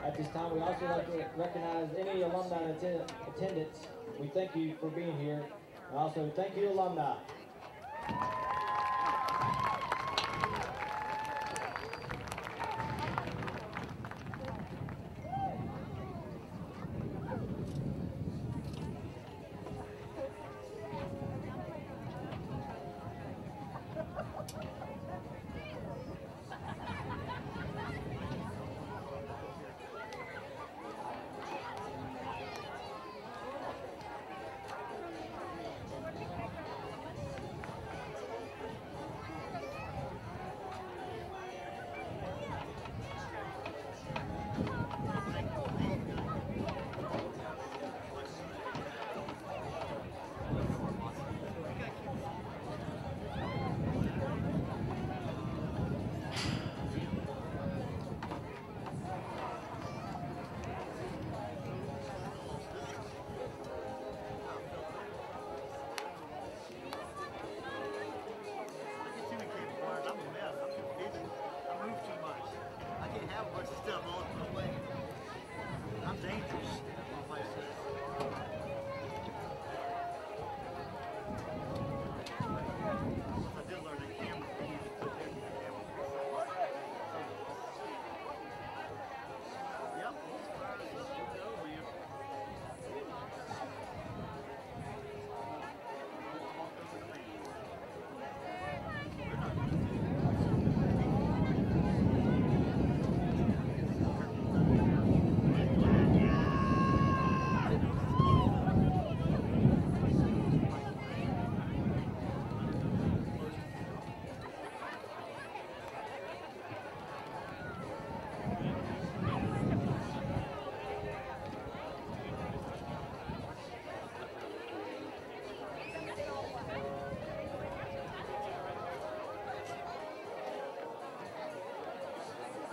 At this time, we also like to recognize any alumni in attendance. We thank you for being here. And also, thank you, alumni.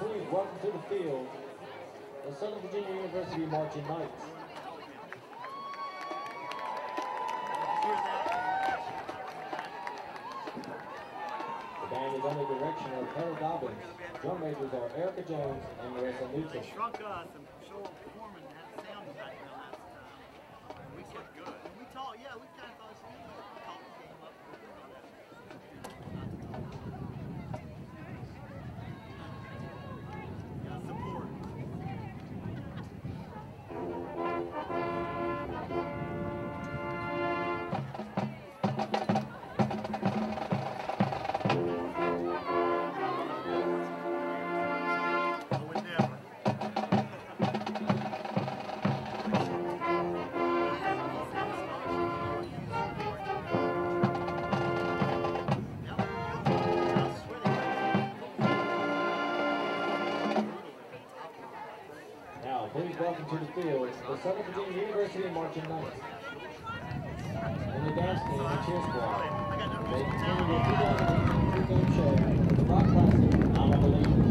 Please welcome to the field the Southern Virginia University Marching Knights. The band is under the direction of Harold Dobbins. Drum majors are Erica Jones and Marissa Newton. They shrunk us and Joel Foreman had sound back then last time. We kept good. And we taught, yeah, we kind of thought it was good. We taught the game up. Support. Please welcome to the field the Southern Virginia University Marching Knights. In the dance team and cheer squad, they continue the 2018 game show with the rock classic, I'm a Believer.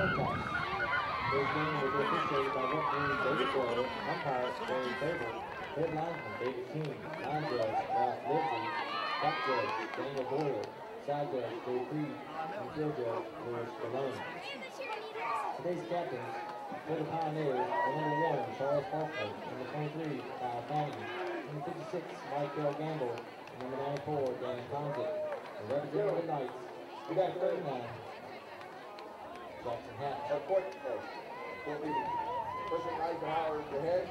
coin toss. This game will be officiated by referee David Doyle, umpires Barry Faber, head linesman David King, line judge Ralph Lidsley, back judge Daniel Boyle, side judge Dave Creed, and field judge Louis Malone. Today's captains for the Pioneers are number 1, Charles Faulkner, number 23, Kyle Fanning, number 56, Mike Bell Gamble, and number 94, Dan Townsend. And representing the Knights, we got 39, Jackson Hatch. Court will be President Eisenhower the head,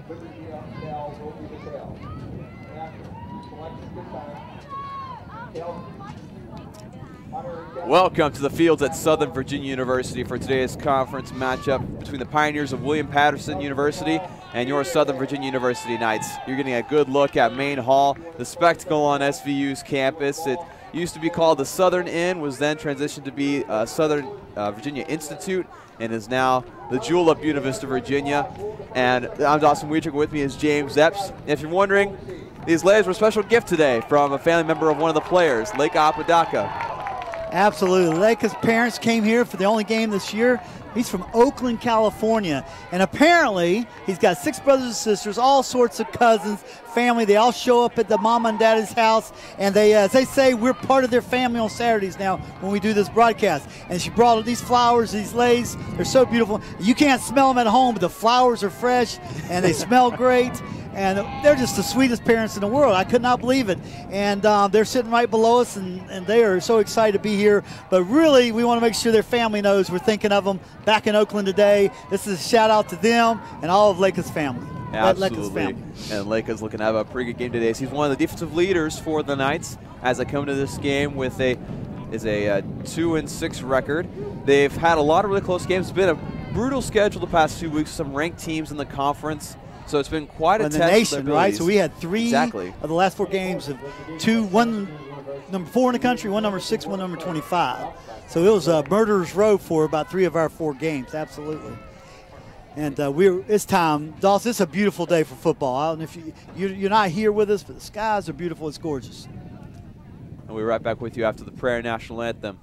Liberty Bell will be the tail. And after selection good time, tail. Welcome to the fields at Southern Virginia University for today's conference matchup between the Pioneers of WM Paterson University and your Southern Virginia University Knights. You're getting a good look at Main Hall, the spectacle on SVU's campus. It used to be called the Southern Inn, was then transitioned to be Southern Virginia Institute, and is now the jewel of Buena Vista, Virginia. And I'm Dawson Weidrich, with me is James Epps. If you're wondering, these legs were a special gift today from a family member of one of the players, Lake Apodaca. Absolutely. Lake's parents came here for the only game this year. He's from Oakland, California. And apparently, he's got 6 brothers and sisters, all sorts of cousins, family. They all show up at the mama and daddy's house. And they, as they say, we're part of their family on Saturdays now when we do this broadcast. And she brought these flowers, these leis. They're so beautiful. You can't smell them at home, but the flowers are fresh and they smell great. And they're just the sweetest parents in the world. I could not believe it. And they're sitting right below us, and they are so excited to be here. But really, we want to make sure their family knows we're thinking of them back in Oakland today. This is a shout-out to them and all of Lake's family. Absolutely. And Lake's looking to have a pretty good game today. So he's one of the defensive leaders for the Knights as they come to this game with a 2-6 record. They've had a lot of really close games. It's been a brutal schedule the past 2 weeks, some ranked teams in the conference. So it's been quite a test. The nation, right? So we had 3 of the last 4 games of 1 number 4 in the country, 1 number 6, 1 number 25. So it was a murderer's row for about 3 of our 4 games, absolutely. And it's time. Dawson, it's a beautiful day for football. I don't know if you're not here with us, but the skies are beautiful. It's gorgeous. And we'll be right back with you after the prayer national anthem.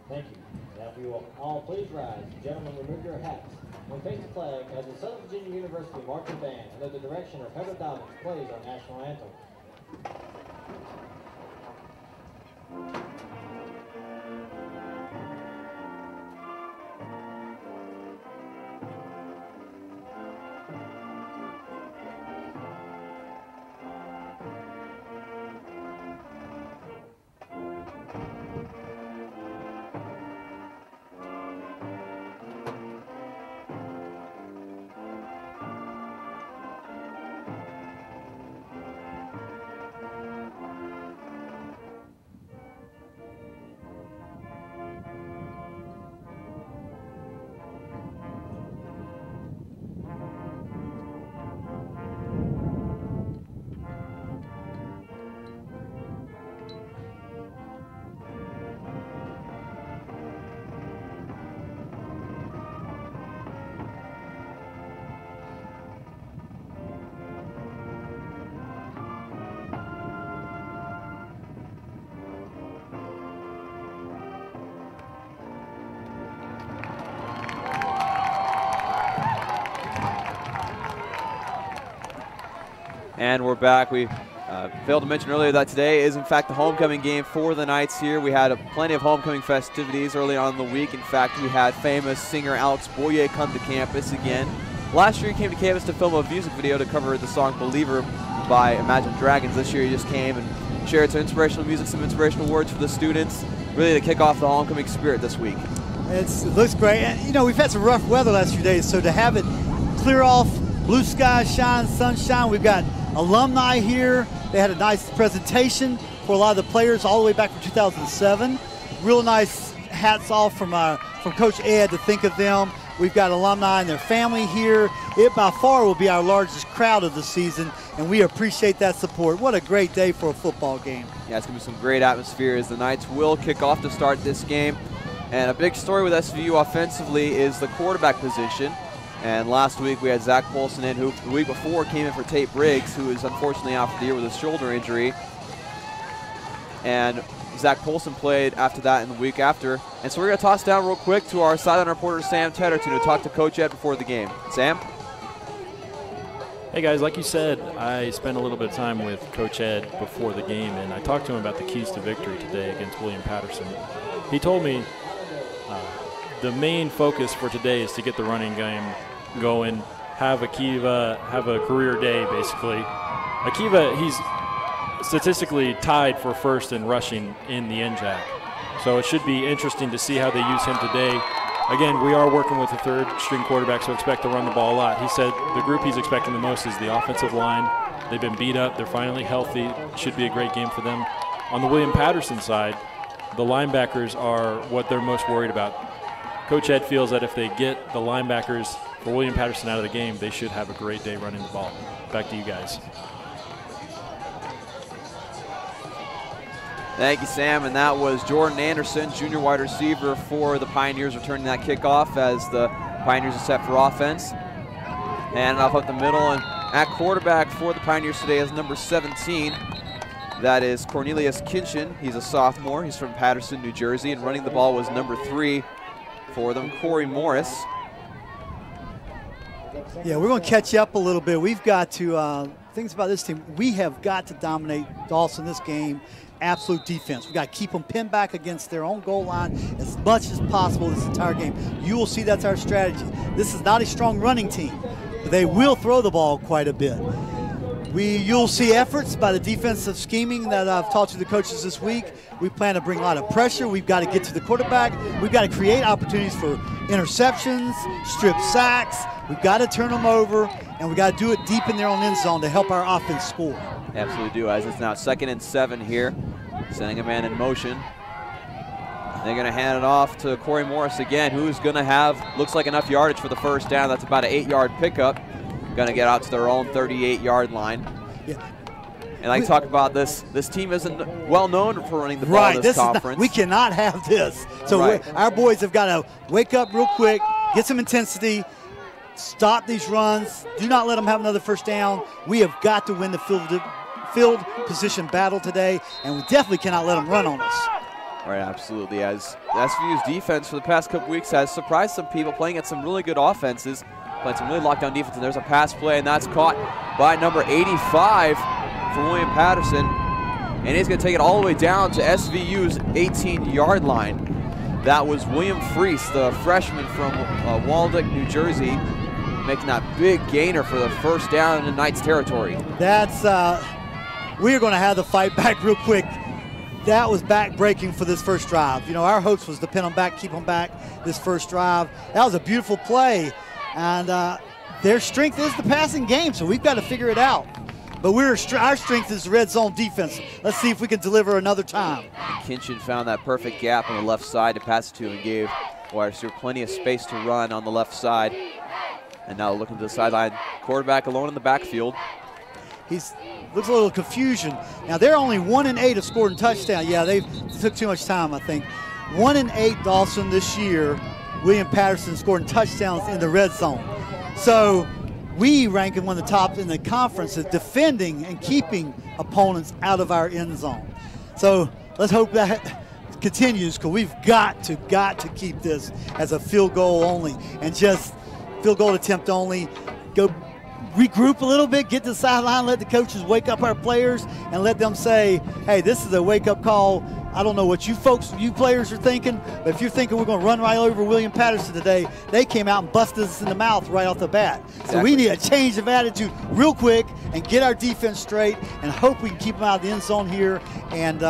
Thank you. Now, if you will all please rise, gentlemen, remove your hats and face the flag as the Southern Virginia University Marching Band, under the direction of Heather Dobbins, plays our national anthem. And we're back. We failed to mention earlier that today is, in fact, the homecoming game for the Knights here. We had plenty of homecoming festivities early on in the week. In fact, we had famous singer Alex Boyer come to campus again. Last year he came to campus to film a music video to cover the song Believer by Imagine Dragons. This year he just came and shared some inspirational music, some inspirational words for the students, really to kick off the homecoming spirit this week. It looks great. And, you know, we've had some rough weather last few days, so to have it clear off, blue skies shine, sunshine, we've got alumni here. They had a nice presentation. for a lot of the players all the way back from 2007. Real nice hats off from Coach Ed to think of them. We've got alumni and their family here. It by far will be our largest crowd of the season, and we appreciate that support. What a great day for a football game. Yeah, it's going to be some great atmosphere as the Knights will kick off to start this game. And a big story with SVU offensively is the quarterback position. And last week we had Zach Polson in, who the week before came in for Tate Briggs, who is unfortunately out for the year with a shoulder injury. And Zach Polson played after that in the week after. And so we're going to toss down real quick to our sideline reporter, Sam Tedderton, to talk to Coach Ed before the game. Sam? Hey guys, like you said, I spent a little bit of time with Coach Ed before the game, and I talked to him about the keys to victory today against WM Paterson. He told me the main focus for today is to get the running game going, have Akiva have a career day, basically. Akiva, he's statistically tied for first in rushing in the NJAC. So it should be interesting to see how they use him today. Again, we are working with a third-string quarterback, so expect to run the ball a lot. He said the group he's expecting the most is the offensive line. They've been beat up. They're finally healthy. Should be a great game for them. On the WM Paterson side, the linebackers are what they're most worried about. Coach Ed feels that if they get the linebackers for WM Paterson out of the game, they should have a great day running the ball. Back to you guys. Thank you, Sam. And that was Jordan Anderson, junior wide receiver for the Pioneers, returning that kickoff as the Pioneers are set for offense. And off up the middle, and at quarterback for the Pioneers today is number 17. That is Cornelius Kinchin. He's a sophomore. He's from Paterson, New Jersey. And running the ball was number 3 for them, Corey Morris. Yeah, we're going to catch you up a little bit. We've got to, things about this team, we have got to dominate Dawson this game. Absolute defense. We've got to keep them pinned back against their own goal line as much as possible this entire game. You will see that's our strategy. This is not a strong running team, but they will throw the ball quite a bit. You'll see efforts by the defensive scheming that I've talked to the coaches this week. We plan to bring a lot of pressure. We've got to get to the quarterback. We've got to create opportunities for interceptions, strip sacks. We've got to turn them over, and we've got to do it deep in their own end zone to help our offense score. Absolutely do, as it's now 2nd and 7 here. Sending a man in motion. They're going to hand it off to Corey Morris again, who's going to have, looks like enough yardage for the first down. That's about an 8-yard pickup. Going to get out to their own 38-yard line. Yeah. And I talk about this team isn't well known for running the ball in this conference. We cannot have this. So our boys have got to wake up real quick, get some intensity, stop these runs. Do not let them have another first down. We have got to win the field position battle today, and we definitely cannot let them run on us. Right, absolutely. As SVU's defense for the past couple weeks has surprised some people, playing at some really good offenses, playing some really lockdown defense, and there's a pass play, and that's caught by number 85 for William Paterson, and he's going to take it all the way down to SVU's 18-yard line. That was William Freese, the freshman from Waldeck, New Jersey, making that big gainer for the first down in the Knights territory. That's we are going to have the fight back real quick. That was back-breaking for this first drive. You know, our hopes was to pin them back, keep them back this first drive. That was a beautiful play, and their strength is the passing game, so we've got to figure it out. But our strength is the red zone defense. Let's see if we can deliver another time. Kinchin found that perfect gap on the left side to pass it to, and gave wide receiver plenty of space to run on the left side. And now looking to the sideline, quarterback alone in the backfield. Looks a little confusion. Now they're only 1-8 of scoring touchdown. Yeah, they took too much time, I think. 1-8 Dawson this year. William Paterson scoring touchdowns in the red zone. So we rank in one of the top in the conference at defending and keeping opponents out of our end zone. So let's hope that continues, because we've got to keep this as a field goal only, and just field goal attempt only. Go regroup a little bit, get to the sideline, let the coaches wake up our players, and let them say, hey, this is a wake-up call. I don't know what you players are thinking, but if you're thinking we're going to run right over William Paterson today, they came out and busted us in the mouth right off the bat. Exactly. So we need a change of attitude real quick and get our defense straight, and hope we can keep them out of the end zone here and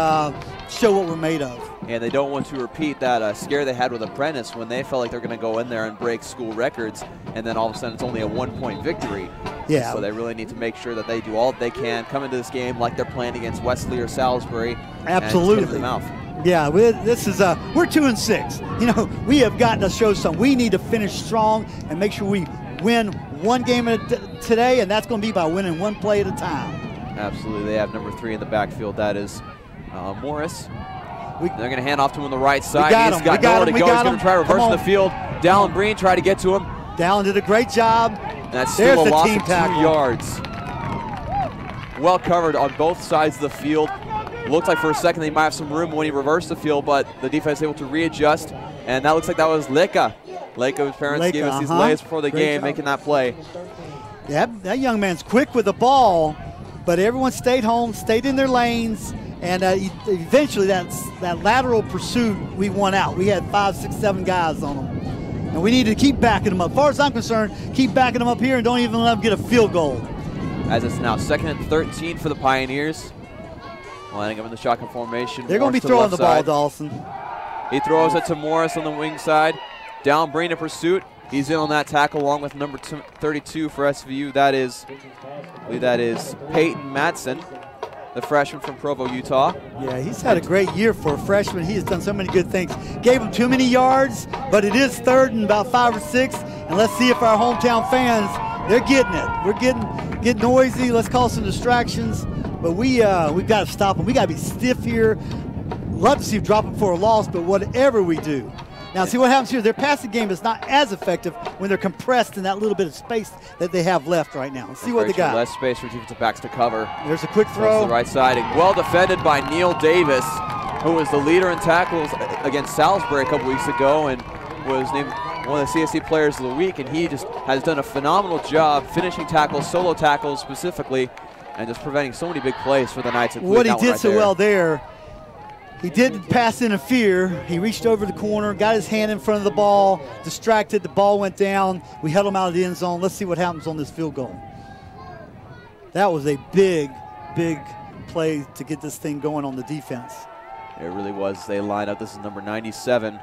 show what we're made of. And they don't want to repeat that scare they had with Apprentice when they felt like they're going to go in there and break school records, and then all of a sudden it's only a 1-point victory. Yeah. So they really need to make sure that they do all that they can, come into this game like they're playing against Wesley or Salisbury. Absolutely. And hit it in the mouth. Yeah, this is we're 2-6. You know, we have got to show something. We need to finish strong and make sure we win one game today, and that's going to be by winning one play at a time. Absolutely. They have number 3 in the backfield. That is Morris. They're going to hand off to him on the right side. He's got nowhere to go. He's going to try reversing the field. Dallin Breen tried to get to him. Dallin did a great job. And that's still a loss of 2 yards. Well covered on both sides of the field. Looked like for a second they might have some room when he reversed the field, but the defense able to readjust. And that looks like that was Leka. Leka's parents gave us these lays before the game, making that play. Yeah, that young man's quick with the ball, but everyone stayed home, stayed in their lanes, and eventually that lateral pursuit, we won out. We had 5, 6, 7 guys on them. And we need to keep backing them up. As far as I'm concerned, keep backing them up here and don't even let them get a field goal. As it's now 2nd and 13 for the Pioneers. Lining up in the shotgun formation. They're going to be throwing the ball, Dawson. He throws it to Morris on the wing side. Down Breen in pursuit. He's in on that tackle along with number 32 for SVU. That is, I believe that is Peyton Madsen, the freshman from Provo, Utah. Yeah, he's had a great year for a freshman. He has done so many good things. Gave him too many yards, but it is 3rd and about 5 or 6. And let's see if our hometown fans, they're getting it. We're getting noisy. Let's cause some distractions. But we've got to stop them. We got to be stiff here. Love to see them drop them for a loss, but whatever we do. Now, see what happens here. Their passing game is not as effective when they're compressed in that little bit of space that they have left right now. Let's see what they got. Less space for defensive backs to cover. There's a quick throw. To the right side. And well defended by Neil Davis, who was the leader in tackles against Salisbury a couple weeks ago and was named one of the CSC Players of the Week. And he just has done a phenomenal job finishing tackles, solo tackles specifically, and just preventing so many big plays for the Knights. What he did so well there, he did pass interfere. He reached over the corner, got his hand in front of the ball, distracted, the ball went down. We held him out of the end zone. Let's see what happens on this field goal. That was a big, big play to get this thing going on the defense. It really was. They line up. This is number 97,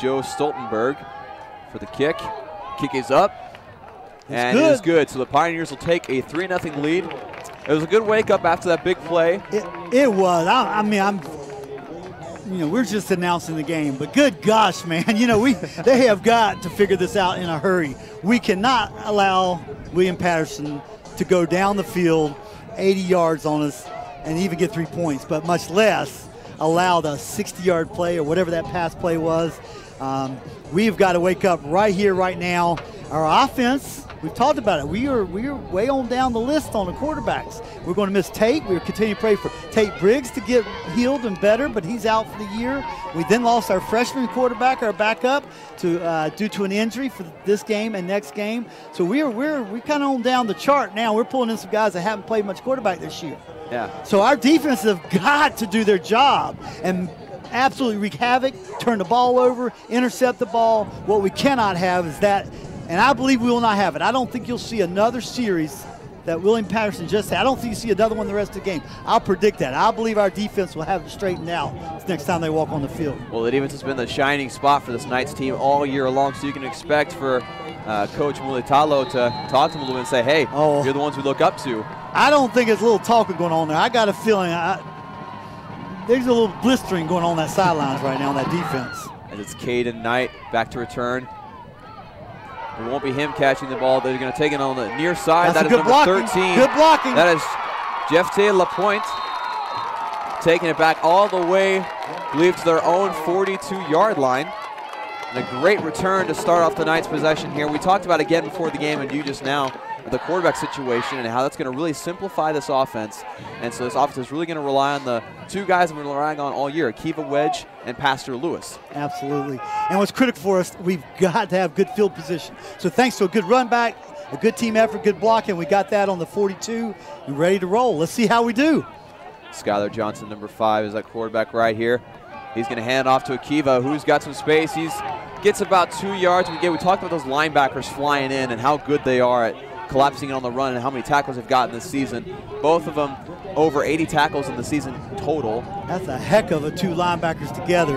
Joe Stoltenberg, for the kick. Kick is up. And it is good. So the Pioneers will take a 3-0 lead. It was a good wake up after that big play. It was. I mean, we're just announcing the game, but good gosh, man, they have got to figure this out in a hurry. We cannot allow William Paterson to go down the field 80 yards on us and even get 3 points, but much less allow the 60-yard play or whatever that pass play was. We've got to wake up right here, right now. Our offense, we've talked about it. We are way on down the list on the quarterbacks. We're going to miss Tate. We're continuing to pray for Tate Briggs to get healed and better, but he's out for the year. We then lost our freshman quarterback, our backup, due to an injury for this game and next game. So we're kind of on down the chart now. We're pulling in some guys that haven't played much quarterback this year. Yeah. So our defense have got to do their job and absolutely wreak havoc, turn the ball over, intercept the ball. What we cannot have is that. And I believe we will not have it. I don't think you'll see another series that William Paterson just had. I don't think you see another one the rest of the game. I'll predict that. I believe our defense will have it straightened out next time they walk on the field. Well, the defense has been the shining spot for this Knights team all year long, so you can expect for Coach Mulitalo to talk to them a little bit and say, hey, you're the ones we look up to. I don't think there's a little talking going on there. I got a feeling there's a little blistering going on that sidelines right now on that defense. And it's Caden Knight back to return. It won't be him catching the ball. They're going to take it on the near side. That is number 13. Good blocking. That is Jeff T. LaPointe taking it back all the way, I believe, to their own 42-yard line. And a great return to start off the Knights' possession here. We talked about again before the game and you just now the quarterback situation and how that's going to really simplify this offense. And so this offense is really going to rely on the two guys that we're relying on all year, Akiva Wedge and Pastor Lewis. Absolutely. And what's critical for us, we've got to have good field position. So thanks to a good run back, a good team effort, good blocking, we got that on the 42 and ready to roll. Let's see how we do. Skylar Johnson, number 5, is that quarterback right here. He's going to hand off to Akiva, who's got some space. He gets about 2 yards. We talked about those linebackers flying in and how good they are at collapsing on the run and how many tackles they've gotten this season. Both of them over 80 tackles in the season total. That's a heck of a 2 linebackers together.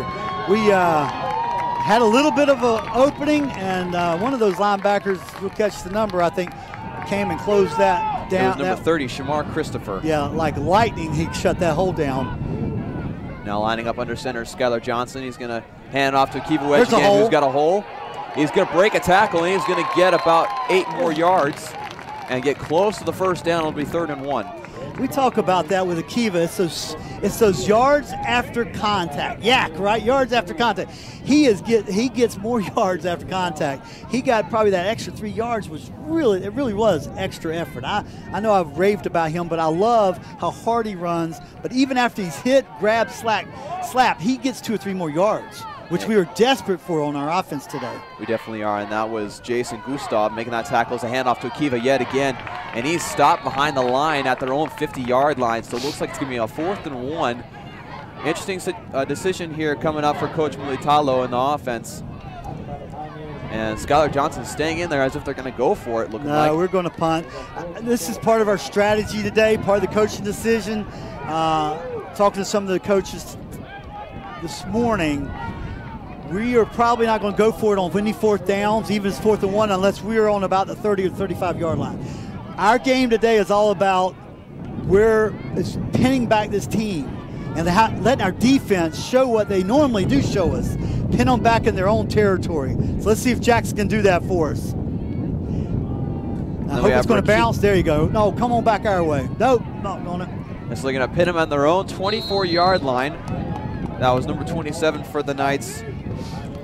We had a little bit of an opening, and one of those linebackers, you'll catch the number, I think, came and closed that down. It was number 30, Shamar Christopher. Yeah, like lightning, he shut that hole down. Now lining up under center, Skylar Johnson. He's going to hand off to Akiva There's Wedge a again, hole. who's got a hole. He's going to break a tackle, and he's going to get about 8 more yards and get close to the first down. It'll be 3rd and 1. We talk about that with Akiva. It's those yards after contact. Yak, right? Yards after contact. He gets more yards after contact. He got probably that extra 3 yards, which really was extra effort. I know I've raved about him, but I love how hard he runs. But even after he's hit, grab, slap, he gets 2 or 3 more yards, which we were desperate for on our offense today. We definitely are, and that was Jason Gustav making that tackle as a handoff to Akiva yet again. And he's stopped behind the line at their own 50-yard line, so it looks like it's going to be a 4th and 1. Interesting decision here coming up for Coach Militalo in the offense. And Skylar Johnson staying in there as if they're going to go for it, looking like. No, we're going to punt. This is part of our strategy today, part of the coaching decision. Talking to some of the coaches this morning, we are probably not going to go for it on any 4th downs, even if it's 4th and 1, unless we're on about the 30 or 35-yard line. Our game today is all about it's pinning back this team and letting our defense show what they normally do show us, pin them back in their own territory. So let's see if Jackson can do that for us. I hope it's going to bounce. There you go. No, come on back our way. Nope, not going to. It's looking to pin them on their own 24-yard line. That was number 27 for the Knights.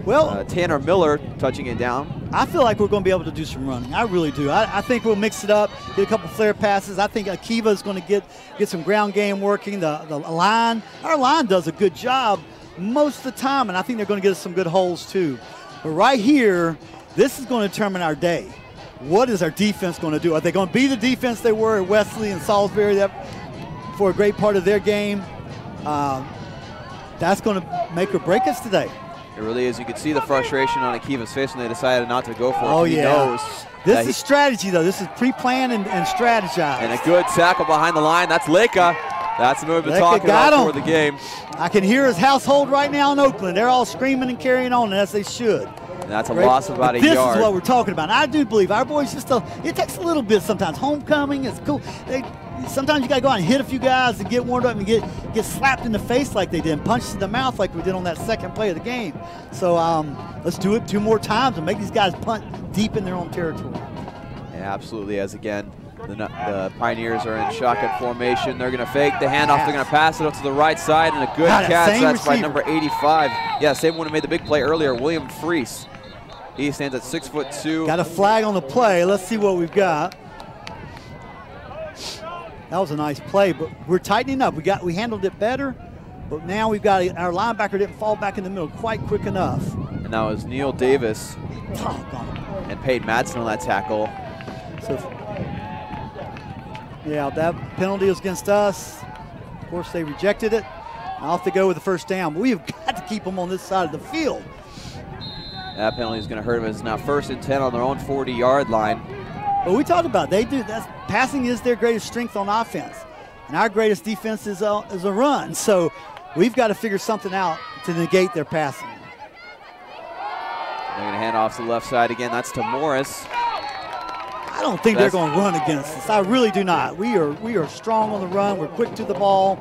Well, Tanner Miller touching it down. I feel like we're going to be able to do some running. I really do. I think we'll mix it up, get a couple flare passes. I think Akiva is going to get some ground game working. The line, our line does a good job most of the time, and I think they're going to get us some good holes too. But right here, this is going to determine our day. What is our defense going to do? Are they going to be the defense they were at Wesley and Salisbury for a great part of their game? That's going to make or break us today. It really is. You could see the frustration on Akiva's face when they decided not to go for it. Oh, he yeah. knows This is strategy, though. This is pre-planned and strategized. And a good tackle behind the line. That's Leka. That's the move we've been talking about for the game. I can hear his household right now in Oakland. They're all screaming and carrying on, as they should. And that's a loss of about a this yard. This is what we're talking about. And I do believe our boys it takes a little bit sometimes. Homecoming is cool. Sometimes you got to go out and hit a few guys and get warmed up and get slapped in the face like they did, and punched in the mouth like we did on that second play of the game. So let's do it 2 more times and make these guys punt deep in their own territory. Yeah, absolutely. As again, the Pioneers are in shotgun formation. They're going to fake the handoff. They're going to pass it up to the right side, and a good catch. That's by number 85. Yeah, same one who made the big play earlier, William Freese. He stands at 6'2". Got a flag on the play. Let's see what we've got. That was a nice play, but we're tightening up. We handled it better, but now we've got our linebacker didn't fall back in the middle quite quick enough. And that was Neil Davis and Peyton Madsen on that tackle. So, yeah, that penalty is against us. Of course, they rejected it. Off they go with the first down. But we have got to keep them on this side of the field. That penalty is going to hurt them. It's now 1st and 10 on their own 40-yard line. But we talked about passing is their greatest strength on offense, and our greatest defense is a run. So we've got to figure something out to negate their passing. They're going to hand off to the left side again. That's to Morris. I don't think they're going to run against us. I really do not. We are strong on the run. We're quick to the ball.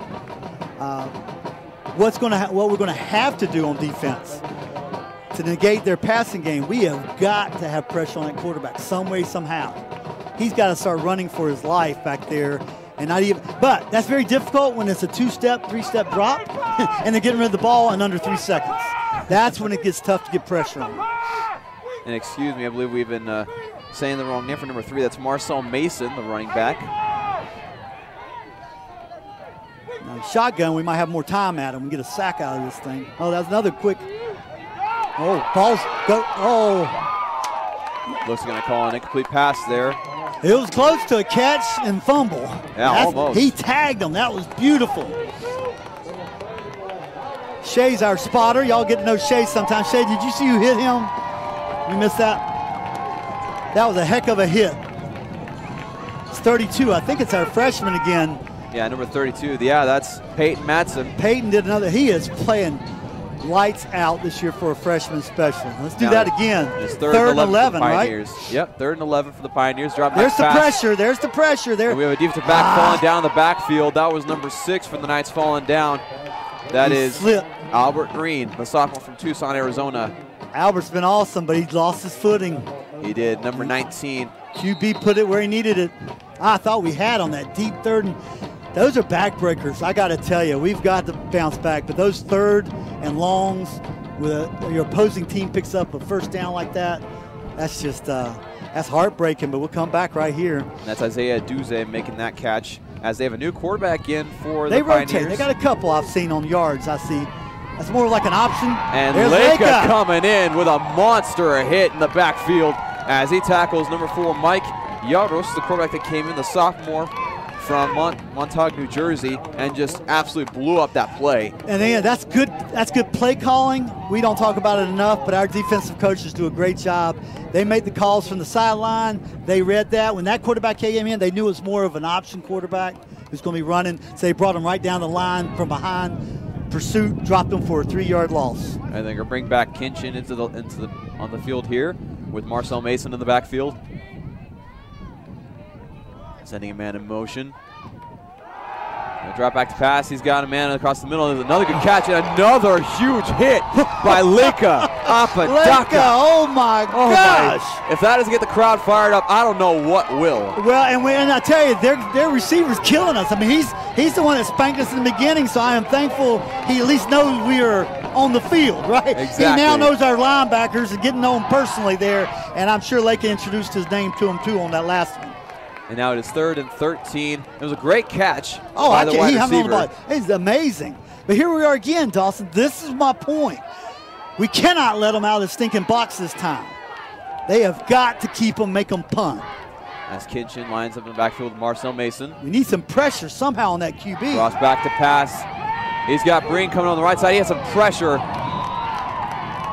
What we're going to have to do on defense to negate their passing game, we have got to have pressure on that quarterback some way, somehow. He's got to start running for his life back there, and not even. But that's very difficult when it's a 2-step, 3-step drop, and they're getting rid of the ball in under 3 seconds. That's when it gets tough to get pressure on them. And excuse me, I believe we've been saying the wrong name for number 3. That's Marcel Mason, the running back. Now, shotgun, we might have more time at him and get a sack out of this thing. Oh, that's another quick. Oh, balls go. Oh. Looks going to call an incomplete pass there. It was close to a catch and fumble. Yeah, almost. He tagged him. That was beautiful. Shay's our spotter. Y'all get to know Shay sometimes. Shay, did you see who hit him? You missed that? That was a heck of a hit. It's 32. I think it's our freshman again. Yeah, number 32. Yeah, that's Peyton Madsen. Peyton did another. He is playing lights out this year for a freshman special. Let's do Now that again. It's third and 11, for the right? Pioneers. Yep, 3rd and 11 for the Pioneers. Drop There's back the pass. pressure. There's the pressure. There. And we have a defensive back falling down in the backfield. That was number 6 for the Knights falling down. That is slipped. Albert Green, the sophomore from Tucson, Arizona. Albert's been awesome, but he lost his footing. He did, number 19. QB put it where he needed it. I thought we had on that deep third. And those are backbreakers. I got to tell you, we've got to bounce back. But those third and longs, with your opposing team picks up a first down like that, that's just that's heartbreaking. But we'll come back right here. And that's Isaiah Duze making that catch as they have a new quarterback in for They the Pioneers. rotate. They got a couple I've seen on yards. I see. That's more like an option. And There's Leica coming in with a monster hit in the backfield as he tackles number 4, Mike Yaros, the quarterback that came in, the sophomore from Montauk, New Jersey, and just absolutely blew up that play. And then that's good. That's good play calling. We don't talk about it enough, but our defensive coaches do a great job. They made the calls from the sideline. They read that. When that quarterback came in, they knew it was more of an option quarterback who's going to be running. So they brought him right down the line from behind. Pursuit, dropped him for a 3-yard loss. And they're going to bring back Kinchin on the field here with Marcel Mason in the backfield. Sending a man in motion. Gonna drop back to pass. He's got a man across the middle. There's another good catch and another huge hit by Leica Apodaca. Oh my gosh! If that doesn't get the crowd fired up, I don't know what will. Well, and I tell you, their receiver's killing us. I mean, he's the one that spanked us in the beginning, so I am thankful he at least knows we are on the field, right? Exactly. He now knows our linebackers and getting known personally there, and I'm sure Leica introduced his name to him too on that last one. And now it is 3rd and 13. It was a great catch Oh, by the wide he hung on the receiver. ball. It's amazing. But here we are again, Dawson. This is my point. We cannot let them out of the stinking box this time. They have got to keep them, make them punt. As Kinchin lines up in the backfield with Marcel Mason. We need some pressure somehow on that QB. Cross back to pass. He's got Breen coming on the right side. He has some pressure.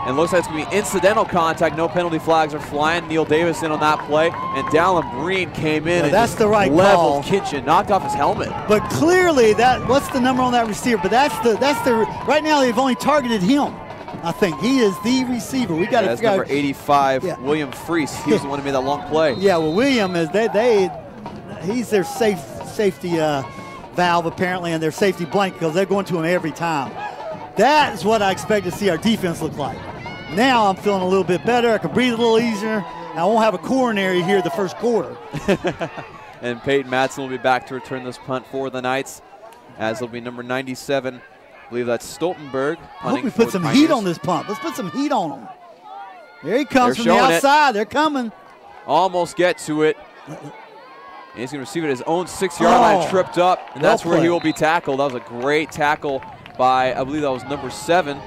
And looks like it's going to be incidental contact. No penalty flags are flying. Neil Davis in on that play. And Dallin Breen came in and that's the right leveled call. Kinchin, knocked off his helmet. But clearly, what's the number on that receiver? But that's the right now they've only targeted him. I think he is the receiver. We got to That's figure number out. 85, Yeah. William Freese. He was the one who made that long play. Yeah, well, William is he's their safety valve apparently, and their safety blanket because they're going to him every time. That is what I expect to see our defense look like. Now I'm feeling a little bit better. I can breathe a little easier. I won't have a coronary here the first quarter. And Peyton Madsen will be back to return this punt for the Knights, as it'll be number 97. I believe that's Stoltenberg. I hope we put some heat on this punt. Let's put some heat on him. There he comes They're from the showing it. outside. They're coming. Almost get to it. And he's going to receive it at his own 6-yard line, tripped up, and well that's where he played. will be tackled. That was a great tackle by, I believe that was number 7.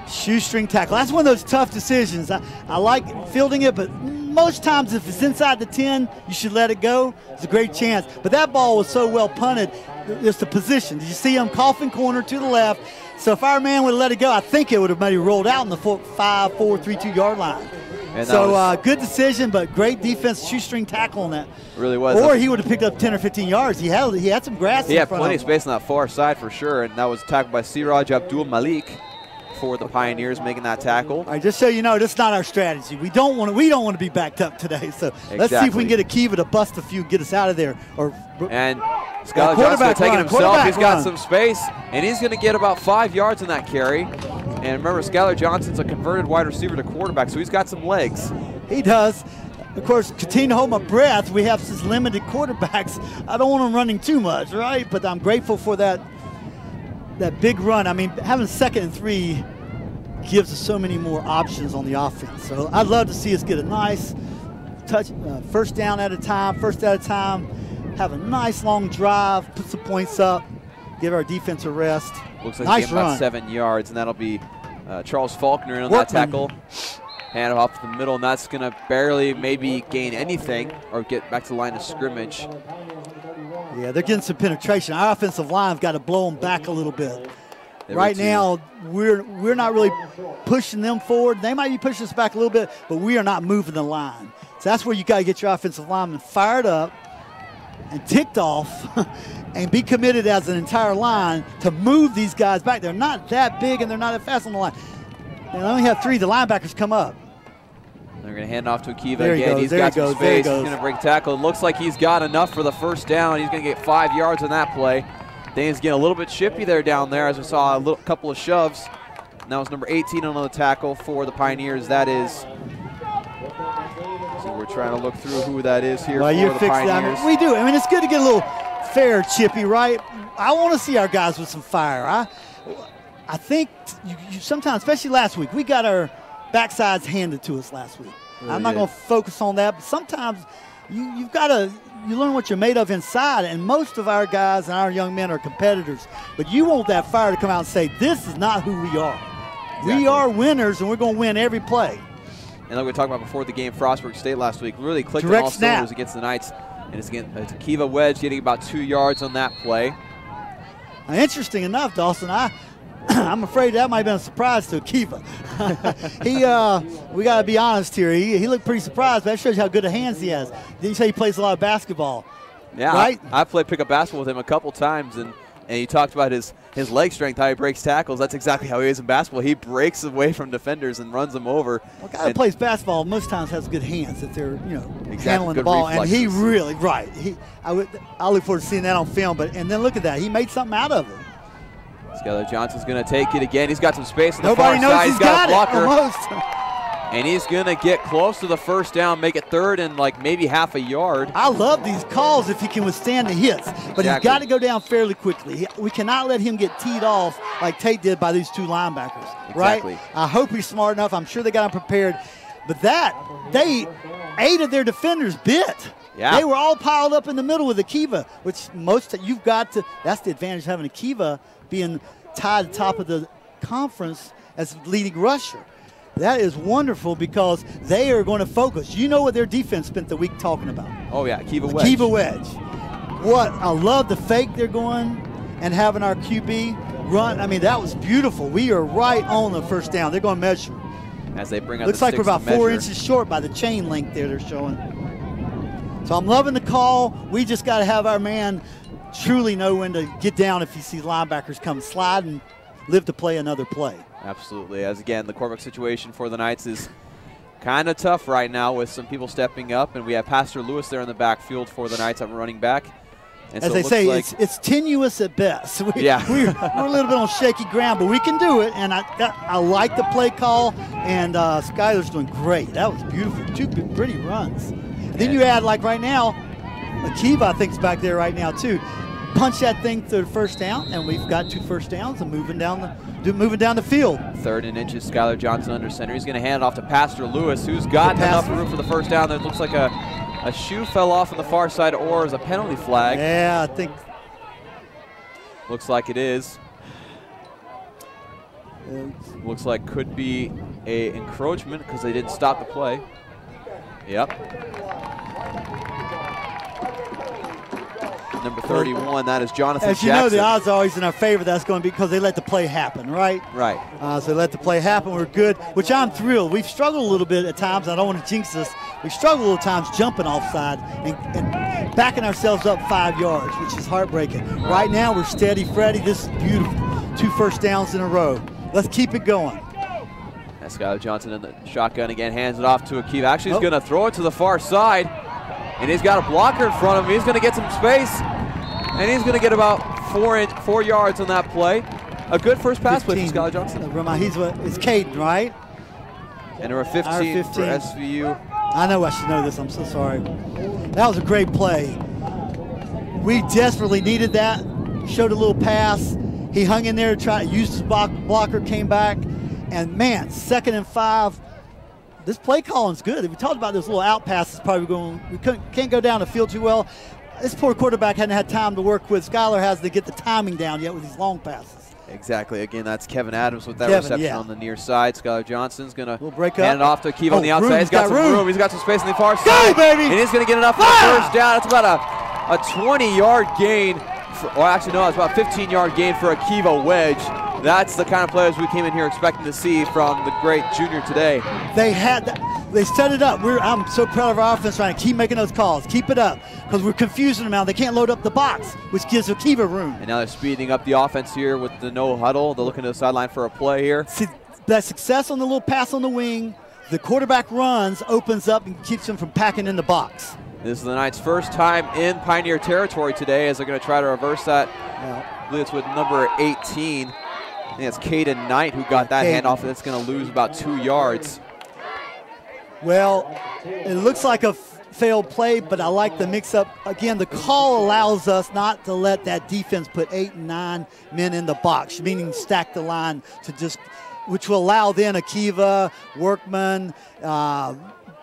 Shoestring tackle. That's one of those tough decisions. I like fielding it, but most times if it's inside the 10, you should let it go. It's a great chance. But that ball was so well punted, it's the position. Did you see him coffin corner to the left? So if our man would have let it go, I think it would have maybe rolled out in the 5, 4, 3, 2 yard line. And So good decision, but great defense, shoestring tackle on that. Really was. Or he would have picked up 10 or 15 yards. He had some grass He in had front plenty of of him. space on that far side for sure, and that was tackled by Siraj Abdul Malik for the Pioneers making that tackle. All right, just so you know, that's not our strategy. We don't want to be backed up today. So let's see if we can get a Kiva to bust a few, get us out of there. And Skylar Johnson going to take it himself. quarterback He's got run. some space, and he's going to get about 5 yards in that carry. And remember, Skylar Johnson's a converted wide receiver to quarterback, so he's got some legs. He does. Of course, continue to hold my breath. We have such limited quarterbacks. I don't want them running too much, right? But I'm grateful for that big run. I mean, having 2nd and 3 gives us so many more options on the offense. So I'd love to see us get a nice first down at a time, have a nice long drive, put some points up, give our defense a rest. Looks like nice he about run. 7 yards, and that'll be Charles Faulkner in on Workman. that tackle. Hand it off the middle, and that's going to barely maybe gain anything or get back to the line of scrimmage. Yeah, they're getting some penetration. Our offensive line's got to blow them back a little bit. They Right were now, we're not really pushing them forward. They might be pushing us back a little bit, but we are not moving the line. So that's where you got to get your offensive linemen fired up and ticked off and be committed as an entire line to move these guys back. They're not that big and they're not that fast on the line. They only have 3. The linebackers come up. They're going to hand off to Akiva There he again. goes, He's there got he some goes, there he space. He's goes. going to break tackle. It looks like he's got enough for the first down. He's going to get 5 yards on that play. Dane's getting a little bit chippy there down there as we saw a couple of shoves. And that was number 18 on the tackle for the Pioneers. That is, so we're trying to lock through who that is here Well, for you the fix Pioneers. that. We do. I mean, it's good to get a little fair chippy, right? I want to see our guys with some fire. I think you sometimes, especially last week, we got our backsides handed to us last week. I'm not going to focus on that, but sometimes you've got to learn what you're made of inside, and most of our guys and our young men are competitors. But you want that fire to come out and say, this is not who we are. Exactly. We are winners, and we're going to win every play. And like we talked about before the game, Frostburg State last week really clicked Direct on all snap. cylinders against the Knights. And it's Akiva Wedge getting about 2 yards on that play. Now, interesting enough, Dawson, I'm afraid that might have been a surprise to Akiva. We got to be honest here. He looked pretty surprised, but that shows you how good of hands he has. Did you say he plays a lot of basketball? Yeah, right? I played pickup basketball with him a couple times, and he talked about his leg strength, how he breaks tackles. That's exactly how he is in basketball. He breaks away from defenders and runs them over. Well, a guy that plays basketball most times has good hands if they're handling the good ball. reflexes. And he really I look forward to seeing that on film. And then look at that, he made something out of it. Skylar Johnson's going to take it again. He's got some space on the Nobody far knows side. he's got a blocker. it almost. And he's going to get close to the first down, make it third and like maybe half a yard. I love these calls if he can withstand the hits, but he's got to go down fairly quickly. We cannot let him get teed off like Tate did by these 2 linebackers, Exactly. right? I hope he's smart enough. I'm sure they got him prepared. But they 8 of their defenders bit. Yeah. They were all piled up in the middle with Akiva, which you've got to, that's the advantage of having Akiva being tied at the top of the conference as leading rusher. That is wonderful because they are going to focus. You know what their defense spent the week talking about. Oh, yeah, Akiva Wedge. Akiva Wedge. I love the fake they're going and having our QB run. I mean, that was beautiful. We are right on the first down. They're going to measure. As they bring up Looks the like we're sticks about to 4 measure. inches short by the chain link there they're showing. So I'm loving the call. We just got to have our man truly know when to get down if he sees linebackers come slide and live to play another play. Absolutely. As again, the quarterback situation for the Knights is kind of tough right now with some people stepping up, and we have Pastor Lewis there in the backfield for the Knights. I'm running back. And As so they say, like it's tenuous at best. We're a little bit on shaky ground, but we can do it. And I like the play call, and Skylar's doing great. That was beautiful. 2 pretty runs. And then you add, like right now, Akiva, I think, is back there right now, too. Punch that thing to the first down, and we've got 2 first downs and moving down the field. 3rd and inches, Skylar Johnson under center. He's going to hand it off to Pastor Lewis, who's got enough room for the first down. There looks like a shoe fell off on the far side, or is a penalty flag. Yeah, I think. Looks like it is. Looks like could be a encroachment because they didn't stop the play. Yep. Number 31, that is Jonathan As you Jackson. know, the odds are always in our favor. That's going to be because they let the play happen, right? Right. So they let the play happen. We're good, which I'm thrilled. We've struggled a little bit at times. I don't want to jinx us. We struggle a little times jumping offside and backing ourselves up 5 yards, which is heartbreaking. Right now, we're steady, Freddie. This is beautiful. 2 first downs in a row. Let's keep it going. That's Skylar Johnson in the shotgun again, hands it off to Akiva. Actually, he's going to throw it to the far side, and he's got a blocker in front of him. He's going to get some space, and he's going to get about 4 yards on that play. A good first pass play for Skylar Johnson. It's Caden, right? And number 15 for SVU. I know I should know this. I'm so sorry. That was a great play. We desperately needed that. Showed a little pass. He hung in there to try to use his blocker, came back. And, man, 2nd and 5. This play calling's good. We talked about those little out passes we can't go down the field too well. This poor quarterback hadn't had time to work with. Skylar has to get the timing down yet with these long passes. Exactly. Again, that's Kevin Adams with that reception on the near side. Skylar Johnson's going to hand it off to Akiva on the outside. He's got some room. He's got some space on the far side. Go, baby! And he's going to get enough for the first down. It's about a 20-yard gain. It's about a 15-yard gain for Akiva Wedge. That's the kind of players we came in here expecting to see from the great junior today. They had that. They set it up. I'm so proud of our offense right now. Keep making those calls. Keep it up because we're confusing them now. They can't load up the box, which gives Akiva room. And now they're speeding up the offense here with the no huddle. They're looking to the sideline for a play here. See, that success on the little pass on the wing, the quarterback runs, opens up and keeps them from packing in the box. This is the Knights' first time in Pioneer territory today as they're going to try to reverse that. I believe it's with number 18. I think it's Caden Knight who got that handoff, and it's going to lose about 2 yards. Well, it looks like a failed play, but I like the mix-up. Again, the call allows us not to let that defense put 8 and 9 men in the box, meaning stack the line to just, which will allow then Akiva, Workman,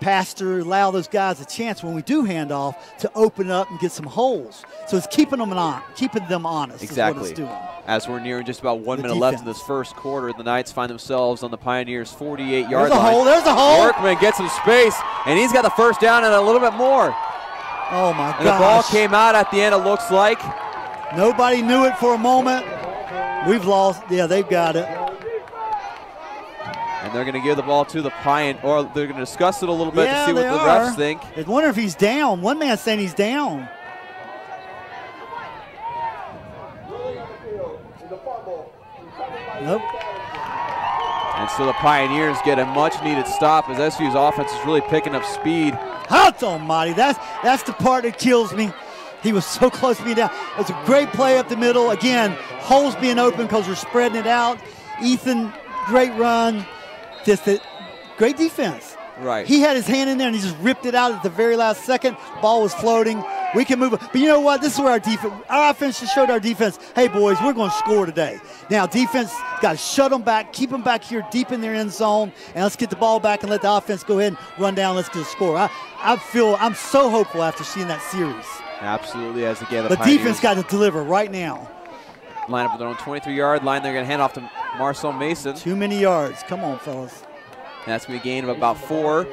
Pastor, allow those guys a chance when we do hand off to open up and get some holes. So it's keeping them honest. Exactly. Is what it's doing. As we're nearing just about 1 minute left in this first quarter, the Knights find themselves on the Pioneers' 48-yard line. There's a hole. Workman gets some space, and he's got the first down and a little bit more. Oh, my gosh. And the ball came out at the end, it looks like. Nobody knew it for a moment. We've lost. Yeah, they've got it. And they're going to give the ball to the Pioneer, or they're going to discuss it a little bit to see what the refs think. I wonder if he's down. One man's saying he's down. Nope. And so the Pioneers get a much-needed stop as SU's offense is really picking up speed. Hot almighty. That's the part that kills me. He was so close to being down. It was a great play up the middle. Again, holes being open because we're spreading it out. Ethan, great run. Just a great defense. Right. He had his hand in there and he just ripped it out at the very last second. Ball was floating. We can move it. But you know what? This is where our offense just showed our defense, hey, boys, we're going to score today. Now, defense got to shut them back, keep them back here deep in their end zone, and let's get the ball back and let the offense go ahead and run down. Let's get a score. I'm so hopeful after seeing that series. Absolutely. As again, the defense got to deliver right now. Line up with their own 23-yard line. They're going to hand off to Marcel Mason. Too many yards. Come on, fellas. And that's going to be a gain of about 4.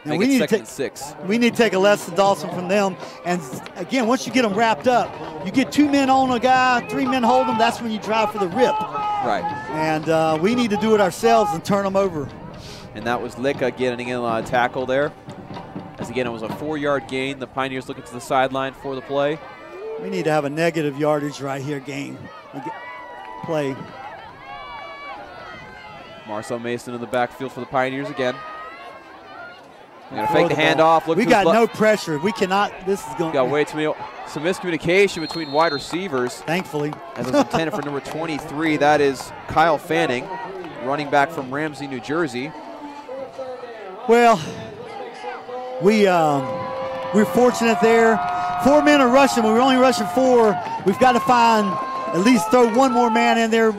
Now we need to take 6. We need to take a lesson, Dawson, from them. And again, once you get them wrapped up, you get 2 men on a guy, 3 men hold them. That's when you drive for the rip. Right. And we need to do it ourselves and turn them over. And that was Licka getting in a tackle there. As again, it was a 4-yard gain. The Pioneers looking to the sideline for the play. We need to have a negative yardage right here game. Play. Marcel Mason in the backfield for the Pioneers again. They're going to fake the handoff. We got no pressure. We cannot. This is going. Got way too many. Some miscommunication between wide receivers. Thankfully. As it's intended for number 23. That is Kyle Fanning, running back from Ramsey, New Jersey. Well, we're fortunate there. 4 men are rushing, but we're only rushing 4. We've got to find, at least throw one more man in there.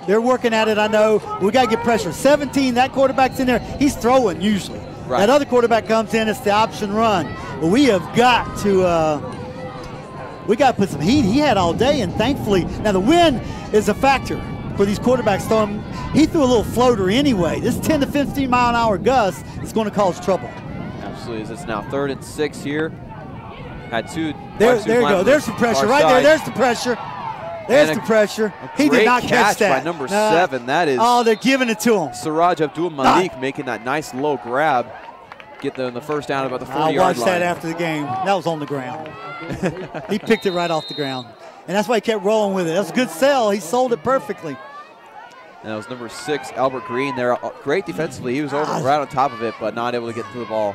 They're working at it, I know. We got to get pressure. 17, that quarterback's in there. He's throwing usually. Right. That other quarterback comes in, it's the option run. But we have got to put some heat. He had all day, and thankfully, now the wind is a factor for these quarterbacks throwing. He threw a little floater anyway. This 10 to 15 mile an hour gust is going to cause trouble. Absolutely. It's now 3rd and 6 here. Had 2. There you go. There's the pressure right there. There's the pressure. There's the pressure. He did not catch that. By number 7. That is. Oh, they're giving it to him. Siraj Abdul Malik making that nice low grab. Get the first down about the 40-yard line. I watched that after the game. That was on the ground. He picked it right off the ground. And that's why he kept rolling with it. That was a good sell. He sold it perfectly. And that was number 6, Albert Green there. Great defensively. He was over right on top of it, but not able to get to the ball.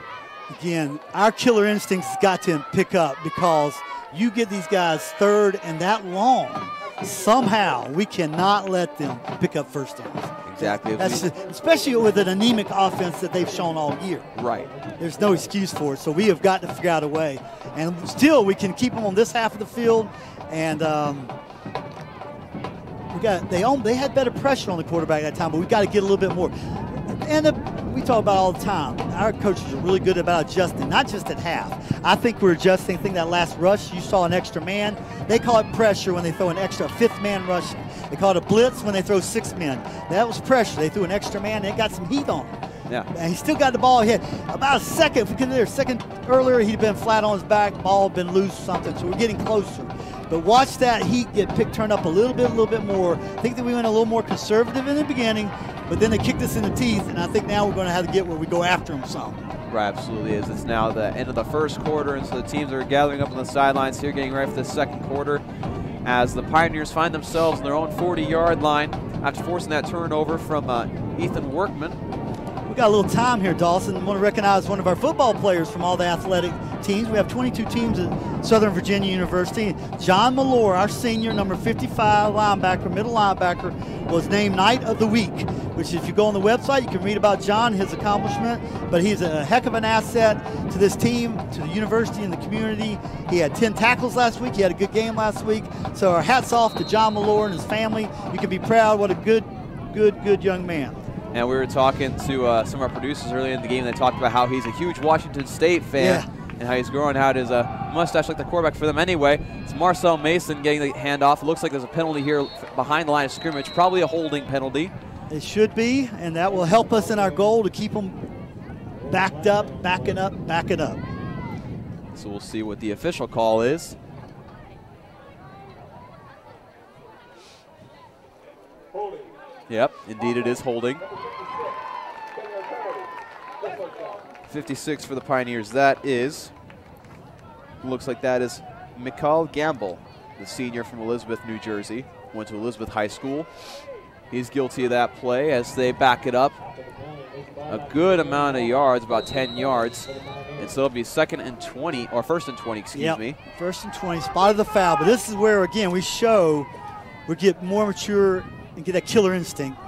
Again, our killer instincts has got to pick up because you get these guys 3rd and that long. Somehow we cannot let them pick up first downs. Exactly. Especially with an anemic offense that they've shown all year. Right. There's no excuse for it. So we have got to figure out a way. And still we can keep them on this half of the field. And they had better pressure on the quarterback at that time, but we got to get a little bit more. And we talk about all the time. Our coaches are really good about adjusting, not just at half. I think we're adjusting. I think that last rush, you saw an extra man. They call it pressure when they throw an extra 5th man rushing. They call it a blitz when they throw 6 men. That was pressure. They threw an extra man. They got some heat on him. Yeah. And he still got the ball ahead. About a second, if we could a second earlier, he'd been flat on his back, ball had been loose or something. So we're getting closer. But watch that heat get turned up a little bit more. I think that we went a little more conservative in the beginning. but then they kicked us in the teeth, and I think now we're going to have to get where we go after them some. Right, absolutely is. It's now the end of the first quarter, and so the teams are gathering up on the sidelines here, getting ready for the second quarter, as the Pioneers find themselves on their own 40-yard line after forcing that turnover from Ethan Workman. We got a little time here, Dawson. I want to recognize one of our football players from all the athletic teams. We have 22 teams at Southern Virginia University. John Malore, our senior, number 55 linebacker, middle linebacker, was named Knight of the Week, which if you go on the website, you can read about John, his accomplishment, but he's a heck of an asset to this team, to the university and the community. He had 10 tackles last week. He had a good game last week. So our hats off to John Malore and his family. You can be proud. What a good young man. And we were talking to some of our producers earlier in the game. They talked about how he's a huge Washington State fan and how he's growing out his mustache like the quarterback for them anyway. It's Marcel Mason getting the handoff. It looks like there's a penalty here behind the line of scrimmage, probably a holding penalty. It should be, and that will help us in our goal to keep them backed up, backing up. So we'll see what the official call is. Yep, indeed it is holding. 56 for the Pioneers. That is, looks like that is Mikal Gamble, the senior from Elizabeth, New Jersey. Went to Elizabeth High School. He's guilty of that play as they back it up a good amount of yards, about 10 yards. And so it'll be second and 20, or first and 20, excuse me. First and 20, spotted the foul. But this is where, again, we get more mature and get that killer instinct.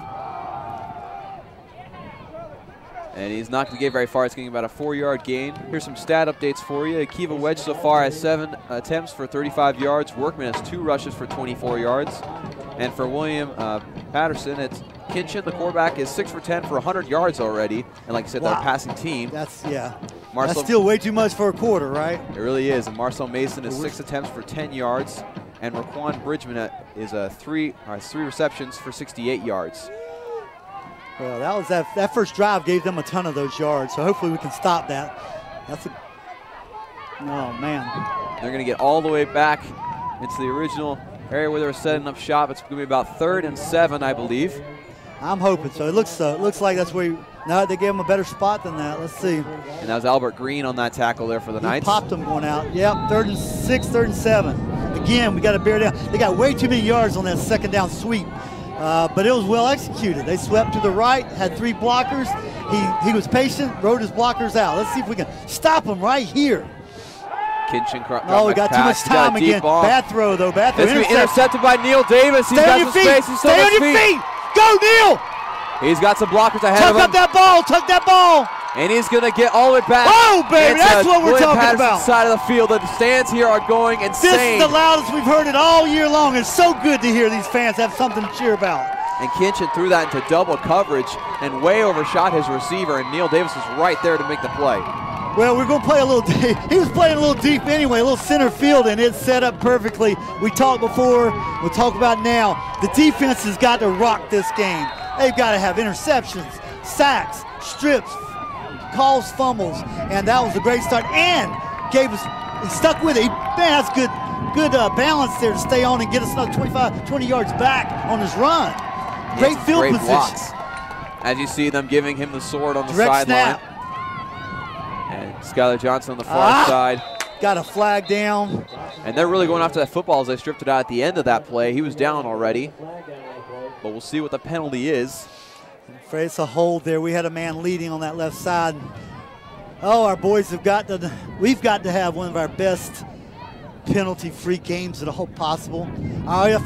And he's not going to get very far. It's getting about a 4-yard gain. Here's some stat updates for you. Akiva Wedge so far has 7 attempts for 35 yards. Workman has 2 rushes for 24 yards. And for William Paterson, it's Kinchin, the quarterback, is 6 for 10 for 100 yards already. And like I said, they're a passing team. That's Marcel, still way too much for a quarter, right? It really is. And Marcel Mason is 6 attempts for 10 yards. And Raquan Bridgman is 3 receptions for 68 yards. Well, that first drive gave them a ton of those yards, so hopefully we can stop that. Oh, man. They're going to get all the way back into the original area where they were setting up shop. It's going to be about 3rd and 7, I believe. I'm hoping so. It looks like that's where no, they gave him a better spot than that. Let's see. And that was Albert Green on that tackle there for the Knights. He popped them going out. Yep, 3rd and 6, 3rd and 7. Again, we got to bear down. They got way too many yards on that second down sweep. But it was well executed. They swept to the right, had 3 blockers. He was patient, rode his blockers out. Let's see if we can stop him right here. Kinchin we got too much time again. Bad throw, though. Bad throw. It's intercepted by Neil Davis. He's got some space. He's Stay on your feet. Go, Neil. He's got some blockers ahead of him. Tuck that ball. And he's going to get all the way back. Oh, baby, that's what we're talking about. Side of the field. The stands here are going insane. This is the loudest we've heard it all year long. It's so good to hear these fans have something to cheer about. And Kinchin threw that into double coverage and way overshot his receiver, and Neil Davis was right there to make the play. Well, we're going to play a little deep. He was playing a little deep anyway, a little center field, and it's set up perfectly. We talked before. We'll talk about now. The defense has got to rock this game. They've got to have interceptions, sacks, strips, calls, fumbles, and that was a great start. And he stuck with it. Man, that's good balance there to stay on and get us another 20 yards back on his run. Great field position. Blocks. As you see them giving him the sword on the sideline. And Skylar Johnson on the far side. Got a flag down. And they're really going after that football as they stripped it out at the end of that play. He was down already. But we'll see what the penalty is. I'm afraid it's a hold there. We had a man leading on that left side. Oh, our boys we've got to have one of our best penalty-free games at all possible. Our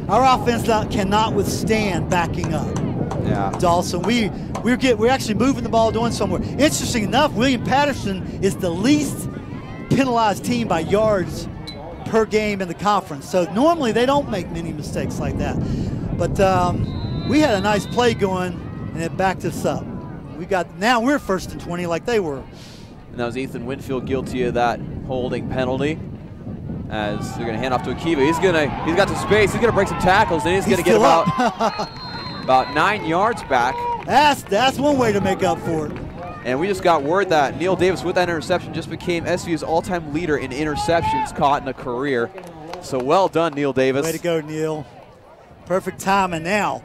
offense cannot withstand backing up. Yeah. Dawson, we're actually moving the ball, doing somewhere. Interesting enough, William Paterson is the least penalized team by yards per game in the conference. So normally they don't make many mistakes like that. But we had a nice play going, and it backed us up. Now we're 1st and 20 like they were. And that was Ethan Winfield guilty of that holding penalty. As they're going to hand off to Akiva. He's got some space. He's going to break some tackles, and he's going to get about 9 yards back. That's one way to make up for it. And we just got word that Neil Davis, with that interception, just became SVU's all-time leader in interceptions caught in a career. So well done, Neil Davis. Way to go, Neil. Perfect timing now.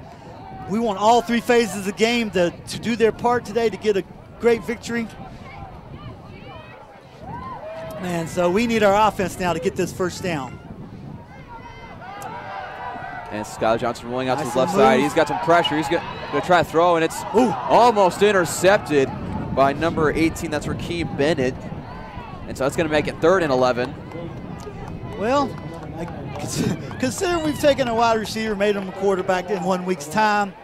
We want all three phases of the game to do their part today to get a great victory. And so we need our offense now to get this first down. And Skylar Johnson rolling out to the left side. He's got some pressure. He's going to try to throw, and it's almost intercepted by number 18. That's Rakeem Bennett. And so that's going to make it 3rd and 11. Well, considering we've taken a wide receiver, made him a quarterback in 1 week's time,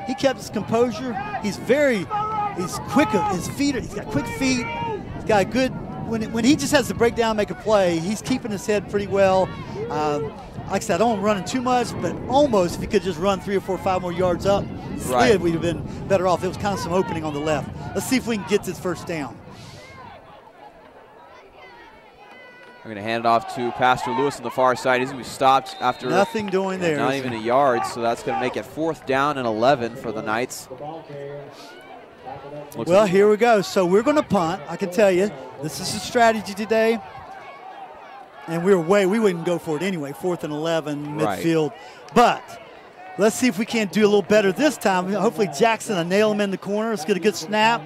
he kept his composure. He's quick. His feet, he's got quick feet. He's got a good, when he just has to break down, make a play, he's keeping his head pretty well. Like I said, I don't want him running too much, but almost if he could just run 3 or 4 or 5 more yards up, we'd have been better off. There was kind of some opening on the left. Let's see if we can get this first down. We're going to hand it off to Pastor Lewis on the far side. He's going to be stopped after nothing doing there. Not even a yard, so that's going to make it 4th down and 11 for the Knights. Well, here we go. So we're going to punt. I can tell you, this is a strategy today. And we wouldn't go for it anyway, 4th and 11, midfield. Right. But let's see if we can't do a little better this time. Hopefully Jackson will nail him in the corner. Let's get a good snap.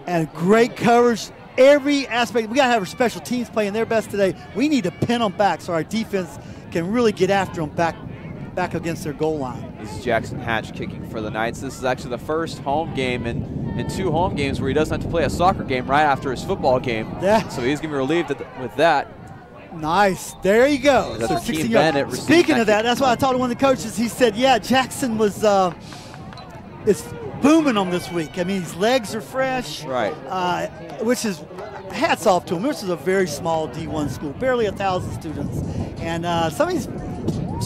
And great coverage. Every aspect, we got to have our special teams playing their best today. We need to pin them back so our defense can really get after them back against their goal line. This is Jackson Hatch kicking for the Knights. This is actually the first home game in 2 home games where he doesn't have to play a soccer game right after his football game. Yeah. So he's going to be relieved with that. Nice. There you go. So Rakeem Bennett. Speaking of that, that's why I talked to one of the coaches. He said, yeah, Jackson was it's booming him this week. I mean, his legs are fresh. Right. Which is hats off to him. This is a very small D1 school, barely 1,000 students. And some of these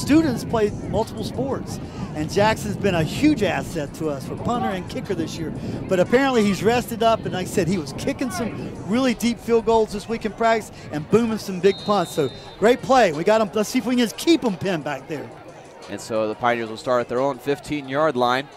students play multiple sports. And Jackson's been a huge asset to us for punter and kicker this year. But apparently he's rested up, and like I said, he was kicking some really deep field goals this week in practice and booming some big punts. So great play. We got him. Let's see if we can just keep him pinned back there. And so the Pioneers will start at their own 15-yard line.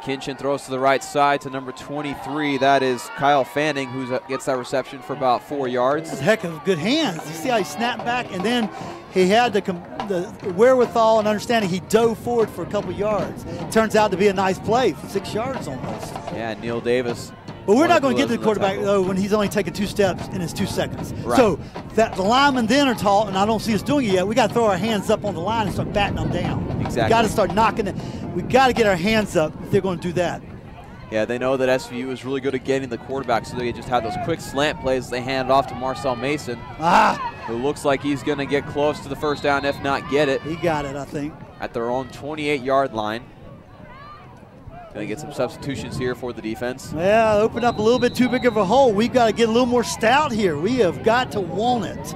Kinchin throws to the right side to number 23. That is Kyle Fanning, who gets that reception for about 4 yards. That's a heck of good hands. You see how he snapped back, and then he had the wherewithal and understanding. He dove forward for a couple yards. Turns out to be a nice play for 6 yards almost. Yeah, Neil Davis. But we're not going to get to the quarterback, though, when he's only taking 2 steps in his 2 seconds. Right. So the linemen then are taught, and I don't see us doing it yet, we got to throw our hands up on the line and start batting them down. Exactly. We got to start knocking it. We got to get our hands up if they're going to do that. Yeah, they know that SVU is really good at getting the quarterback, so they just have those quick slant plays. They hand it off to Marcel Mason, who looks like he's going to get close to the first down, if not get it. He got it, I think. At their own 28-yard line. Going to get some substitutions here for the defense. Yeah, open up a little bit too big of a hole. We've got to get a little more stout here. We have got to want it.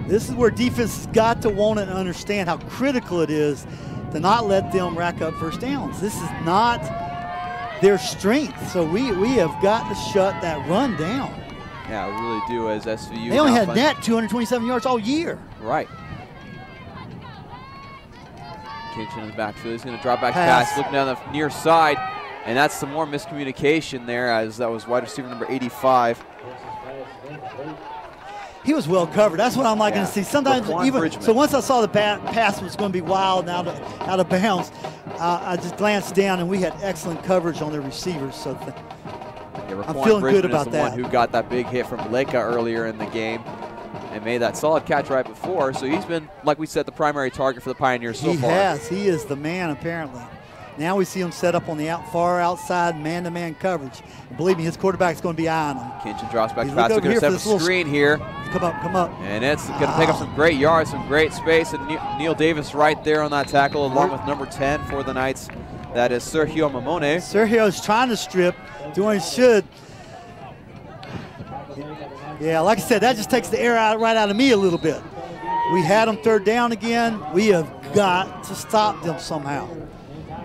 This is where defense has got to want it and understand how critical it is to not let them rack up first downs. This is not their strength, so we have got to shut that run down. Yeah, we really do as SVU. They only had net 227 yards all year. Right. Kinchin in the backfield. He's going to drop back pass, looking down the near side, and that's some more miscommunication there, as that was wide receiver number 85. He was well covered. That's what I'm liking to see. Sometimes so once I saw the pass was going to be wild and out of bounds, I just glanced down and we had excellent coverage on their receivers. So I'm feeling good about that. One who got that big hit from Leka earlier in the game and made that solid catch right before. So he's been, like we said, the primary target for the Pioneers so far. He has. He is the man apparently. Now we see him set up on the far outside man-to-man coverage. And believe me, his quarterback's going to be eyeing him. Kinchin drops back pass. Looking to set up a screen here. Come up. And it's going to pick up some great yards, some great space. And Neil Davis right there on that tackle, along with number 10 for the Knights. That is Sergio Mamone. Sergio's trying to strip, doing what he should. Yeah, like I said, that just takes the air right out of me a little bit. We had them 3rd down again. We have got to stop them somehow.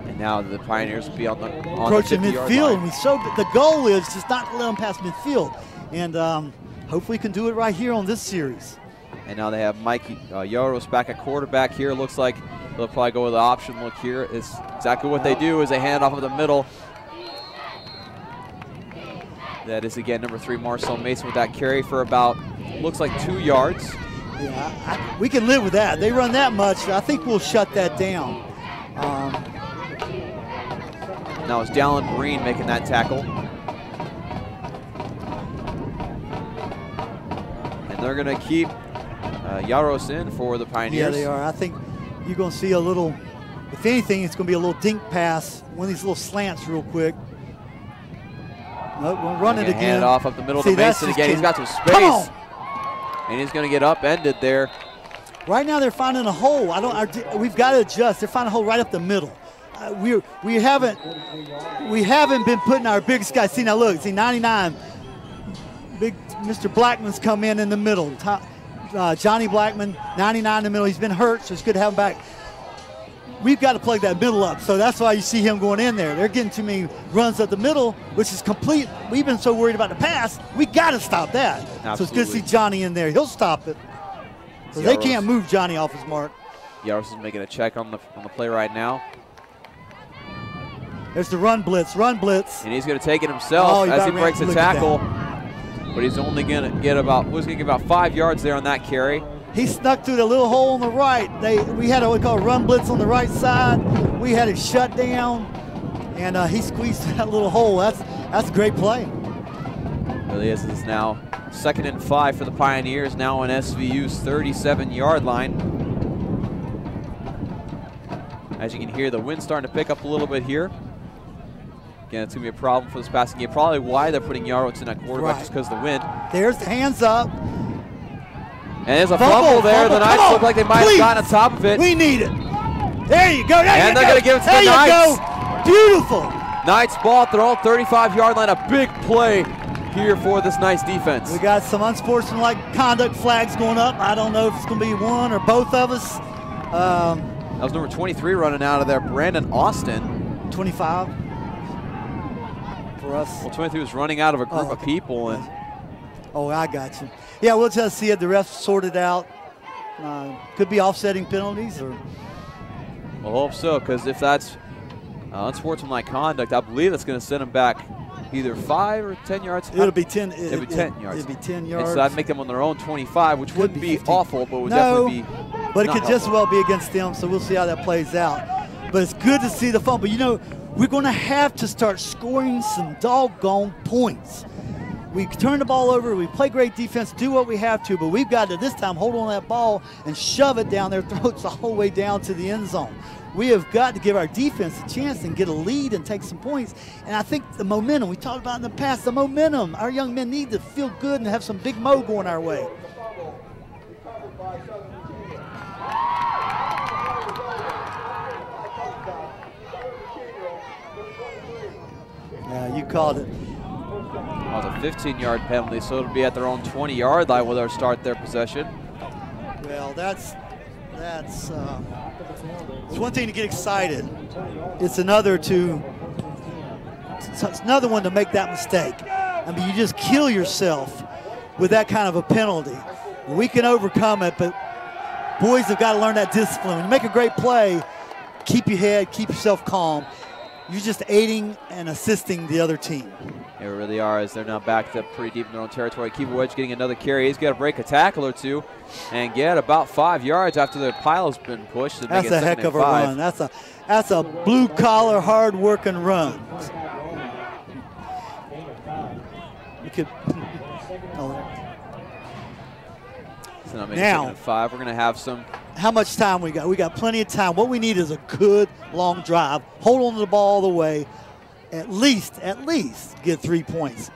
And now the Pioneers will be on the approaching midfield. And the goal is just not to let them pass midfield. And hopefully we can do it right here on this series. And now they have Mike Yoros back at quarterback here. Looks like they'll probably go with the option look here. It's exactly what they do is they hand off of the middle. That is, again, number 3, Marcel Mason with that carry for about, looks like 2 yards. Yeah, we can live with that. They run that much. I think we'll shut that down. Now it's Dallin Green making that tackle. And they're going to keep Yaros in for the Pioneers. Yeah, they are. I think you're going to see a little, if anything, it's going to be a little dink pass, one of these little slants real quick. Nope, we'll run it again. Hand it off up the middle See, to Mason again. He's got some space. And he's going to get upended there. Right now they're finding a hole. We've got to adjust. They're finding a hole right up the middle. We haven't been putting our biggest guys. See now, look, see 99. Big Mr. Blackman's come in the middle. Johnny Blackman, 99 in the middle. He's been hurt, so it's good to have him back. We've got to plug that middle up, so that's why you see him going in there. They're getting too many runs up the middle, which is complete. We've been so worried about the pass, we got to stop that. Absolutely. So it's good to see Johnny in there. He'll stop it. So they can't move Johnny off his mark. Yaros is making a check on the play right now. There's the run blitz. And he's going to take it himself as he breaks a tackle. But he's only going to get about 5 yards there on that carry. He snuck through the little hole on the right. We had what we call a run blitz on the right side. We had it shut down, and he squeezed that little hole. That's a great play. Really is. This is now 2nd and 5 for the Pioneers, now on SVU's 37-yard line. As you can hear, the wind's starting to pick up a little bit here. Again, it's going to be a problem for this passing game. Probably why they're putting Yaros in at quarterback, just because of the wind. There's the hands up. And there's a fumble there. The Knights look like they might have gotten on top of it. We need it. There you go. And they're going to give it to the Knights. Beautiful. Knights ball at their own 35-yard line. A big play here for this Knights defense. We got some unsportsmanlike conduct flags going up. I don't know if it's going to be one or both of us. That was number 23 running out of there, Brandon Austin. 25 for us. Well, 23 was running out of a group of people. And oh, I got you. Yeah, we'll just see it. The refs sorted out. Could be offsetting penalties, or. We'll hope so, because if that's unsportsmanlike conduct, I believe that's going to send them back either 5 or 10 yards. It'll be 10. It'll be 10 yards. It'll be 10 yards. And so that'd make them on their own 25, which wouldn't be 15. awful, but would definitely be. But it could just well be against them, so we'll see how that plays out. But it's good to see the fumble. You know, we're going to have to start scoring some doggone points. We turn the ball over, we play great defense, do what we have to, but we've got to this time hold on that ball and shove it down their throats all the way down to the end zone. We have got to give our defense a chance and get a lead and take some points. And I think the momentum, we talked about in the past, the momentum, our young men need to feel good and have some big mo going our way. Yeah, you called it. Oh, the 15-yard penalty, so it'll be at their own 20-yard line where they'll start their possession. Well, it's one thing to get excited. It's another one to make that mistake. I mean, you just kill yourself with that kind of a penalty. We can overcome it, but boys have got to learn that discipline. When you make a great play, keep your head, keep yourself calm. You're just aiding and assisting the other team. They really are, as they're now backed up pretty deep in their own territory. Kiva Wedge getting another carry. He's got to break a tackle or two and get about 5 yards after the pile has been pushed. That's a heck of a run. That's a blue-collar, hard-working run. You could. So now, 5. We're going to have some. How much time we got? We got plenty of time. What we need is a good long drive. Hold on to the ball all the way. At least get 3 points.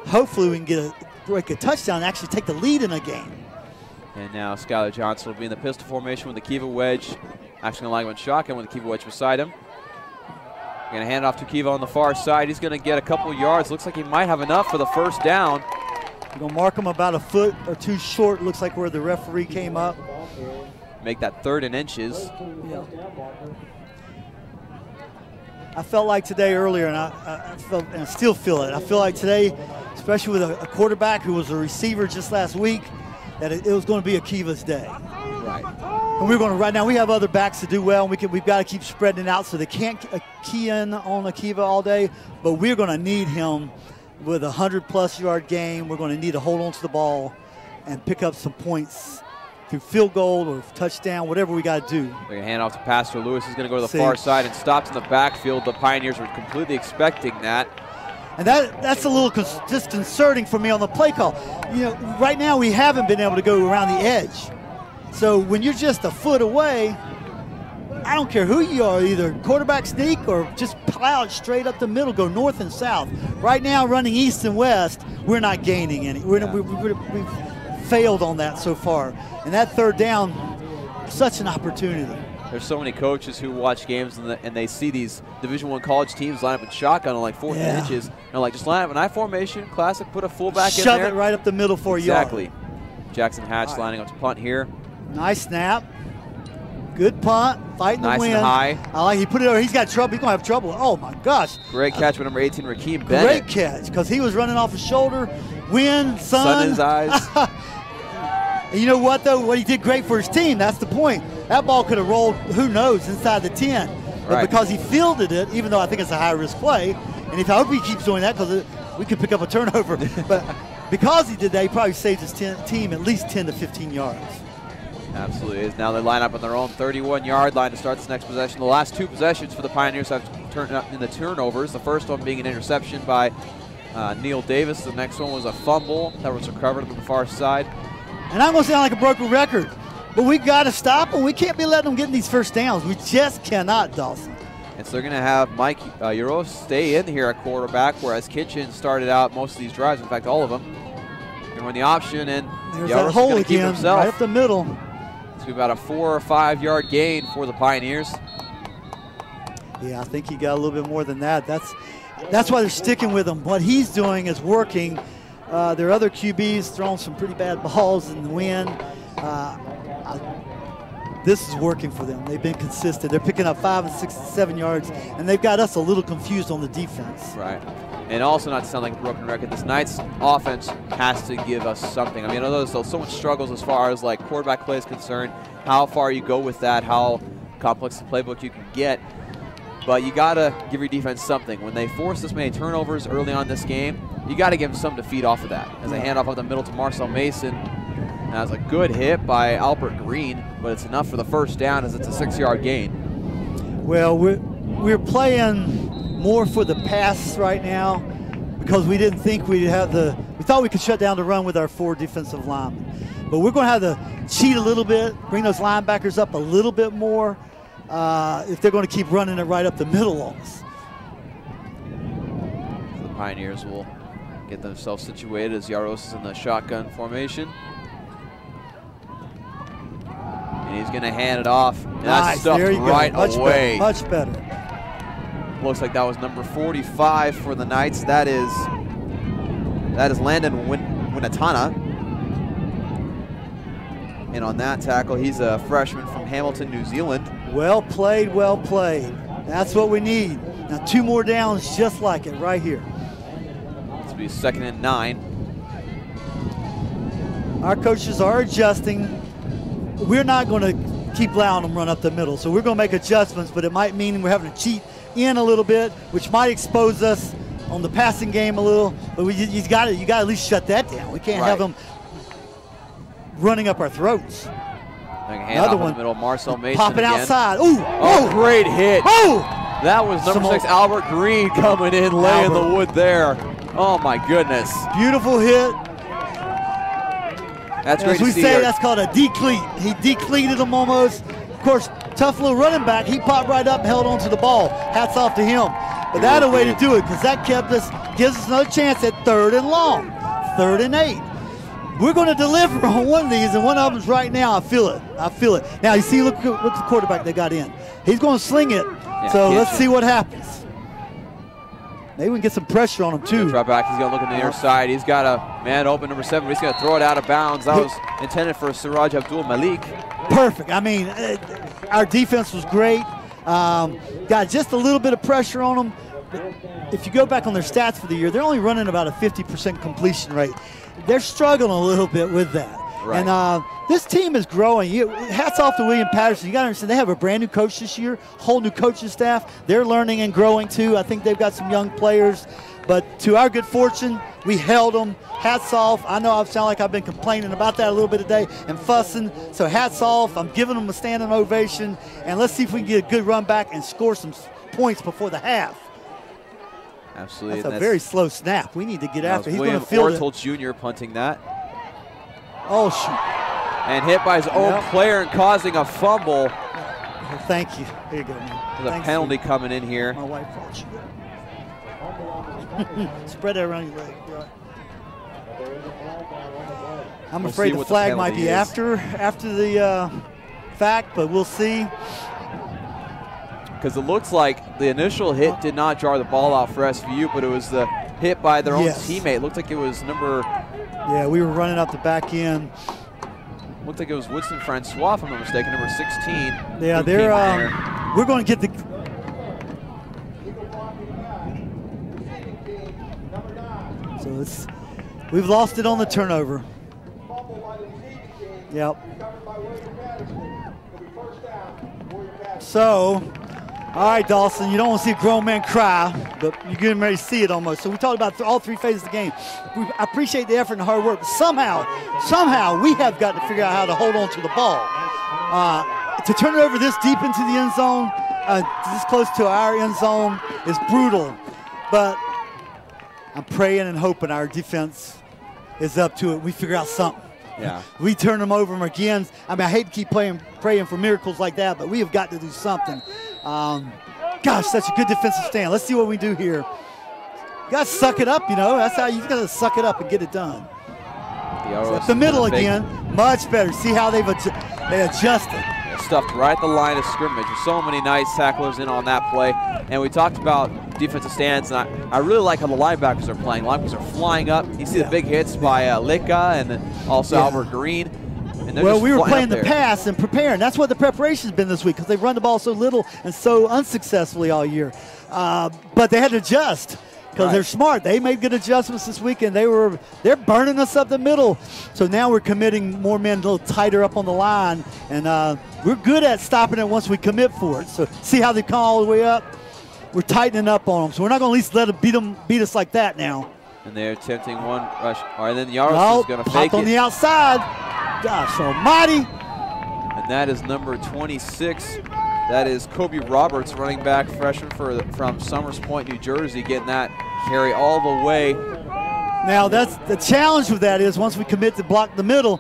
Hopefully we can break a touchdown and actually take the lead in a game. And now Skylar Johnson will be in the pistol formation with the Kiva Wedge. Actually going to line up in shotgun with the Kiva Wedge beside him. Going to hand it off to Kiva on the far side. He's going to get a couple yards. Looks like he might have enough for the first down. We're going to mark him about a foot or two short. Looks like where the referee came up. Make that 3rd and inches. Yeah. I felt like today earlier, and I felt, and I still feel it. I feel like today, especially with a quarterback who was a receiver just last week, that it was going to be Akiva's day. Right. And we're going to right now. We have other backs to do well, and we've got to keep spreading it out so they can't key in on Akiva all day. But we're going to need him with a 100-plus yard game. We're going to need to hold on to the ball and pick up some points through field goal or touchdown, whatever we got to do. They're going to hand off to Pastor Lewis. He's going to go to the far side and stops in the backfield. The Pioneers were completely expecting that. And that's a little disconcerting for me on the play call. You know, right now we haven't been able to go around the edge. So when you're just a foot away, I don't care who you are, either quarterback sneak or just plow it straight up the middle, go north and south. Right now, running east and west, we're not gaining any. We've failed on that so far. And that third down, such an opportunity. There's so many coaches who watch games and they see these Division I college teams line up in shotgun on like 4th and inches. And they're like, just line up an I formation, classic, put a fullback in there. Shove it right up the middle for a yard. Exactly. Jackson Hatch lining up to punt here. Nice snap. Good punt, fighting the wind. Nice and high. I like he put it over. He's got trouble. He's going to have trouble. Oh, my gosh. Great catch by number 18, Rakeem Bennett. Great catch, because he was running off his shoulder. Wind, sun. In his eyes. And you know what, though? What he did great for his team. That's the point. That ball could have rolled, who knows, inside the 10. But because he fielded it, even though I think it's a high-risk play, and I hope he keeps doing that because we could pick up a turnover. But because he did that, he probably saved his team at least 10 to 15 yards. Absolutely is. Now they line up on their own 31-yard line to start this next possession. The last 2 possessions for the Pioneers have turned up in the turnovers. The first one being an interception by Neil Davis. The next one was a fumble that was recovered on the far side. And I'm going to sound like a broken record, but we got to stop them. We can't be letting them get these first downs. We just cannot, Dawson. And so they're going to have Mike Uros stay in here at quarterback, whereas Kitchen started out most of these drives, in fact, all of them. Going to run the option, and there's that hole again, right up the middle. It's about a 4 or 5 yard gain for the Pioneers. Yeah, I think he got a little bit more than that. That's why they're sticking with him. What he's doing is working. Their other QBs throwing some pretty bad balls in the wind. This is working for them. They've been consistent. They're picking up 5 and 6 and 7 yards, and they've got us a little confused on the defense. Right. And also, not to sound like a broken record, this Knights offense has to give us something. I mean, I know there's so much struggles as far as like quarterback play is concerned, how far you go with that, how complex the playbook you can get. But you got to give your defense something. When they force this many turnovers early on in this game, you got to give them something to feed off of that. As they hand off up the middle to Marcel Mason. That was a good hit by Albert Green, but it's enough for the first down as it's a 6 yard gain. Well, we're playing more for the pass right now because we didn't think we thought we could shut down the run with our 4 defensive linemen. But we're going to have to cheat a little bit, bring those linebackers up a little bit more if they're going to keep running it right up the middle on us. The Pioneers will get themselves situated as Yaros is in the shotgun formation. And he's going to hand it off. And that's stuffed right away. Much better. Looks like that was number 45 for the Knights. That is Landon Winatana. And on that tackle, he's a freshman from Hamilton, New Zealand. Well played, well played. That's what we need. Now 2 more downs just like it right here. This will be 2nd and 9. Our coaches are adjusting. We're not going to keep allowing them run up the middle, so we're going to make adjustments, but it might mean we're having to cheat in a little bit, which might expose us on the passing game a little, but you got to at least shut that down. We can't have them running up our throats. Another one in the middle, Marcel Mason popping again. Outside. Ooh, oh, great hit. Oh, that was number 6, Albert Green, coming in, laying the wood there. Oh my goodness. Beautiful hit. That's great to see. As we say, that's called a decleat. He decleated him almost. Of course, tough little running back. He popped right up and held on to the ball. Hats off to him. But that's a way to do it because that gives us another chance at 3rd and long, 3rd and 8. We're going to deliver on one of these, and one of them's right now. I feel it. I feel it. Now, you see, look at the quarterback they got in. He's going to sling it. Yeah, so let's see what happens. Maybe we can get some pressure on him, too. Drop back. He's going to look on the near side. He's got a man open, number 7, but he's going to throw it out of bounds. That was intended for Siraj Abdul Malik. Perfect. I mean, our defense was great. Got just a little bit of pressure on them. But if you go back on their stats for the year, they're only running about a 50% completion rate. They're struggling a little bit with that. Right. And this team is growing. Hats off to WM Paterson. You got to understand, they have a brand new coach this year, whole new coaching staff. They're learning and growing too. I think they've got some young players. But to our good fortune, we held them. Hats off. I know I sound like I've been complaining about that a little bit today and fussing. So hats off. I'm giving them a standing ovation. And let's see if we can get a good run back and score some points before the half. Absolutely. That's a very slow snap. We need to get after. He's going to William field Ortel Jr. punting that. Oh, shoot. And hit by his own player and causing a fumble. Well, thank you. Here you go, man. There's a penalty coming in here. My wife fought you. Spread that around your leg. Right. I'm afraid the flag might be after the fact, but we'll see. Because it looks like the initial hit did not jar the ball out for SVU, but it was the hit by their own teammate. It looked like it was number... Yeah, we were running up the back end. Looked like it was Woodson Francois, if I'm not mistaken, number 16. Yeah, they're... we're going to get the... So it's... We've lost it on the turnover. Yep. So... All right, Dawson, you don't want to see a grown man cry, but you're getting ready to see it almost. So we talked about all three phases of the game. I appreciate the effort and hard work, but somehow we have got to figure out how to hold on to the ball. To turn it over this deep into the end zone, this close to our end zone, is brutal. But I'm praying and hoping our defense is up to it. We figure out something. Yeah. We turn them over again. I mean, I hate to keep praying for miracles like that, but we have got to do something. Gosh, such a good defensive stand. Let's see what we do here. You got to suck it up, you know. That's how you got to suck it up and get it done. So at the middle again, much better. See how they adjusted. Stuffed right at the line of scrimmage. There's so many nice tacklers in on that play. And we talked about defensive stands, and I really like how the linebackers are playing. Linebackers are flying up. You see the big hits by Licka and then also Albert Green. And well, we were playing the pass and preparing. That's what the preparation's been this week because they've run the ball so little and so unsuccessfully all year. But they had to adjust because they're smart. They made good adjustments this week, and they're burning us up the middle. So now we're committing more men a little tighter up on the line, and we're good at stopping it once we commit for it. So see how they come all the way up? We're tightening up on them, so we're not going to at least let them beat us like that now. And they're attempting one rush. All right, then Yaros is going to fake it. On the outside. Gosh almighty. And that is number 26. That is Kobe Roberts, running back, freshman from Summers Point, New Jersey, getting that carry all the way. Now, that's the challenge with that is once we commit to block the middle,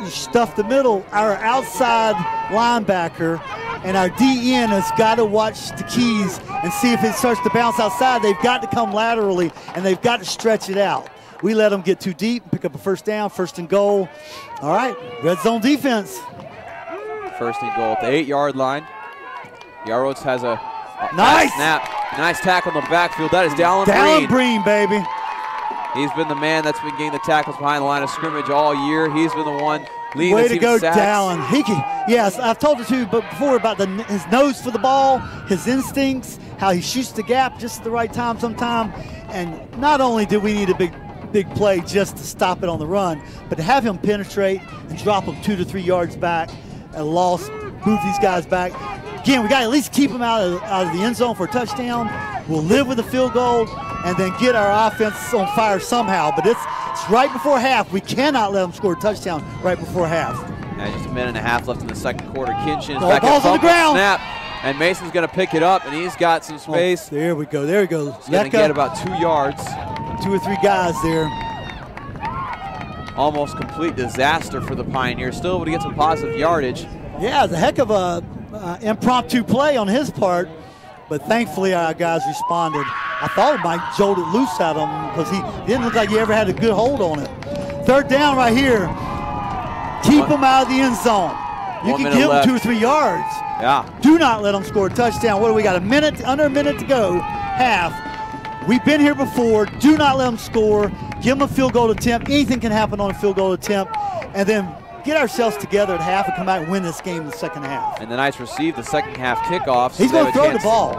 stuff the middle, our outside linebacker and our DN has got to watch the keys and see if it starts to bounce outside. They've got to come laterally, and they've got to stretch it out. We let them get too deep, pick up a first down, first and goal. All right, red zone defense. First and goal at the 8-yard line. Yaros has a nice snap. Nice tackle in the backfield. That is Dallin Breen, baby. He's been the man that's been getting the tackles behind the line of scrimmage all year. He's been the one leading the team in sacks. Way to go, Dallin. Yes, I've told you before about his nose for the ball, his instincts, how he shoots the gap just at the right time sometime. And not only did we need a big play just to stop it on the run, but to have him penetrate and drop him 2 to 3 yards back, move these guys back. Again, we got to at least keep them out of the end zone for a touchdown. We'll live with a field goal and then get our offense on fire somehow. But it's right before half. We cannot let them score a touchdown right before half. Yeah, just a minute and a half left in the second quarter. Kinchin is back at on the ground. Snap. And Mason's going to pick it up, and he's got some space. Oh, there we go. There he goes. He's going to get about 2 yards. 2 or 3 guys there. Almost complete disaster for the Pioneers. Still able to get some positive yardage. Yeah, it's a heck of a impromptu play on his part, but thankfully our guys responded. I thought it might jolt it loose at him because he didn't look like he ever had a good hold on it. Third down right here. Keep him out of the end zone. You can give him 2 or 3 yards. Yeah. Do not let them score a touchdown. What do we got? Under a minute to go. Half. We've been here before. Do not let them score. Give them a field goal attempt. Anything can happen on a field goal attempt. And then get ourselves together at half and come out and win this game in the second half. And the Knights receive the second half kickoff. He's going to throw the ball.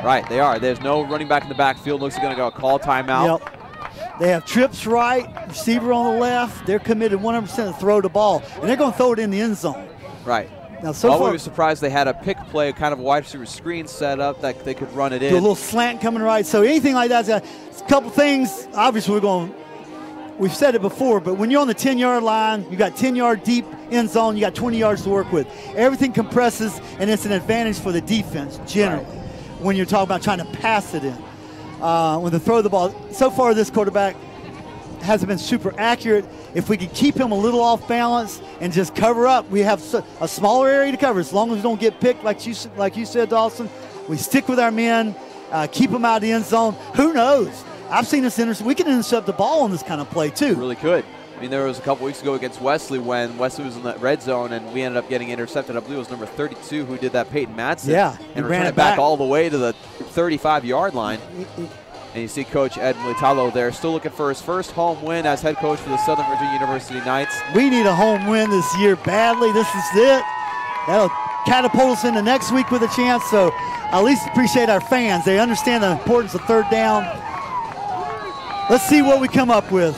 Right, they are. There's no running back in the backfield. Looks like they're going to go call timeout. Yep. They have trips right, receiver on the left. They're committed 100% to throw the ball, and they're going to throw it in the end zone. Right. Now, so we far, were surprised they had a pick play, kind of a wide receiver screen set up that they could run it in. do a little slant coming right. So anything like that's a couple things. Obviously, we've said it before, but when you're on the 10-yard line, you got 10-yard deep end zone, you got 20 yards to work with. Everything compresses, and it's an advantage for the defense generally when you're talking about trying to pass it in. When they throw the ball, so far this quarterback hasn't been super accurate. If we could keep him a little off balance and just cover up, we have a smaller area to cover. As long as we don't get picked, like you said, Dawson, we stick with our men, keep them out of the end zone. Who knows? I've seen us intercept. We can intercept the ball on this kind of play too. Really could. I mean, there was a couple weeks ago against Wesley when Wesley was in the red zone and we ended up getting intercepted. I believe it was number 32 who did that, Peyton Madsen. Yeah, and ran it back all the way to the 35-yard line. And you see Coach Ed Militalo there, still looking for his first home win as head coach for the Southern Virginia University Knights. We need a home win this year badly. This is it. That'll catapult us into next week with a chance. So I at least appreciate our fans. They understand the importance of third down. Let's see what we come up with.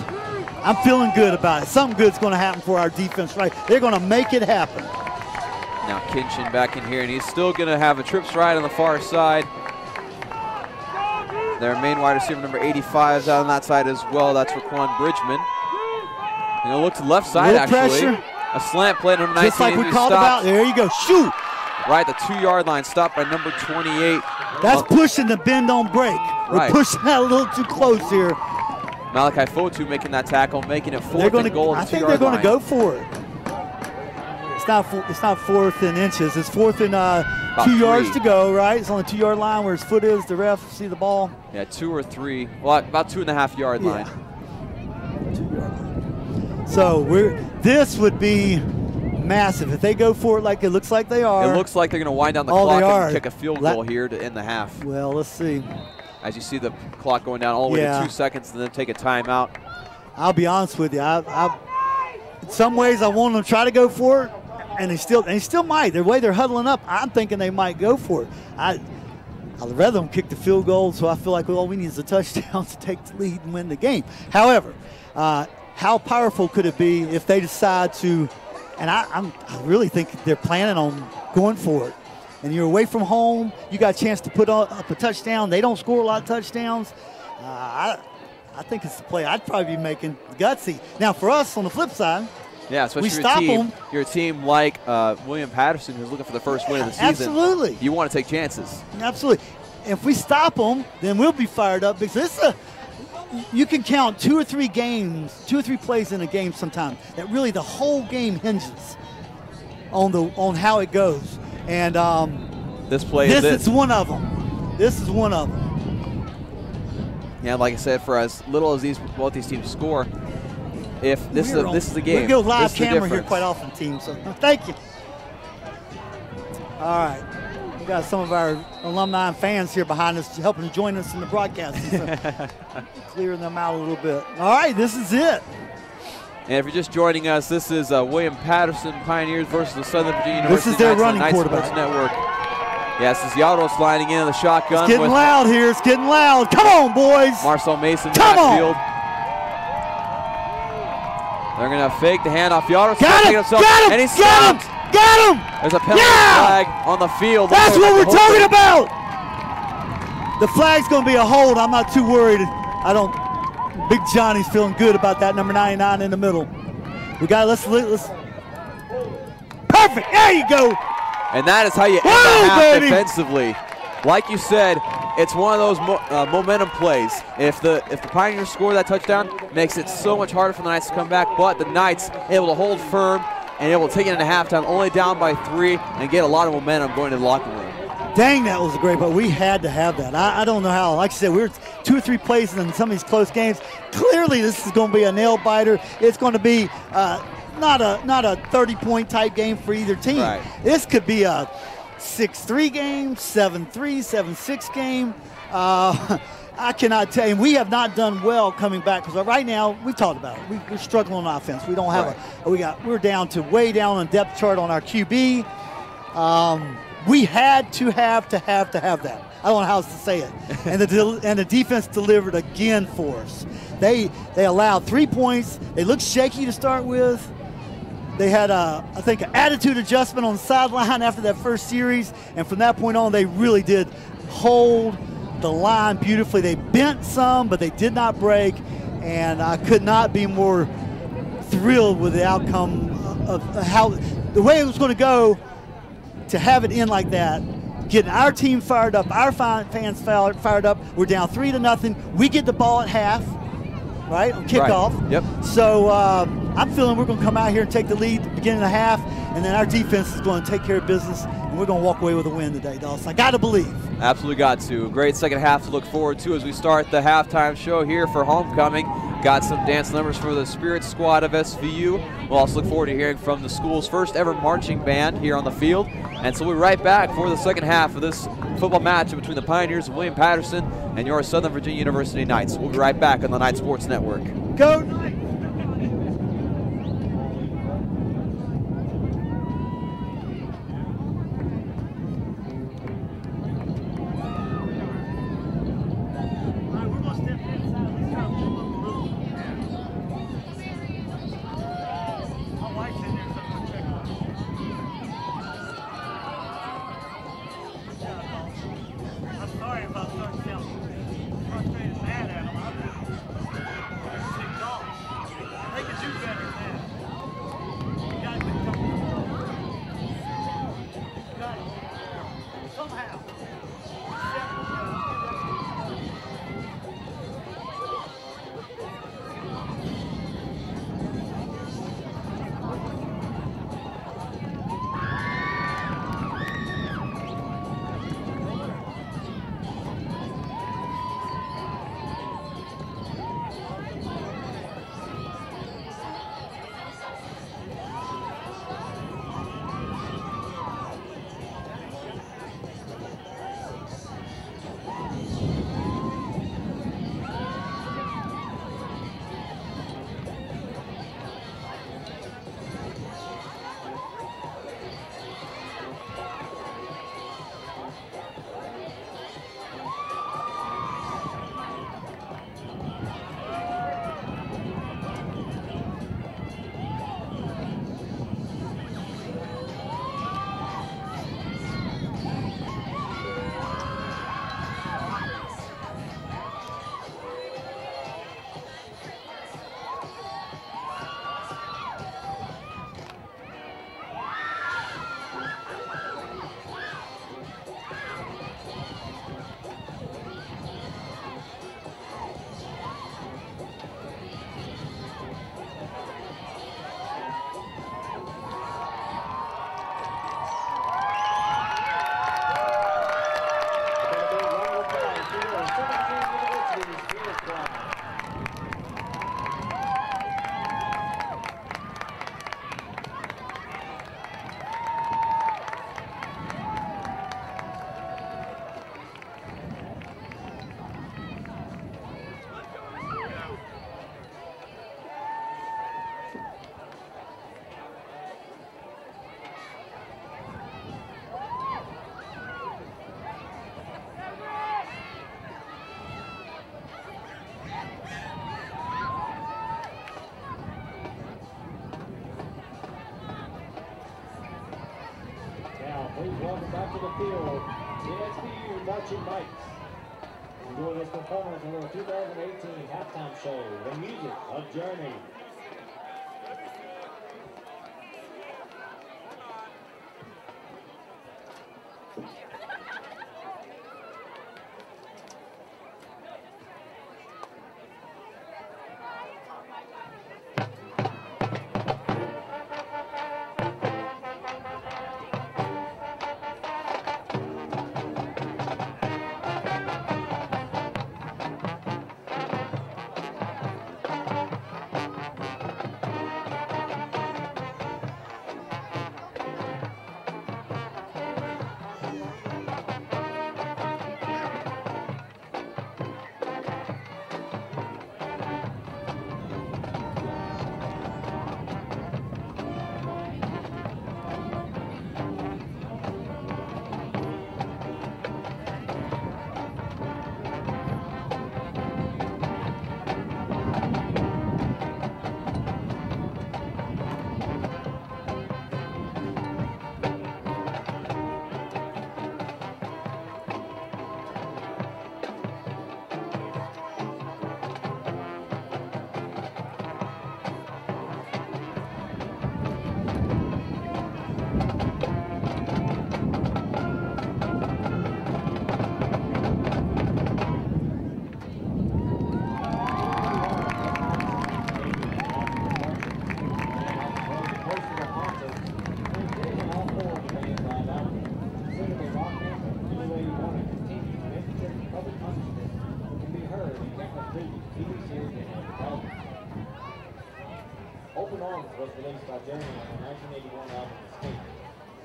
I'm feeling good about it. Something good's going to happen for our defense, right? They're going to make it happen. Now Kinchin back in here, and he's still going to have a trip stride on the far side. Their main wide receiver, number 85, is out on that side as well. That's Raquan Bridgman. And he'll look to the left side, actually. Pressure. A slant play, number 19. Just like we called about. There you go. Shoot. Right at the 2-yard line, stopped by number 28. That's pushing the bend on break. We're pushing that a little too close here. Malachi Fotu making that tackle, making it fourth and goal I at the 2-yard line. think they're going to go for it. It's not fourth in inches. It's fourth in 2 yards to go, right? It's on the 2-yard line where his foot is. The ref see the ball. Yeah, 2 or 3. Well, about 2.5-yard line. 2-yard line. So this would be massive if they go for it like it looks like they are. It looks like they're going to wind down the clock and kick a field goal here to end the half. Well, let's see. As you see the clock going down all the way to 2 seconds and then take a timeout. I'll be honest with you. In some ways, I want them to try to go for it. And they still might. The way they're huddling up, I'm thinking they might go for it. I'd rather them kick the field goal, so I feel like all we need is a touchdown to take the lead and win the game. However, how powerful could it be if they decide to, and I really think they're planning on going for it. And you're away from home, you got a chance to put up a touchdown. They don't score a lot of touchdowns. I think it's the play I'd probably be making gutsy. Now, for us, on the flip side, yeah, especially you're a team like William Paterson who's looking for the first win of the season. Absolutely. You want to take chances. Absolutely. If we stop them, then we'll be fired up because you can count 2 or 3 plays in a game sometimes that really the whole game hinges on how it goes. And this is one of them. This is one of them. Yeah, like I said, for as little as both these teams score, if this is the game. We go live camera here quite often, team. So thank you. All right, we got some of our alumni and fans here behind us, helping join us in the broadcast. So clearing them out a little bit. All right, this is it. And if you're just joining us, this is William Paterson Pioneers versus the Southern Virginia University. This is their Knights running quarterback. Sports Network. Yes, this is Yados lining in the shotgun. It's getting loud here. It's getting loud. Come on, boys. Marcel Mason in the Come backfield. on. They're going to fake the handoff. Yados got him. And he's stopped. Got him. There's a penalty flag on the field. That's what we're talking about. The flag's going to be a hold. I'm not too worried. Big Johnny's feeling good about that number 99 in the middle. We got let's perfect. There you go. And that is how you end the half defensively. Like you said, it's one of those momentum plays. If the Pioneers score that touchdown, it makes it so much harder for the Knights to come back. But the Knights able to hold firm and able to take it into halftime, only down by 3, and get a lot of momentum going to the locker room. Dang, that was great, but we had to have that. I don't know how. Like I said, we're 2 or 3 plays in some of these close games. Clearly, this is going to be a nail biter. It's going to be not a 30-point type game for either team. Right. This could be a 6-3 game, 7-3, 7-6 game. I cannot tell you. We have not done well coming back because right now we've talked about it. We're struggling on offense. We don't have we're down to way down on depth chart on our QB. We had to have that. I don't know how else to say it. And the defense delivered again for us. They allowed 3 points. They looked shaky to start with. They had, I think, an attitude adjustment on the sideline after that first series, and from that point on, they really did hold the line beautifully. They bent some, but they did not break, and I could not be more thrilled with the outcome of how the way it was going to go. To have it end like that, getting our team fired up, our fans fired up. We're down 3-0. We get the ball at half, right, on kickoff. Right. Yep. So I'm feeling we're going to come out here and take the lead at the beginning of the half, and then our defense is going to take care of business, and we're going to walk away with a win today, Dawson. I got to believe. Absolutely got to. Great second half to look forward to as we start the halftime show here for homecoming. Got some dance numbers for the Spirit Squad of SVU. We'll also look forward to hearing from the school's first ever marching band here on the field. And so we'll be right back for the second half of this football match between the Pioneers of William Paterson and your Southern Virginia University Knights. We'll be right back on the Knight Sports Network. Go Knights! Please welcome back to the field the SVU Marching Knights. Enjoy this performance of the 2018 halftime show, The Music of Journey.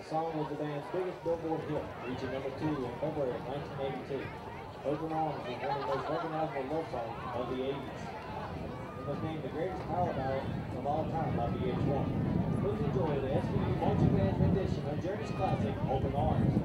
song was the band's biggest Billboard hit, reaching number 2 in February of 1982. Open Arms was one of the most recognizable love songs of the 80s. It was named the greatest power ballad of all time by VH1. Please enjoy the SVU Marching Band's rendition of Journey's classic, Open Arms.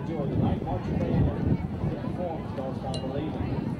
Enjoy the night marching band that performs Don't Stop Believing.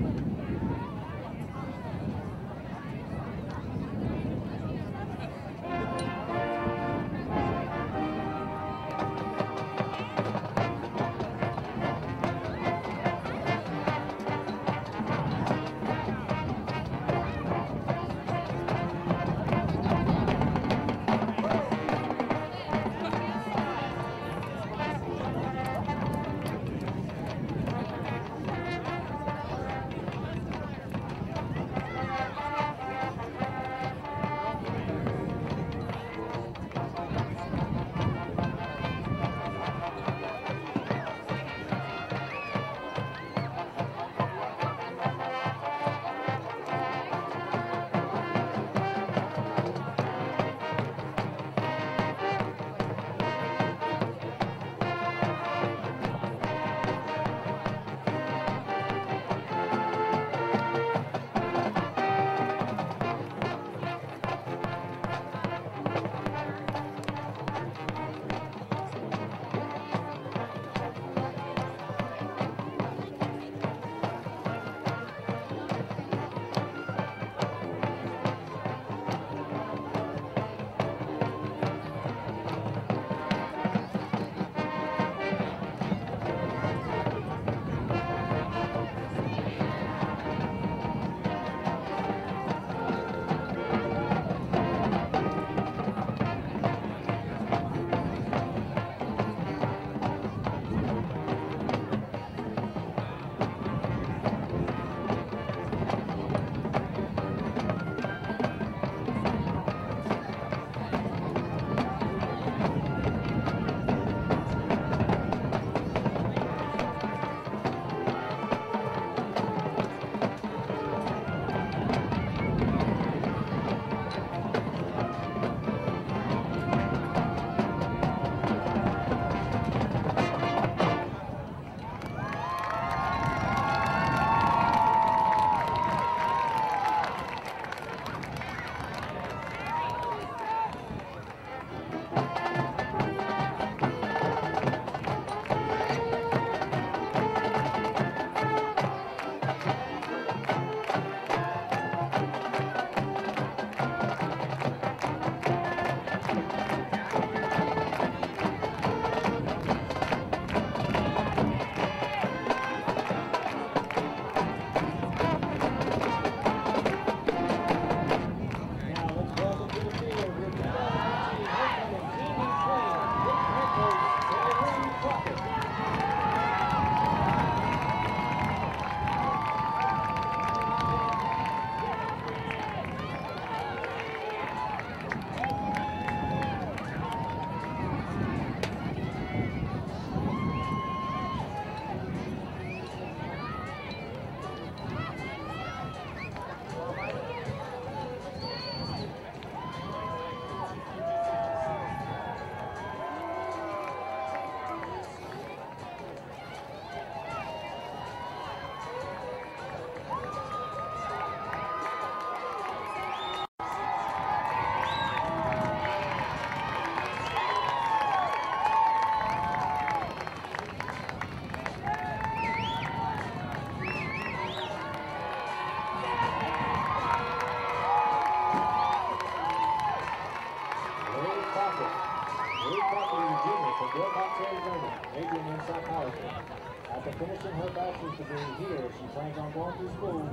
After finishing her bachelor's degree here, she plans on going through school to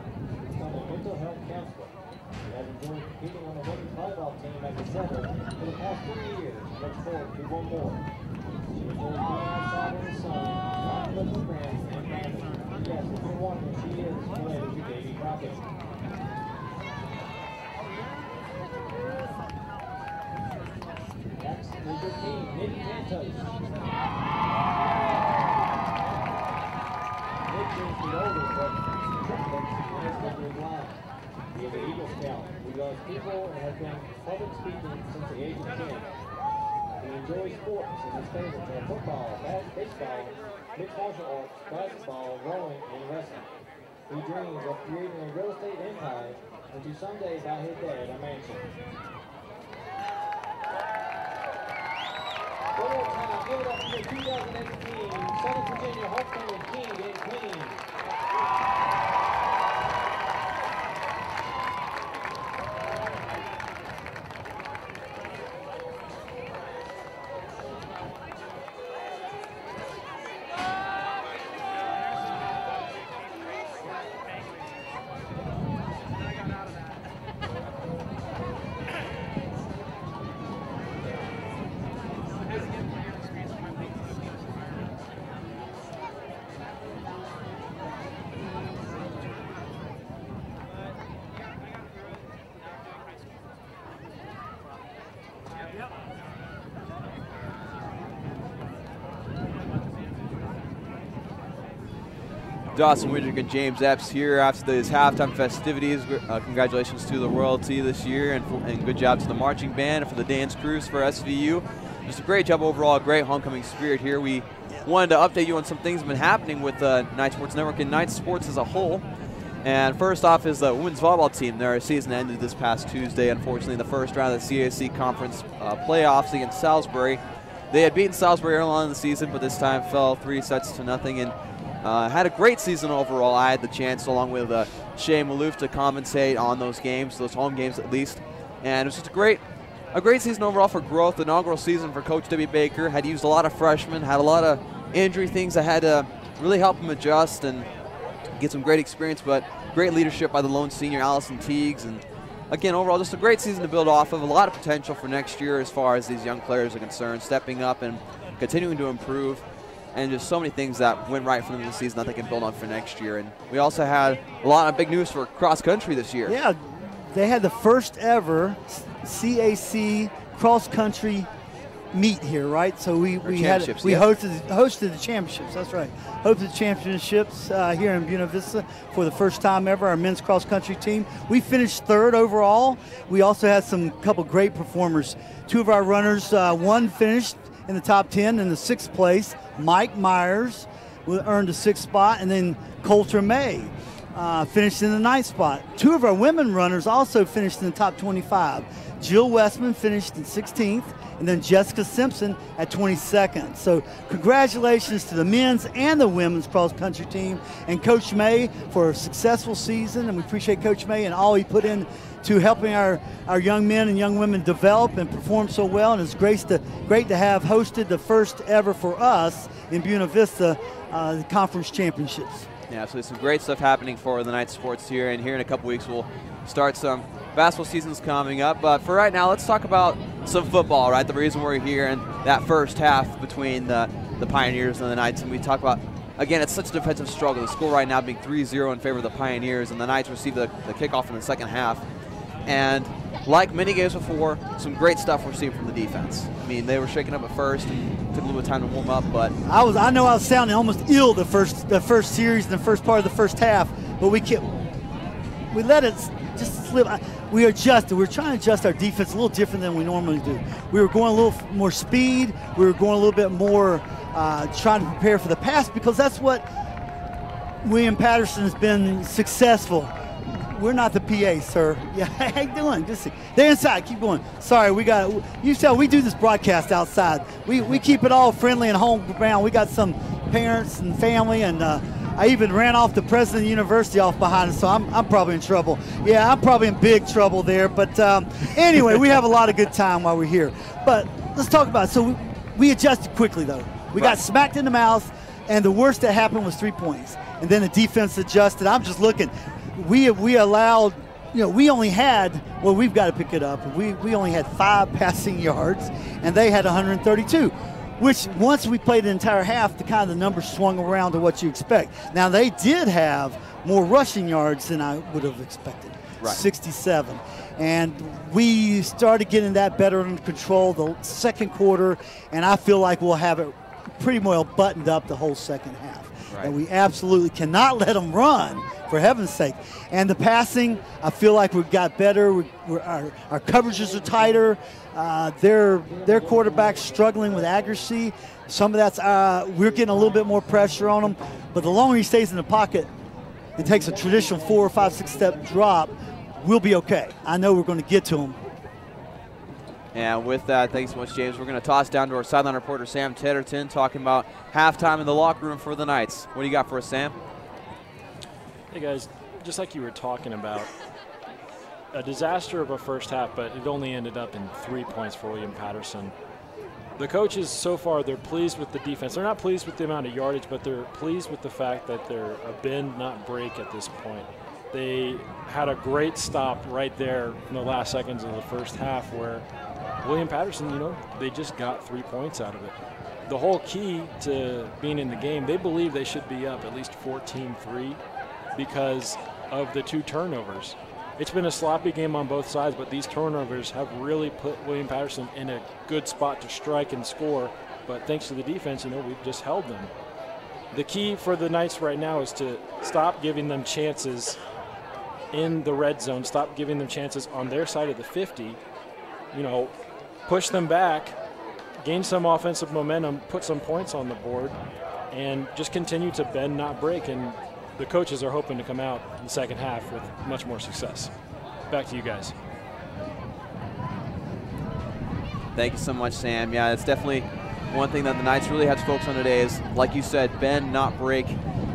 become a mental health counselor. She has enjoyed competing on the women's volleyball team at the center for the past 3 years and looks forward to one more. She enjoys being outside in the sun, laughing with her friends and family. Yes, if you're wondering, she is related to Davy Crockett. Next is your team, Nikki Santos. The oldest, but triplets in his country's line. He is an Eagle Scout who loves people and has been public speaking since the age of 10. He enjoys sports and his favorites are football, baseball, mixed martial arts, basketball, rowing, and wrestling. He dreams of creating a real estate empire and to someday buy his dad a mansion. One more time, give it up for the 2018 Southern Virginia Homecoming team getting clean. Dawson Widrick and James Epps here after these halftime festivities. Congratulations to the royalty this year, and good job to the marching band and for the dance crews for SVU. Just a great job overall, great homecoming spirit here. We wanted to update you on some things that have been happening with Night Sports Network and Night Sports as a whole. And first off is the women's volleyball team. Their season ended this past Tuesday, unfortunately, in the first round of the CAC Conference playoffs against Salisbury. They had beaten Salisbury early on in the season, but this time fell 3-0, and had a great season overall. I had the chance, along with Shay Malouf, to commentate on those games, those home games at least. And it was just a great season overall for growth. The inaugural season for Coach W. Baker. Had used a lot of freshmen, had a lot of injury things that had to really help him adjust and get some great experience, but great leadership by the lone senior, Allison Teagues. And again, overall, just a great season to build off of. A lot of potential for next year as far as these young players are concerned, stepping up and continuing to improve. And just so many things that went right for them this season that they can build on for next year. And we also had a lot of big news for cross country this year. Yeah, they had the first ever CAC cross country meet here, right? So we hosted the championships. That's right. Hosted the championships here in Buena Vista for the first time ever. Our men's cross country team. We finished third overall. We also had some couple great performers. Two of our runners, one finished in the top 10 in the 6th place. Mike Myers earned the 6th spot, and then Coulter May. finished in the 9th spot. 2 of our women runners also finished in the top 25. Jill Westman finished in 16th, and then Jessica Simpson at 22nd. So congratulations to the men's and the women's cross-country team and Coach May for a successful season, and we appreciate Coach May and all he put in to helping our young men and young women develop and perform so well. And it's great to have hosted the first ever for us in Buena Vista the conference championships. Yeah, so there's some great stuff happening for the Knights sports here, and here in a couple weeks we'll start some basketball seasons coming up. But for right now, let's talk about some football, right? The reason we're here in that first half between the Pioneers and the Knights, and we talk about, again, it's such a defensive struggle. The score right now being 3-0 in favor of the Pioneers, and the Knights receive the kickoff in the second half. And like many games before, some great stuff we're seeing from the defense. I mean, they were shaking up at first, took a little bit of time to warm up, but I know I was sounding almost ill the first series and the first part of the first half, but we let it just slip. We adjusted. We were trying to adjust our defense a little different than we normally do. We were going a little more speed. We were going a little bit more trying to prepare for the pass, because that's what WM Paterson has been successful. We're not the PA, sir. Yeah, how you doing? Good to see you. They're inside. Keep going. Sorry, you tell we do this broadcast outside. We keep it all friendly and homebound. We got some parents and family, and I even ran off the president of the university off behind us, so I'm probably in trouble. Yeah, I'm probably in big trouble there. But anyway, we have a lot of good time while we're here. But let's talk about it. So we adjusted quickly, though. We got smacked in the mouth, and the worst that happened was 3 points. And then the defense adjusted. I'm just looking. We allowed, we only had, well, we've got to pick it up. We only had 5 passing yards, and they had 132, which once we played the entire half, the numbers swung around to what you expect. Now, they did have more rushing yards than I would have expected, 67. And we started getting that better under control the second quarter, and I feel like we'll have it pretty well buttoned up the whole second half. And we absolutely cannot let them run, for heaven's sake. And the passing, I feel like we've got better. Our coverages are tighter. Their quarterback's struggling with accuracy. Some of that's we're getting a little bit more pressure on him. But the longer he stays in the pocket, it takes a traditional 4, 5, 6 step drop. We'll be okay. I know we're going to get to him. And with that, thanks so much, James. We're going to toss down to our sideline reporter, Sam Tedderton, talking about halftime in the locker room for the Knights. What do you got for us, Sam? Hey, guys, just like you were talking about, a disaster of a first half, but it only ended up in 3 points for WM Paterson. The coaches so far, they're pleased with the defense. They're not pleased with the amount of yardage, but they're pleased with the fact that they're a bend, not break at this point. They had a great stop right there in the last seconds of the first half where WM Paterson, they just got 3 points out of it. The whole key to being in the game, they believe they should be up at least 14-3 because of the 2 turnovers. It's been a sloppy game on both sides, but these turnovers have really put WM Paterson in a good spot to strike and score. But thanks to the defense, we've just held them. The key for the Knights right now is to stop giving them chances in the red zone, stop giving them chances on their side of the 50, push them back, gain some offensive momentum, put some points on the board, and just continue to bend, not break. And the coaches are hoping to come out in the second half with much more success. Back to you guys. Thank you so much, Sam. Yeah, it's definitely one thing that the Knights really have to focus on today is, like you said, bend, not break.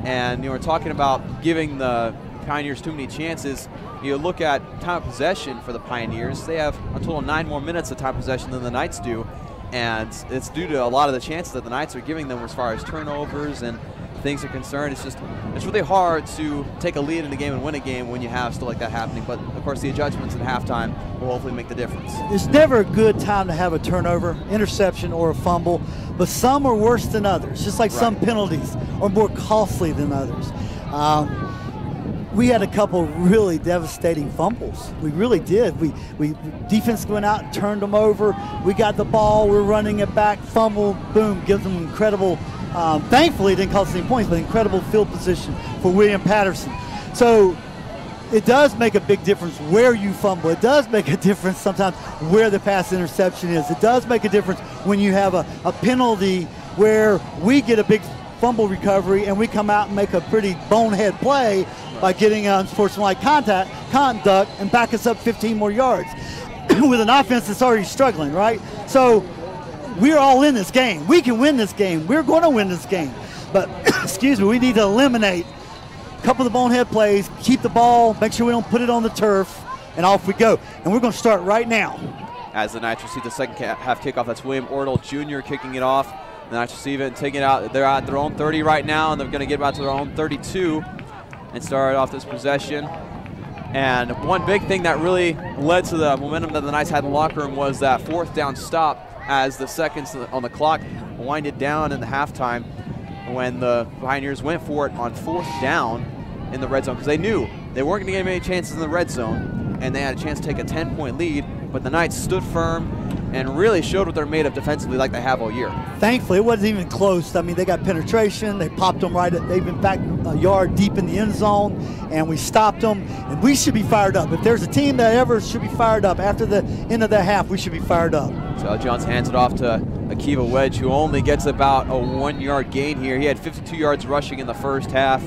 And we're talking about giving the Pioneers too many chances. You look at time of possession for the Pioneers. They have a total of 9 more minutes of time possession than the Knights do. And it's due to a lot of the chances that the Knights are giving them as far as turnovers and things are concerned. It's really hard to take a lead in a game and win a game when you have stuff like that happening. But, of course, the adjustments at halftime will hopefully make the difference. It's never a good time to have a turnover, interception, or a fumble. But some are worse than others, just like some penalties are more costly than others. We had a couple really devastating fumbles. We really did. We defense went out and turned them over. We got the ball. We're running it back. Fumble. Boom. Gives them incredible. Thankfully, it didn't cost any points, but incredible field position for WM Paterson. So it does make a big difference where you fumble. It does make a difference sometimes where the pass interception is. It does make a difference when you have a penalty where we get a big fumble recovery, and we come out and make a pretty bonehead play by getting unsportsmanlike conduct and back us up 15 more yards with an offense that's already struggling, right? So we're all in this game. We can win this game. We're going to win this game. But, excuse me, we need to eliminate a couple of the bonehead plays, keep the ball, make sure we don't put it on the turf, and off we go. And we're going to start right now. As the Knights receive the second half kickoff, that's William Ortle Jr. kicking it off. The Knights receive it and taking it out. They're at their own 30 right now, and they're going to get out to their own 32 and start off this possession. And one big thing that really led to the momentum that the Knights had in the locker room was that fourth down stop as the seconds on the clock winded down in the halftime when the Pioneers went for it on fourth down in the red zone, because they knew they weren't going to get many chances in the red zone, and they had a chance to take a 10-point lead, but the Knights stood firm and really showed what they're made of defensively like they have all year. Thankfully, it wasn't even close. I mean, they got penetration. They popped them right at, they've been back a yard deep in the end zone, and we stopped them, and we should be fired up. If there's a team that ever should be fired up after the end of the half, we should be fired up. So Jones hands it off to Akiva Wedge, who only gets about a 1-yard gain here. He had 52 yards rushing in the first half.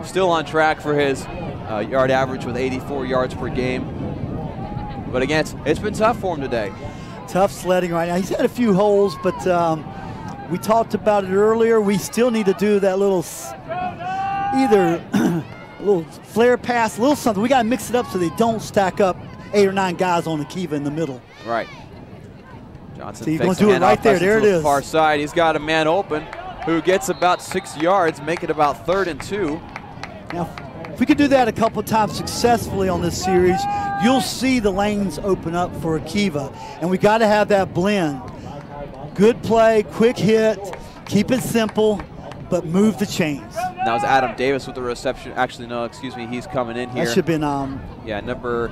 Still on track for his yard average with 84 yards per game. But again, it's been tough for him today. Tough sledding right now. He's had a few holes, but we talked about it earlier. We still need to do that little, either a little flare pass, a little something. We got to mix it up so they don't stack up 8 or 9 guys on Akiva in the middle. Right. Johnson, so he's going to do it right there. There it is. Far side. He's got a man open who gets about 6 yards, make it about 3rd and 2. Now, if we could do that a couple times successfully on this series, you'll see the lanes open up for Akiva. And we got to have that blend. Good play, quick hit, keep it simple, but move the chains. That was Adam Davis with the reception. Actually, no, excuse me, he's coming in here. That should have been, yeah, number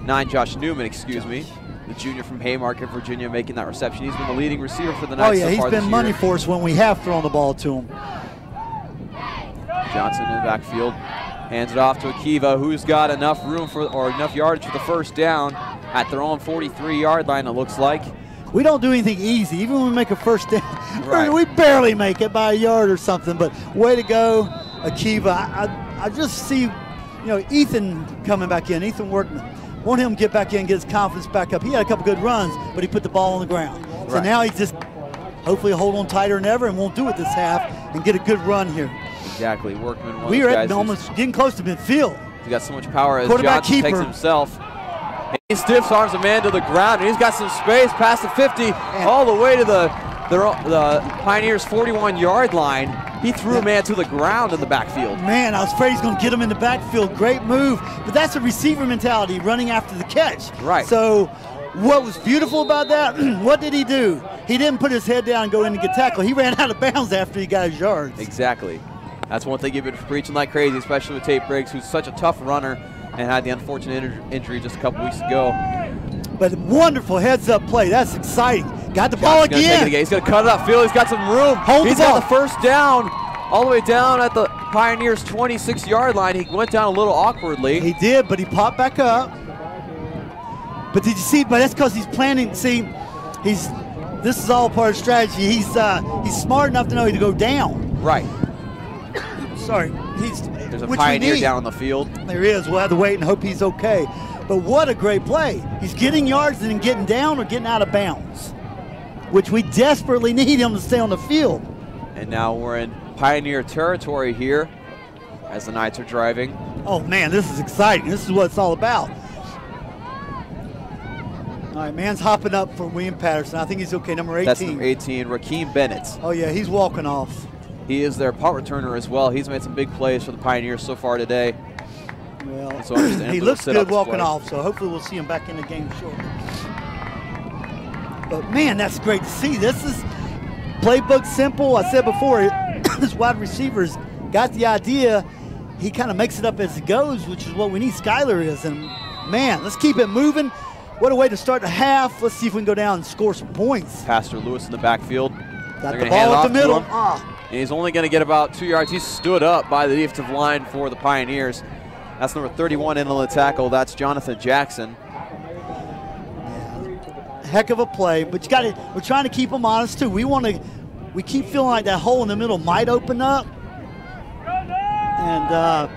9, Josh Newman, excuse me. The junior from Haymarket, Virginia, making that reception. He's been the leading receiver for the Knights so far this year. Oh, yeah, he's been money for us when we have thrown the ball to him. Johnson in the backfield. Hands it off to Akiva, who's got enough room for, or enough yardage for the first down at their own 43-yard line, it looks like. We don't do anything easy. Even when we make a first down, right, we barely make it by a yard or something, but way to go, Akiva. I just see, Ethan coming back in, Ethan Workman. Want him to get back in, get his confidence back up. He had a couple good runs, but he put the ball on the ground. Right. So now he's just hopefully hold on tighter than ever and won't do it this half and get a good run here. Exactly, Workman. We are at almost getting close to midfield. He's got so much power as Johnson takes himself. And he stiff arms a man to the ground, and he's got some space past the 50, and all the way to the Pioneers' 41-yard line. He threw a man to the ground in the backfield. Man, I was afraid he's going to get him in the backfield. Great move, but that's a receiver mentality, running after the catch. Right. So what was beautiful about that, what did he do? He didn't put his head down and go in and get tackled. He ran out of bounds after he got his yards. Exactly. That's one thing you've been preaching like crazy, especially with Tate Briggs, who's such a tough runner and had the unfortunate injury just a couple weeks ago. But wonderful heads-up play. That's exciting. Got the ball again. He's going to cut it upfield. He's got some room. He's got the first down all the way down at the Pioneers' 26-yard line. He went down a little awkwardly. He did, but he popped back up. But did you see? But that's because he's planning. See, this is all part of strategy. He's smart enough to know to go down. Right. Sorry. There's a Pioneer down on the field. There is. We'll have to wait and hope he's okay. But what a great play. He's getting yards and then getting down or getting out of bounds, which we desperately need him to stay on the field. And now we're in Pioneer territory here as the Knights are driving. Oh, man, this is exciting. This is what it's all about. All right, man's hopping up for William Paterson. I think he's okay, number 18. That's number 18, Rakeem Bennett. Oh, yeah, he's walking off. He is their punt returner as well. He's made some big plays for the Pioneers so far today. Well, so he looks good walking off, so hopefully we'll see him back in the game shortly. But, man, that's great to see. This is playbook simple. I said before, this wide receiver's got the idea. He kind of makes it up as he goes, which is what we need. Skyler is. And, man, let's keep it moving. What a way to start the half. Let's see if we can go down and score some points. Pastor Lewis in the backfield. Got the ball at the middle. And he's only going to get about 2 yards. He stood up by the defensive line for the Pioneers. That's number 31 in on the tackle. That's Jonathan Jackson. Yeah. Heck of a play, but you got to. We're trying to keep them honest too. We want we keep feeling like that hole in the middle might open up. And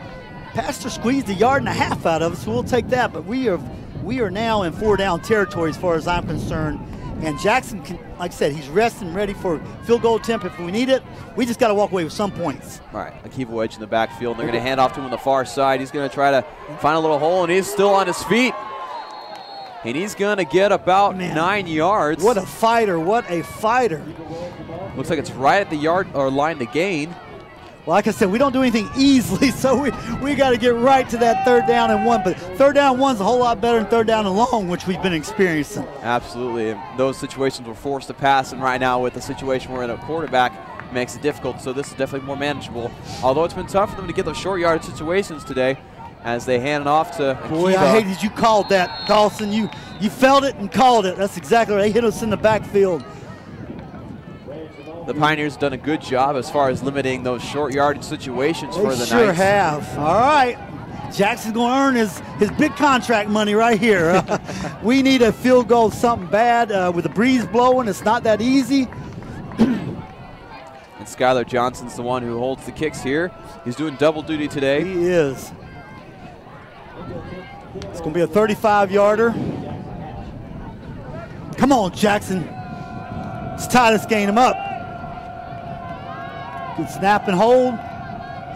Pastor squeezed 1.5 yards out of us, so we'll take that. But we are now in 4-down territory as far as I'm concerned. And Jackson, like I said, he's resting, ready for field goal attempt if we need it. We just got to walk away with some points. All right, Akiva Wedge in the backfield. They're going to hand off to him on the far side. He's going to try to find a little hole, and he's still on his feet. And he's going to get about 9 yards. What a fighter, what a fighter. Looks like it's right at the yard or line to gain. Well, like I said, we don't do anything easily, so we got to get right to that 3rd down and 1. But 3rd down and 1's a whole lot better than 3rd down and long, which we've been experiencing. Absolutely. And those situations we're forced to pass, and right now with the situation we're in, a quarterback makes it difficult. So this is definitely more manageable. Although it's been tough for them to get those short yardage situations today as they hand it off to Akiva. Boy, I hated you called that, Dawson. You felt it and called it. That's exactly right. They hit us in the backfield. The Pioneers have done a good job as far as limiting those short yardage situations for the Knights. They sure have. All right. Jackson's going to earn his big contract money right here. We need a field goal, something bad. With the breeze blowing, it's not that easy. And Skylar Johnson's the one who holds the kicks here. He's doing double duty today. He is. It's going to be a 35-yarder. Come on, Jackson. Let's tie this game up. Good snap and hold.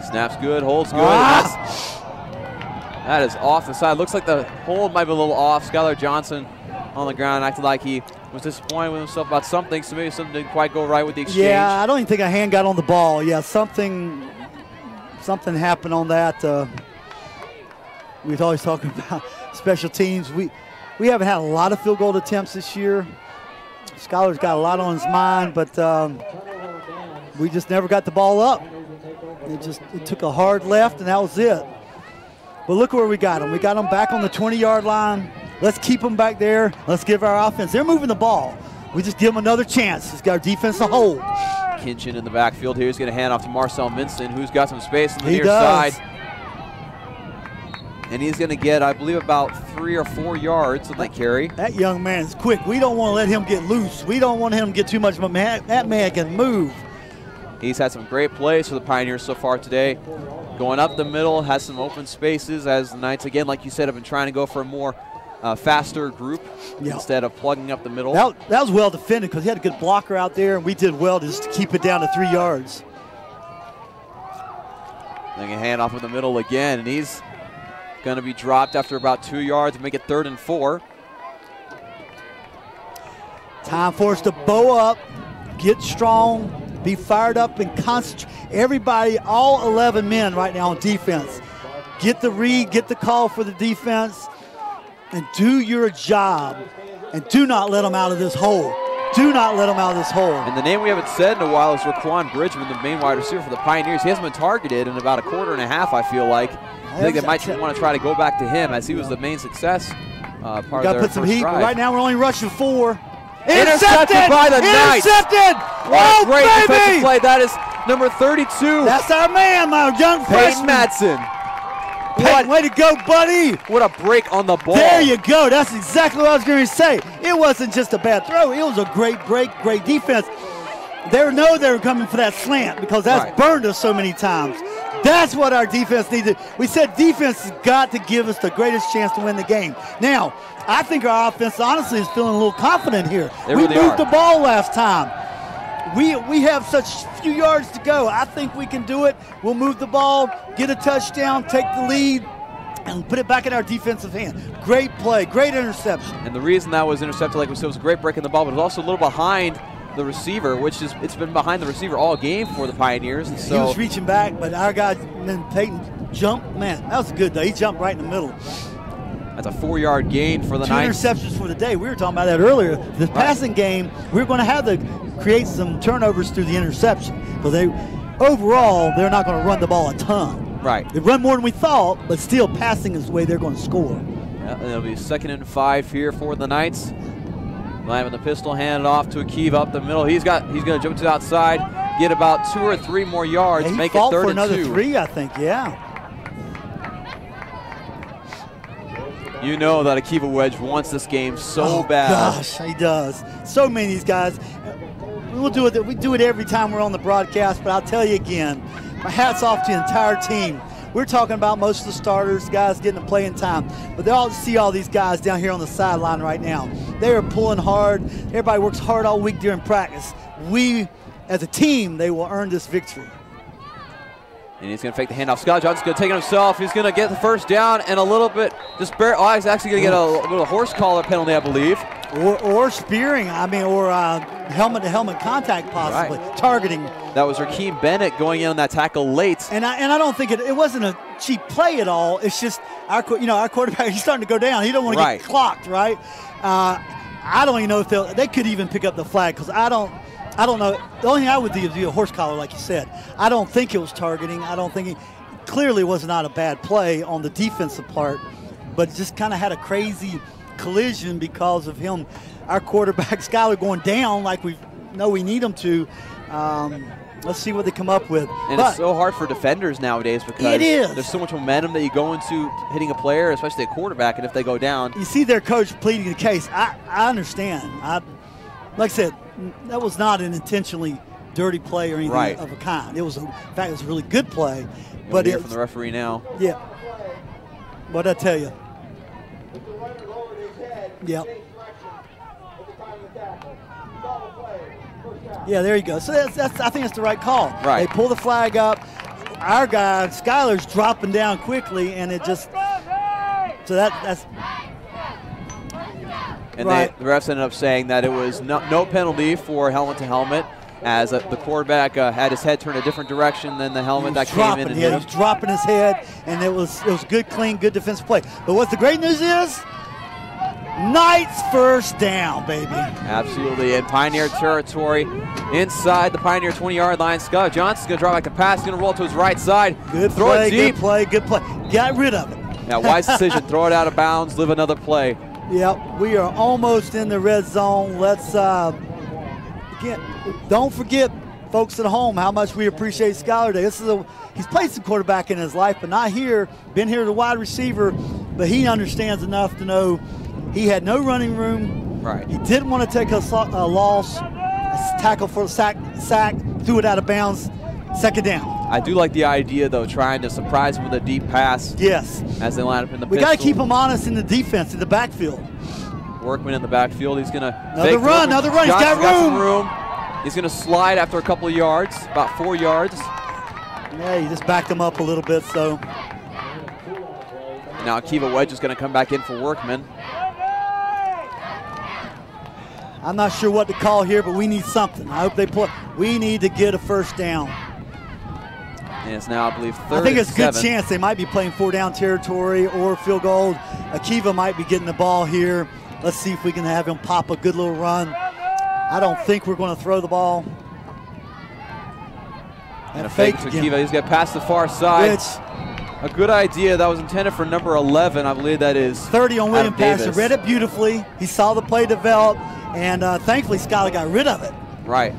Snaps good, holds good. That is off the side. Looks like the hold might be a little off. Skylar Johnson on the ground acted like he was disappointed with himself about something, so maybe something didn't quite go right with the exchange. Yeah, I don't even think a hand got on the ball. Yeah, something happened on that. We've always talking about special teams. We haven't had a lot of field goal attempts this year. Skylar's got a lot on his mind, but we just never got the ball up. It took a hard left, and that was it. But look where we got them. We got them back on the 20-yard line. Let's keep them back there. Let's give our offense. They're moving the ball. We just give them another chance. It's got our defense to hold. Kinchin in the backfield here. He's going to hand off to Marcel Minson, who's got some space on the near side. And he's going to get, I believe, about 3 or 4 yards on that carry. That young man is quick. We don't want to let him get loose. We don't want him to get too much. That man can move. He's had some great plays for the Pioneers so far today. Going up the middle, has some open spaces as the Knights, again, like you said, have been trying to go for a more faster group instead of plugging up the middle. That was well defended because he had a good blocker out there, and we did well just to keep it down to 3 yards. They can hand off in the middle again, and he's going to be dropped after about 2 yards, make it 3rd and 4. Time for us to bow up, get strong, be fired up and concentrate. Everybody, all 11 men right now on defense, get the read, get the call for the defense, and do your job. And do not let them out of this hole. Do not let them out of this hole. And the name we haven't said in a while is Raquan Bridgman, the main wide receiver for the Pioneers. He hasn't been targeted in about 1.5 quarters, I feel like. I think they might want to try to go back to him as he was the main success part of their Got to put some heat. drive. Right now we're only rushing 4. Intercepted by the Knights. Intercepted! What a great defensive play. That is number 32. That's our man, my young Peyton freshman. Madsen. Way to go, buddy. What a break on the ball. There you go. That's exactly what I was going to say. It wasn't just a bad throw. It was a great break, great defense. They know they were coming for that slant because that's burned us so many times. That's what our defense needed. We said defense has got to give us the greatest chance to win the game. Now, I think our offense honestly is feeling a little confident here. We moved the ball last time. We have such few yards to go. I think we can do it. We'll move the ball, get a touchdown, take the lead, and put it back in our defensive hand. Great play, great interception. And the reason that was intercepted, like we said, was a great break in the ball, but it was also a little behind the receiver, which is it's been behind the receiver all game for the Pioneers. And so he was reaching back, but our guy, then Peyton jumped. Man, that was good though. He jumped right in the middle. That's a 4-yard gain for the Knights. 2 interceptions for the day. We were talking about that earlier. The passing game, we were going to have to create some turnovers through the interception. Because overall, they're not going to run the ball a ton. Right. They run more than we thought, but still passing is the way they're going to score. Yeah, it'll be 2nd and 5 here for the Knights. Line with the pistol, handed off to Akiva up the middle. He's going to jump to the outside, get about 2 or 3 more yards, make it 3rd and 2. For another 3, I think, yeah. You know that Akiva Wedge wants this game so bad. Gosh, he does. So many of these guys. we'll do it. We do it every time we're on the broadcast, but I'll tell you again, my hat's off to the entire team. We're talking about most of the starters, guys getting to play in time, but they all see all these guys down here on the sideline right now. They are pulling hard. Everybody works hard all week during practice. We, as a team, they will earn this victory. And he's going to fake the handoff. Scott Johnson's going to take it himself. He's going to get the first down and a little bit, he's actually going to get a little horse collar penalty, I believe. Or spearing, or helmet-to-helmet contact possibly, right. Targeting. That was Rakeem Bennett going in on that tackle late. And I don't think it wasn't a cheap play at all. It's just our quarterback, he's starting to go down. He don't want to get clocked, right? I don't even know if they could even pick up the flag, because I don't know. The only thing I would do is do a horse collar, like you said. I don't think it was targeting. I don't think it clearly was not a bad play on the defensive part, but just kind of had a crazy collision because of him, our quarterback Skyler, going down like we know we need him to. Let's see what they come up with. And it's so hard for defenders nowadays because there's so much momentum that you go into hitting a player, especially a quarterback, and if they go down. You see their coach pleading the case. I understand. Like I said, that was not an intentionally dirty play or anything of a kind. It was, in fact, it was a really good play. But hear from the referee now. Yeah. What'd I tell you? Yep. Yeah, there you go. So that's I think that's the right call. Right. They pull the flag up. Our guy Skyler's dropping down quickly, and it just that's. And the refs ended up saying that it was no penalty for helmet to helmet, as the quarterback had his head turned a different direction than the helmet that came in. And he was dropping his head, and it was good, clean, good defensive play. But what the great news is, Knights first down, baby. Absolutely, in Pioneer territory, inside the Pioneer 20-yard line. Scott Johnson's going to drop back the pass, going to roll to his right side. Good throw play, it deep. Good play. Got rid of it. Yeah, wise decision. Throw it out of bounds, live another play. Yep, we are almost in the red zone. Let's again, don't forget, folks at home, how much we appreciate Skyler Day. He's played some quarterback in his life, but not here. Been here as a wide receiver, but he understands enough to know he had no running room. Right. He didn't want to take a loss, a tackle for a sack, threw it out of bounds, second down. I do like the idea, though, trying to surprise him with a deep pass. Yes. As they line up in the We got to keep him honest in the defense, in the backfield. Workman in the backfield. He's going to another run. He's got room. He's going to slide after a couple of yards, about 4 yards. Yeah, he just backed him up a little bit, so. Now Akiva Wedge is going to come back in for Workman. I'm not sure what to call here, but we need something. I hope they play. We need to get a first down. And it's now, I believe, 3rd I think it's a good 7. chance they might be playing 4-down territory or field goal. Akiva might be getting the ball here. Let's see if we can have him pop a good little run. I don't think we're going to throw the ball. And a fake to Akiva. He's got past the far side. A good idea. That was intended for number 11. I believe that is 30 on William Paterson. Read it beautifully. He saw the play develop, and thankfully Skyler got rid of it. Right.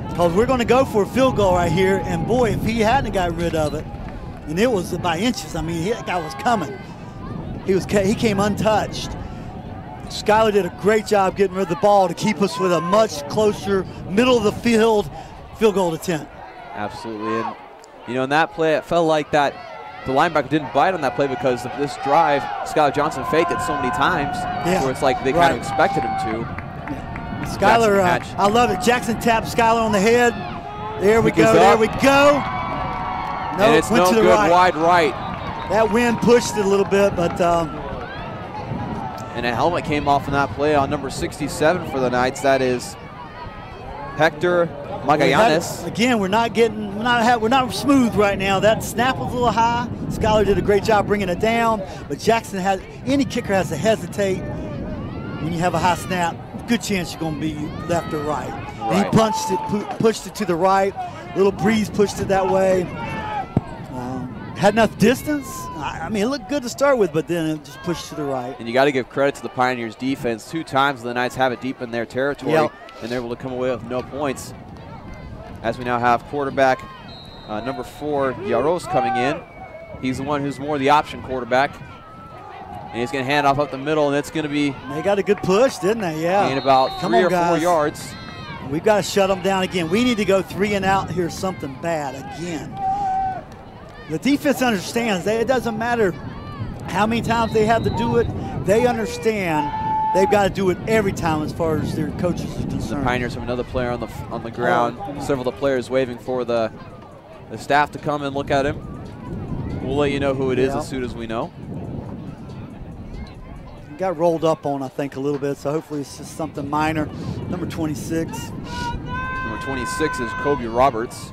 Because we're going to go for a field goal right here, and boy, if he hadn't got rid of it, and it was by inches. I mean, that guy was coming. He came untouched. Skyler did a great job getting rid of the ball to keep us with a much closer middle of the field goal attempt. Absolutely, and in that play, it felt like that the linebacker didn't bite on that play because of this drive. Skyler Johnson faked it so many times, where it's like they kind of expected him to. Skyler, I love it. Jackson tapped Skyler on the head. There we go. There we go. No, and it's went no to the good right. Wide right. That wind pushed it a little bit, but. And a helmet came off in that play on number 67 for the Knights. That is Hector Magallanes. Again, we're not smooth right now. That snap was a little high. Skyler did a great job bringing it down, but any kicker has to hesitate when you have a high snap. Good chance you're going to be left or right. And he pushed it to the right. Little breeze pushed it that way. Had enough distance. I mean, it looked good to start with, but then it just pushed to the right. And you got to give credit to the Pioneers defense. 2 times the Knights have it deep in their territory, and they're able to come away with no points. As we now have quarterback number 4, Yaros, coming in. He's the one who's more the option quarterback. And he's going to hand off up the middle, and it's going to be. They got a good push, didn't they? Yeah. In about 3 or 4 yards. We've got to shut them down again. We need to go 3 and out here, something bad again. The defense understands that it doesn't matter how many times they have to do it. They understand they've got to do it every time as far as their coaches are concerned. The Pioneers have another player on the ground. Several of the players waving for the staff to come and look at him. We'll let you know who it is as soon as we know. He got rolled up on, I think, a little bit, so hopefully it's just something minor. Number 26. Number 26 is Kobe Roberts.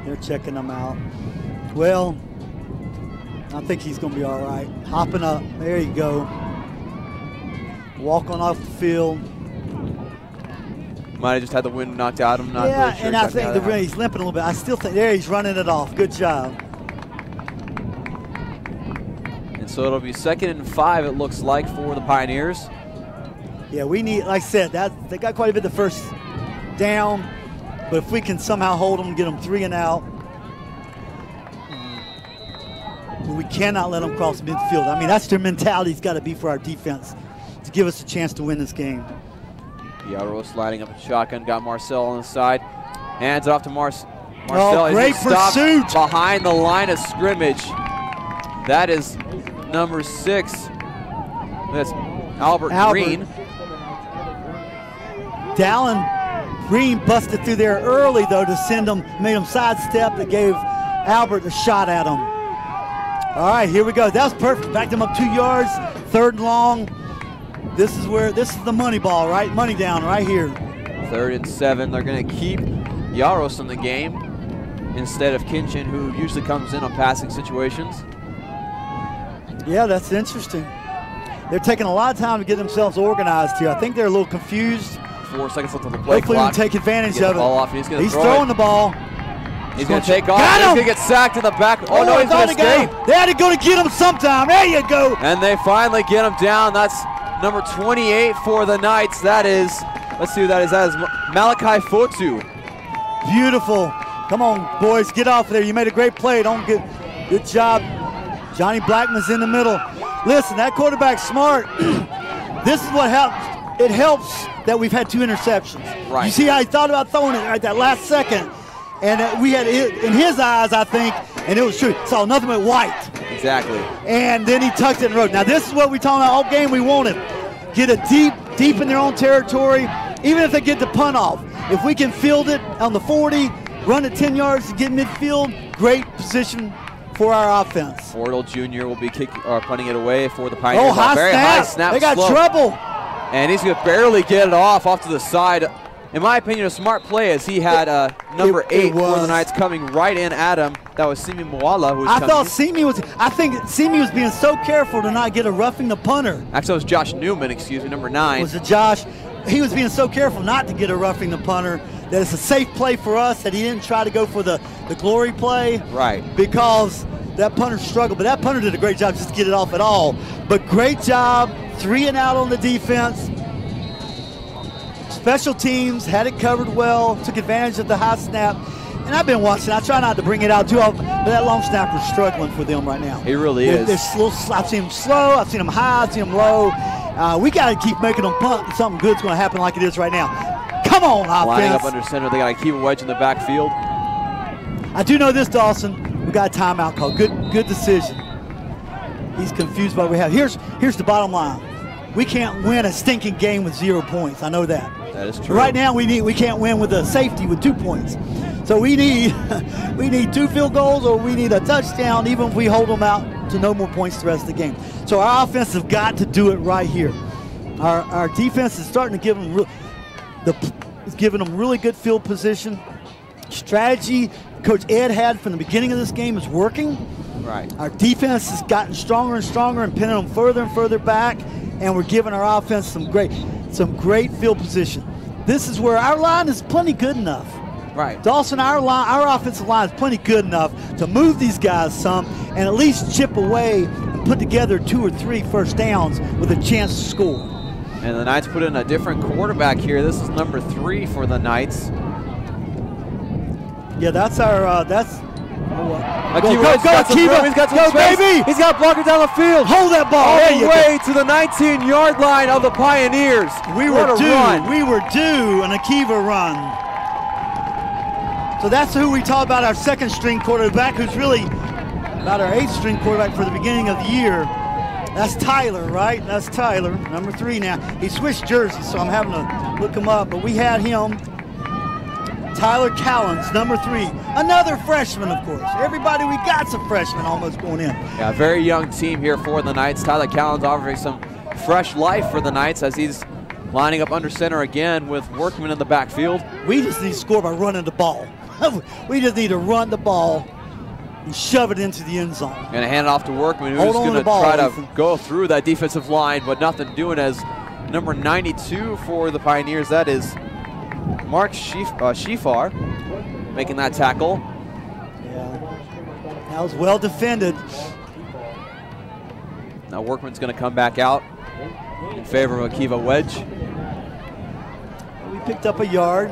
They're checking him out. Well, I think he's going to be all right. Hopping up. There you go. Walking off the field. Might have just had the wind knocked out of him. Not yeah, really sure and I think exactly he's limping a little bit. I still think there he's running it off. Good job. And so it'll be 2nd and 5, it looks like, for the Pioneers. Yeah, we need, like I said, they got quite a bit the first down, but if we can somehow hold them, get them 3 and out, we cannot let them cross midfield. I mean, that's their mentality's got to be for our defense to give us a chance to win this game. Yaros sliding up a shotgun, got Marcel on the side. Hands it off to Marcel. Oh, great pursuit. Behind the line of scrimmage. That is number 6. That's Albert Green. Dallin Green busted through there early, though, to send him, made him sidestep. That gave Albert a shot at him. All right, here we go. That was perfect. Backed him up 2 yards, 3rd and long. This is the money ball, right? Money down right here. 3rd and 7. They're going to keep Yaros in the game instead of Kinchin, who usually comes in on passing situations. Yeah, that's interesting. They're taking a lot of time to get themselves organized here. I think they're a little confused. 4 seconds left on the play Hopefully clock. we'll take advantage of it. Ball off. He's throwing the ball. He's going to take off. He's going to get sacked in the back. Oh, no, he's going to escape. They had to go to get him sometime. There you go. And they finally get him down. That's number 28 for the Knights. That is, let's see who that is. That is Malachi Fotu. Beautiful. Come on, boys, get off there. You made a great play. Good job. Johnny Blackman's in the middle. Listen, that quarterback's smart. This is what helps. It helps that we've had 2 interceptions. Right. You see how he thought about throwing it right that last second. And we had it in his eyes, I think, and it was true. Saw nothing but white. Exactly. And then he tucked it and wrote. Now, this is what we talking about all game. We wanted. Get it deep in their own territory, even if they get the punt off. If we can field it on the 40, run it 10 yards to get midfield, great position for our offense. Wardle Jr. will be punting it away for the Pioneers. Oh, high snap. They got trouble. And he's going to barely get it off to the side. In my opinion, a smart play as he had number 8 for the Knights coming right in at him. That was Simi Mwala. I think Simi was being so careful to not get a roughing the punter. Actually, that was Josh Newman, number 9. Was it Josh? He was being so careful not to get a roughing the punter that it's a safe play for us, that he didn't try to go for the glory play. Right. Because that punter struggled. But that punter did a great job just to get it off at all. But great job, 3 and out on the defense. Special teams had it covered well, took advantage of the high snap. And I've been watching. I try not to bring it out too often, but that long snapper's struggling for them right now. He really is. I've seen him slow, I've seen him high, I've seen him low. We got to keep making them punt. Something good's going to happen like it is right now. Come on, offense. Lining up under center, they got to keep a wedge in the backfield. I do know this, Dawson. We got a timeout call. Good decision. He's confused by what we have. Here's the bottom line. We can't win a stinking game with 0 points. I know that. That is true. Right now, we can't win with a safety with 2 points. So we need 2 field goals, or we need a touchdown, even if we hold them out to no more points the rest of the game. So our offense has got to do it right here. Our defense is starting to give them really good field position. Strategy Coach Ed had from the beginning of this game is working. Right. Our defense has gotten stronger and stronger and pinning them further and further back, and we're giving our offense some great field position. This is where our line is plenty good enough. Right. Dawson, our offensive line is plenty good enough to move these guys some and at least chip away and put together 2 or 3 first downs with a chance to score. And the Knights put in a different quarterback here. This is number 3 for the Knights. Yeah, that's our Akiva Wedge got some room. He's got some space. Baby. He's got a blocker down the field. Hold that ball. All There the you way go. to the 19-yard line of the Pioneers. We What were a due. run. We were due an Akiva run. So that's who we talk about, our second string quarterback, who's really about our 8th string quarterback for the beginning of the year. That's Tyler, right? That's Tyler, number 3 now. He switched jerseys, so I'm having to look him up. But we had him, Tyler Callens, number 3. Another freshman, of course. Everybody, we got some freshmen almost going in. Yeah, very young team here for the Knights. Tyler Callens offering some fresh life for the Knights as he's lining up under center again with Workman in the backfield. We just need to score by running the ball. We just need to run the ball and shove it into the end zone. Going to hand it off to Workman, who's Hold on going to to the ball, try to Ethan. go through that defensive line, but nothing doing as number 92 for the Pioneers. That is Mark Schifar making that tackle. Yeah, that was well defended. Now Workman's going to come back out in favor of Akiva Wedge. We picked up a yard.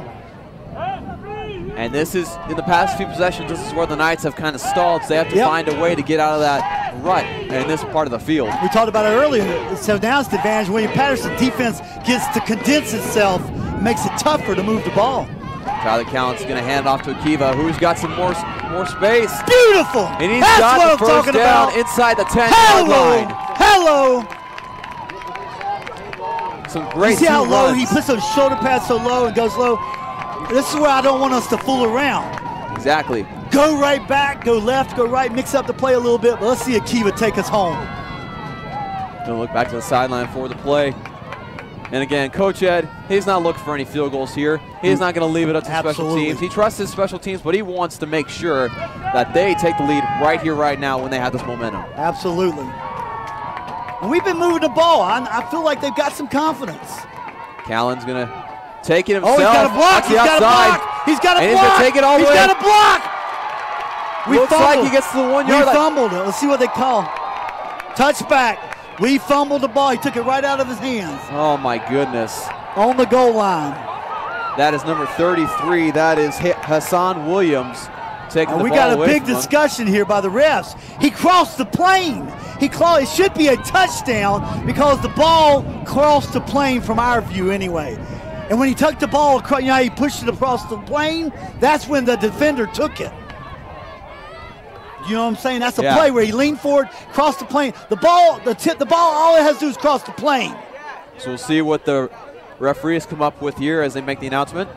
And this is, in the past few possessions, this is where the Knights have kind of stalled, so they have to find a way to get out of that rut in this part of the field. We talked about it earlier. So now it's the advantage. William Paterson defense gets to condense itself, makes it tougher to move the ball. Tyler Callens is going to hand it off to Akiva, who's got some more space. Beautiful. And he's That's got what the I'm first talking down about. inside the 10-yard line. Hello. Some great You see how low runs. he puts those shoulder pads so low and goes low. This is where I don't want us to fool around. Exactly. Go right back, go left, go right, mix up the play a little bit, but let's see Akiva take us home. Going to look back to the sideline for the play. And again, Coach Ed, he's not looking for any field goals here. He's not going to leave it up to special Absolutely. teams. He trusts his special teams, but he wants to make sure that they take the lead right here, right now when they have this momentum. Absolutely. And we've been moving the ball. I feel like they've got some confidence. Callen's going to take it himself. Oh, he's got a block. That's He's the got a outside. block. He's got a And he's block. gonna take it all the He's way. got a block. We Looks fumbled. like he gets to the 1 yard We line. fumbled it. Let's see what they call. Touchback. We fumbled the ball. He took it right out of his hands Oh my goodness. on the goal line. That is number 33. That is Hassan Williams taking the We ball got a away big from him. discussion here by the refs. He crossed the plane. It should be a touchdown because the ball crossed the plane from our view anyway. And when he took the ball across, you know how he pushed it across the plane? That's when the defender took it. You know what I'm saying? That's a play where he leaned forward, crossed the plane. The ball, all it has to do is cross the plane. So we'll see what the referees come up with here as they make the announcement.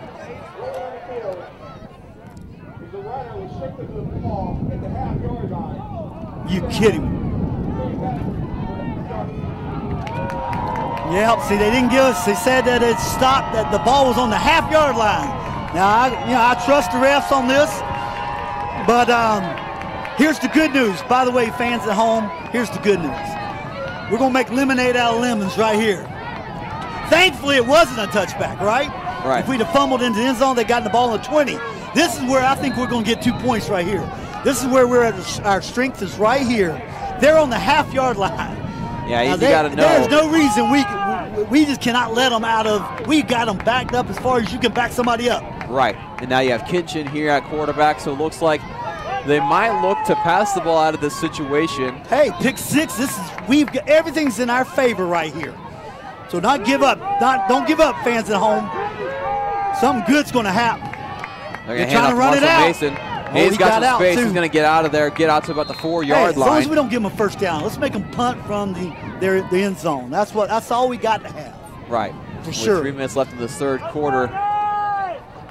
You kidding me? Yeah, see, they didn't give us. They said that it stopped. That the ball was on the half-yard line. Now, I trust the refs on this, but here's the good news. By the way, fans at home, here's the good news. We're gonna make lemonade out of lemons right here. Thankfully, it wasn't a touchback, right? Right. If we'd have fumbled into the end zone, they got the ball in the 20. This is where I think we're gonna get 2 points right here. This is where we're at. Our strength is right here. They're on the half-yard line. Yeah, you Now, got to know. There's no reason we just cannot let them out of. We got them backed up as far as you can back somebody up. Right, and now you have Kinchin here at quarterback, so it looks like they might look to pass the ball out of this situation. Hey, pick six. Everything's in our favor right here. So don't give up, fans at home. Something good's going to happen. They're trying to run it out. Mason. Oh, He's he got got some out, space. too. He's going to get out of there, get out to about the 4-yard As long line. as we don't give them a first down, let's make them punt from the end zone. That's all we got to have. Right. For With sure. 3 minutes left in this third quarter.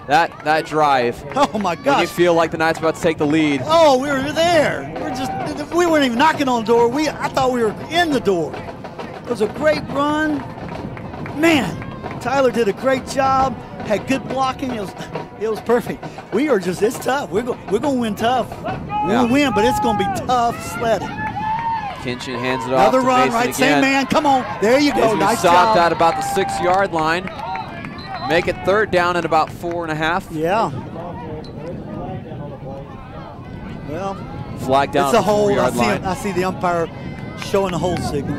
That drive. Oh my When you gosh. feel like the Knights about to take the lead. Oh, we were there. We weren't even knocking on the door. I thought we were in the door. It was a great run. Man, Tyler did a great job. Had good blocking. It was perfect. It's tough. We're going to win tough. We're going to win, but it's going to be tough sledding. Kinchin hands it off Another to run, Mason right? again. Same man. Come on. There you As go. we Nice stopped job. at about the 6-yard line. Make it third down at about 4.5. Yeah. Well, Flag down it's at a the hold. 4-yard line. I see the umpire showing the hold signal.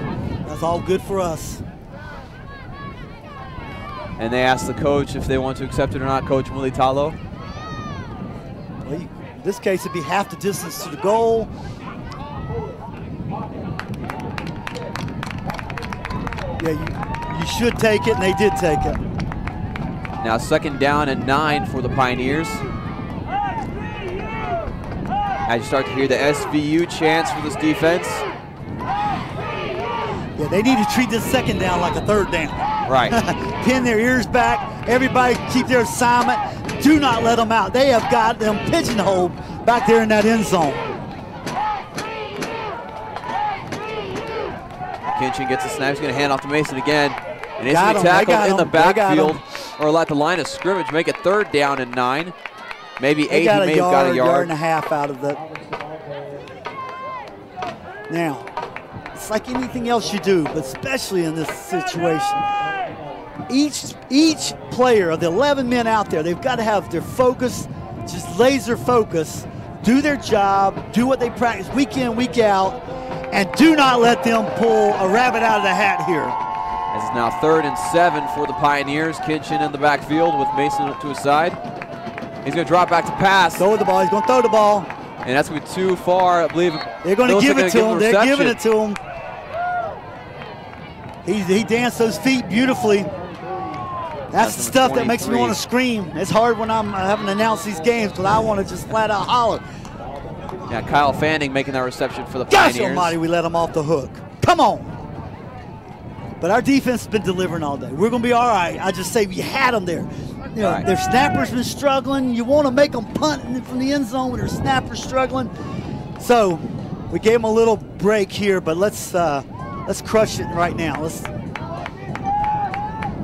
That's all good for us. And they asked the coach if they want to accept it or not, Coach Mulitalo. Well, this case, it'd be half the distance to the goal. Yeah, you should take it, and they did take it. Now 2nd down and 9 for the Pioneers. As you start to hear the SVU chants for this defense. Yeah, they need to treat this 2nd down like a 3rd down. Right. Pin their ears back. Everybody keep their assignment. Do not let them out. They have got them pigeonholed back there in that end zone. Kinchin gets the snap. He's going to hand off to Mason again. And he's Got going to him. tackle in the backfield, him. or let the line of scrimmage make it 3rd down and 9. Maybe 8. They He got may a have got a yard yard. and a half out of that. Now, it's like anything else you do, but especially in this situation. Each player of the 11 men out there, they've got to have their focus, just laser focus, do their job, do what they practice week in, week out, and do not let them pull a rabbit out of the hat here. This is now 3rd and 7 for the Pioneers. Kinchin in the backfield with Mason to his side. He's going to drop back to pass. Throw the ball. He's going to throw the ball. And that's going to be too far, I believe. They're going to give it to him. They're giving it to him. He danced those feet beautifully. That's the stuff that makes me want to scream. It's hard when I'm having to announce these games because I want to just flat out holler. Yeah, Kyle Fanning making that reception for the Pioneers. Gosh almighty, we let them off the hook. Come on. But our defense has been delivering all day. We're going to be all right. I just say we had them there. You know, Right. Their snapper's been struggling. You want to make them punt from the end zone when their snapper's struggling. So we gave them a little break here, but let's crush it right now. Let's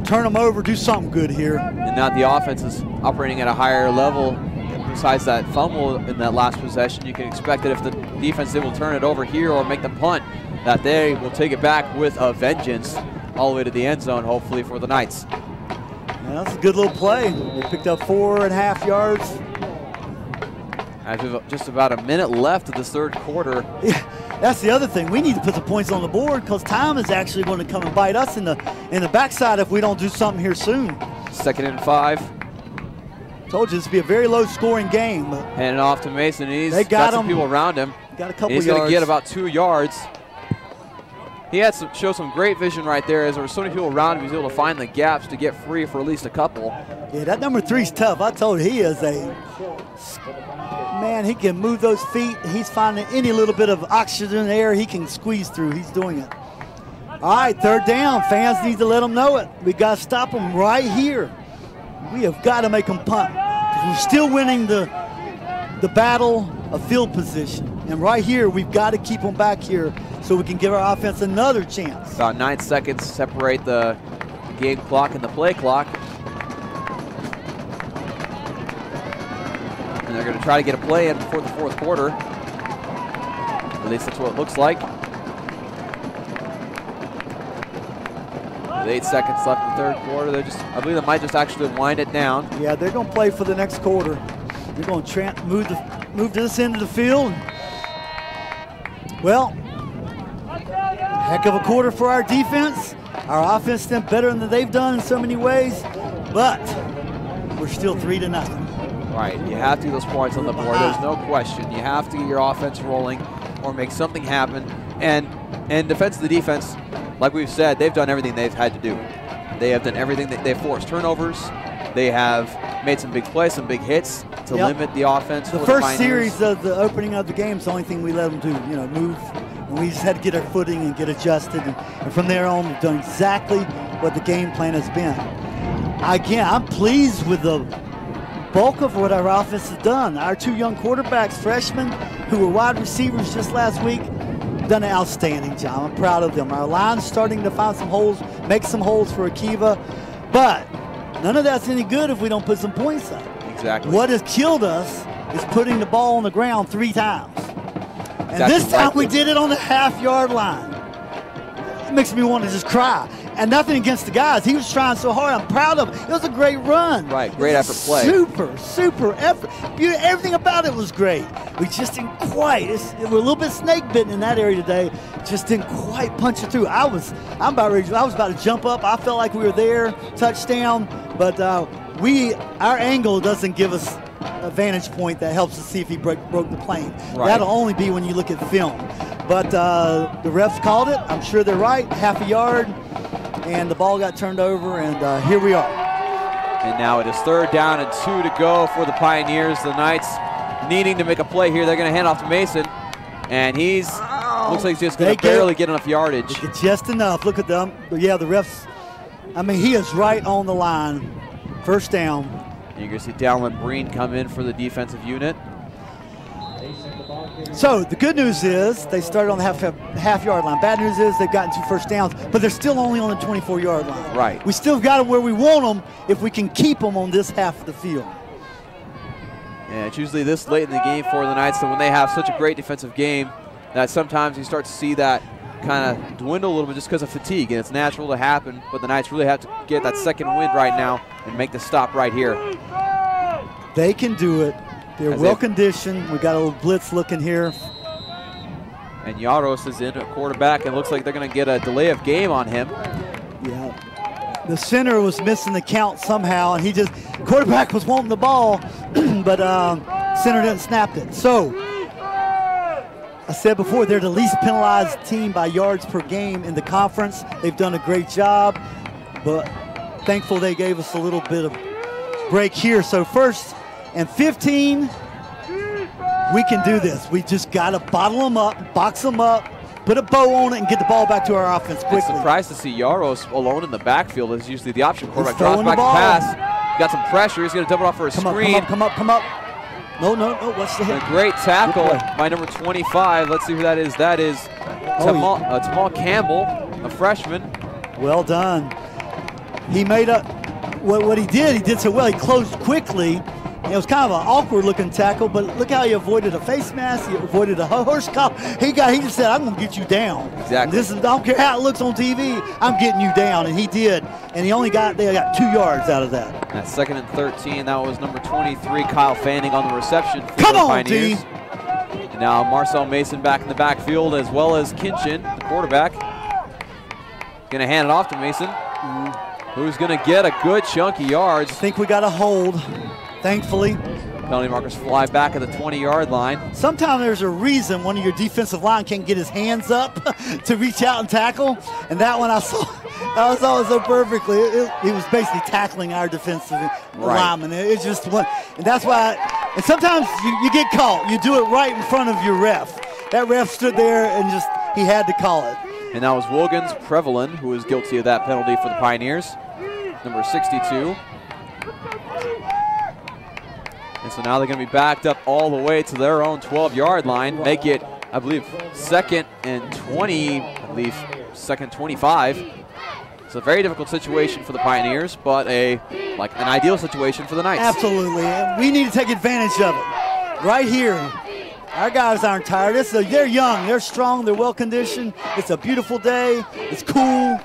turn them over, do something good here. And now the offense is operating at a higher level. Besides that fumble in that last possession, you can expect that if the defense, they will turn it over here or make the punt, that they will take it back with a vengeance all the way to the end zone, hopefully, for the Knights. Yeah, that's a good little play. They picked up 4.5 yards. As we have just about a minute left of this 3rd quarter. Yeah, that's the other thing. We need to put the points on the board because time is actually going to come and bite us in the backside if we don't do something here soon. 2nd and 5. Told you this would be a very low-scoring game. Handing off to Mason. He's They got some him. people around him. Got a couple He's yards. going to get about 2 yards. He had to show some great vision right there as there were so many people around him. He was able to find the gaps to get free for at least a couple. Yeah, that number 3's tough. I told you, he is man, he can move those feet. He's finding any little bit of oxygen in the air he can squeeze through. He's doing it. All right, 3rd down. Fans need to let them know it. We got to stop them right here. We have got to make them punt. We're still winning the battle of field position. And right here, we've got to keep them back here so we can give our offense another chance. About 9 seconds separate the game clock and the play clock. And they're going to try to get a play in before the 4th quarter. At least that's what it looks like. With 8 seconds left in the 3rd quarter, I believe they might just actually wind it down. Yeah, they're going to play for the next quarter. They're going to move to this end of the field. Well, heck of a quarter for our defense. Our offense done better than they've done in so many ways, but we're still 3-0. Right, you have to get those points on the board. There's no question. You have to get your offense rolling or make something happen. And defense to the defense, like we've said, they've done everything they've had to do. They have done everything. They've forced turnovers. They have made some big plays, some big hits to limit the offense. The first series of the opening of the game is the only thing we let them do, move. And we just had to get our footing and get adjusted. And from there on, we've done exactly what the game plan has been. Again, I'm pleased with the bulk of what our offense has done. Our 2 young quarterbacks, freshmen, who were wide receivers just last week, done an outstanding job. I'm proud of them. Our line's starting to find some holes, make some holes for Akiva. But none of that's any good if we don't put some points up. Exactly. What has killed us is putting the ball on the ground 3 times. And this time we did it on the half-yard line. It makes me want to just cry. And nothing against the guys. He was trying so hard. I'm proud of him. It was a great run. Right, great effort play. Super effort. Everything about it was great. We just didn't quite. We're a little bit snake bitten in that area today. Just didn't quite punch it through. I was about to jump up. I felt like we were there, touchdown. But our angle doesn't give us a vantage point that helps us see if he broke the plane. Right. That'll only be when you look at film. But the refs called it. I'm sure they're right. Half a yard, and the ball got turned over, and here we are. And now it is 3rd down and 2 to go for the Pioneers. The Knights needing to make a play here. They're going to hand off to Mason, and looks like he's just going to barely get enough yardage. Just enough. Look at them. Yeah, the refs. I mean, he is right on the line. 1st down. You're going to see Dallin Breen come in for the defensive unit. So the good news is they started on the half-yard line. Bad news is they've gotten 2 first downs, but they're still only on the 24-yard line. Right. We still got them where we want them if we can keep them on this half of the field. Yeah, it's usually this late in the game for the Knights, and when they have such a great defensive game, that sometimes you start to see that kind of dwindle a little bit just because of fatigue, and it's natural to happen, but the Knights really have to get that second win right now and make the stop right here. They can do it. They're well conditioned. We got a little blitz looking here. And Yaros is in at quarterback, and looks like they're going to get a delay of game on him. Yeah. The center was missing the count somehow, and quarterback was wanting the ball, but center didn't snap it. So, I said before, they're the least penalized team by yards per game in the conference. They've done a great job, but thankful they gave us a little bit of break here. So 1st and 15, we can do this. We just got to bottle them up, box them up, put a bow on it, and get the ball back to our offense quickly. I'm surprised to see Yaros alone in the backfield. It's usually the option. Quarterback drops back to pass. Got some pressure. He's going to double off for a screen. Come up. No. What's the hit? A great tackle by number 25. Let's see who that is. That is Tamal Campbell, a freshman. Well done. He made up what he did so well. He closed quickly. It was kind of an awkward-looking tackle, but look how he avoided a face mask. He avoided a horse collar. He just said, "I'm going to get you down." Exactly. I don't care how it looks on TV. I'm getting you down, and he did. And they got 2 yards out of that. That 2nd and 13. That was number 23, Kyle Fanning, on the reception for Come the on, Pioneers. D. And now Marcel Mason back in the backfield, as well as Kinchin, the quarterback. Going to hand it off to Mason, who's going to get a good chunk of yards. I think we got a hold. Thankfully. Penalty markers fly back at the 20-yard line. Sometimes there's a reason one of your defensive line can't get his hands up to reach out and tackle. And that one I saw so perfectly. He was basically tackling our defensive lineman. It's just one. And that's why. And sometimes you get caught. You do it right in front of your ref. That ref stood there and he had to call it. And that was Wilkins Prevalin who was guilty of that penalty for the Pioneers. Number 62. And so now they're going to be backed up all the way to their own 12-yard line. Make it, I believe, 2nd and 20, I believe 2nd 25. It's a very difficult situation for the Pioneers, but an ideal situation for the Knights. Absolutely. And we need to take advantage of it. Right here. Our guys aren't tired. They're young. They're strong. They're well-conditioned. It's a beautiful day. It's cool.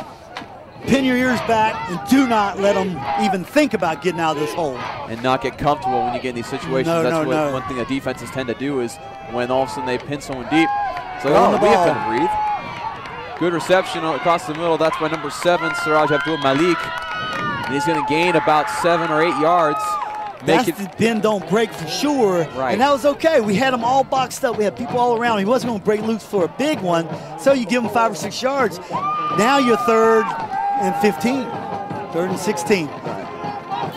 Pin your ears back and do not let them even think about getting out of this hole. And not get comfortable when you get in these situations. One thing that defenses tend to do is when all of a sudden they pin someone deep, it's like, oh, we have to breathe. Good reception across the middle. That's by number 7, Siraj Abdul Malik. And he's going to gain about 7 or 8 yards. That's the bend don't break for sure. Right. And that was okay. We had them all boxed up. We had people all around. He wasn't going to break loose for a big one. So you give him 5 or 6 yards. Now you're 3rd and 15, 3rd and 16.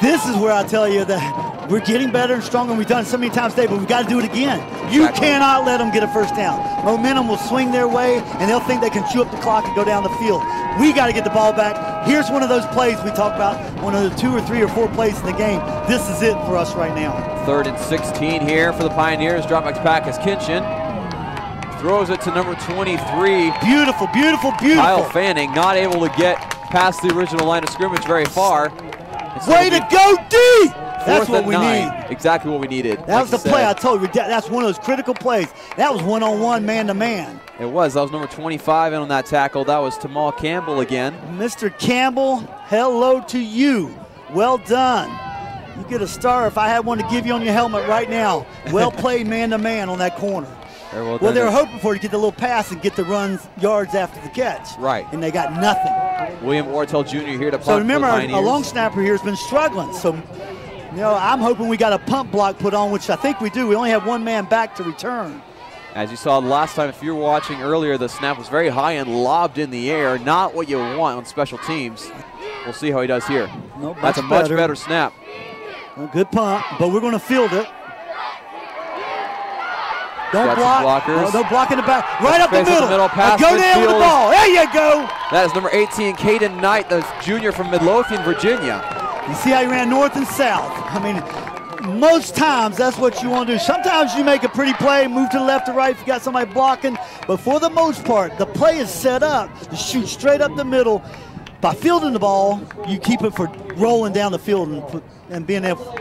This is where I tell you that we're getting better and stronger. We've done it so many times today, but we've got to do it again. You cannot let them get a first down. Momentum will swing their way, and they'll think they can chew up the clock and go down the field. We got to get the ball back. Here's one of those plays we talked about, one of the 2 or 3 or 4 plays in the game. This is it for us right now. 3rd and 16 here for the Pioneers. Dropback back as Kinchin. Throws it to number 23. Beautiful. Kyle Fanning not able to get past the original line of scrimmage very far. Way to go, D! That's what we need. Exactly what we needed. That was the play I told you. That's one of those critical plays. That was one-on-one, man-to-man. It was. That was number 25 in on that tackle. That was Tamal Campbell again. Mr. Campbell, hello to you. Well done. You get a star if I had one to give you on your helmet right now. Well played man-to-man on that corner. Well, they were hoping for to get the little pass and get the runs yards after the catch. Right. And they got nothing. William Ortel Jr. here to punt. So remember, for the Pioneers. a long snapper here has been struggling. So You know, I'm hoping we got a pump block put on, which I think we do. We only have one man back to return. As you saw last time, if you were watching earlier, the snap was very high and lobbed in the air. Not what you want on special teams. We'll see how he does here. Nope, that's a much better snap. Well, good punt, but we're going to field it. Don't block. Blockers. No block in the back. Right up the middle. Pass go down with the ball. There you go. That is number 18, Caden Knight, the junior from Midlothian, Virginia. You see how he ran north and south. I mean, most times that's what you want to do. Sometimes you make a pretty play, move to the left or right if you got somebody blocking. But for the most part, the play is set up to shoot straight up the middle. By fielding the ball, you keep it for rolling down the field and being able.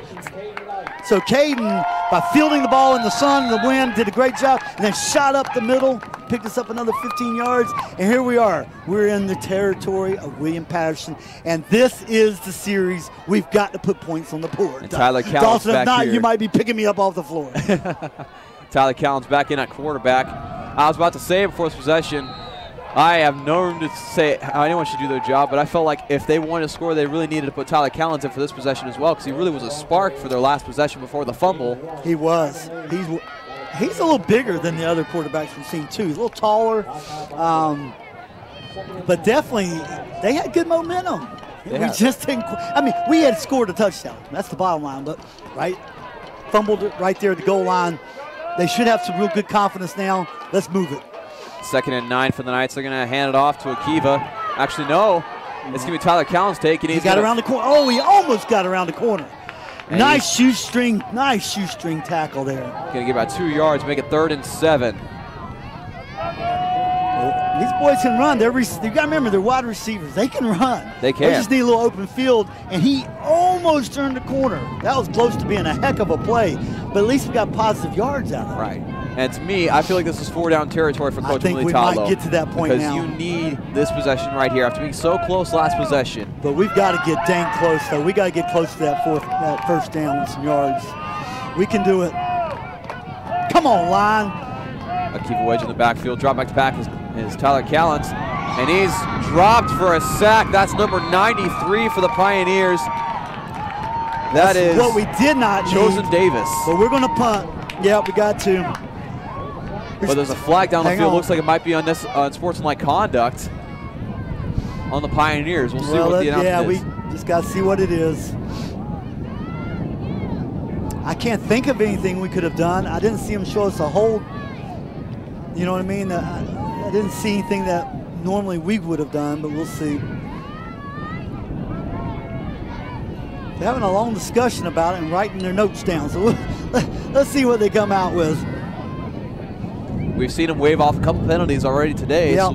So Caden, by fielding the ball in the sun and the wind, did a great job, and then shot up the middle, picked us up another 15 yards, and here we are. We're in the territory of William Paterson, and this is the series. We've got to put points on the board. And Tyler Callens Dawson, back if not, here. you might be picking me up off the floor. Tyler Callens back in at quarterback. I was about to say before this possession, I have known to say anyone should do their job, but I felt like if they wanted to score, they really needed to put Tyler Callens in for this possession as well, because he really was a spark for their last possession before the fumble. He was. He's a little bigger than the other quarterbacks we've seen, too. He's a little taller. But definitely, they had good momentum. Just didn't. I mean, we had scored a touchdown. That's the bottom line. But, right, fumbled it right there at the goal line. They should have some real good confidence now. Let's move it. 2nd and 9 for the Knights. They're going to hand it off to Akiva. Actually, no. It's going to be Tyler Callens taking it. He got around the corner. Oh, he almost got around the corner. And nice shoestring tackle there. Going to get about 2 yards, make it 3rd and 7. Well, these boys can run. You got to remember, they're wide receivers. They can run. They can. They just need a little open field, and he almost turned the corner. That was close to being a heck of a play, but at least we got positive yards out of it. Right. And to me, I feel like this is 4-down territory for Coach Militalo. I think we might get to that point now. Because you need this possession right here after being so close last possession. But we've got to get dang close, though. We got to get close to that first down with some yards. We can do it. Come on, line. Akiva wedge in the backfield. Drop back to back is Tyler Callens. And he's dropped for a sack. That's number 93 for the Pioneers. That's what we did not need. Chosen Davis. But we're going to punt. Yeah, we got to. But there's a flag down the field. Looks like it might be on this unsportsmanlike conduct on the Pioneers. We'll see what the announcement is. Yeah, we just got to see what it is. I can't think of anything we could have done. I didn't see him show us a hold. You know what I mean? I didn't see anything that normally we would have done, but we'll see. They're having a long discussion about it and writing their notes down. So let's see what they come out with. We've seen him wave off a couple penalties already today. Yep.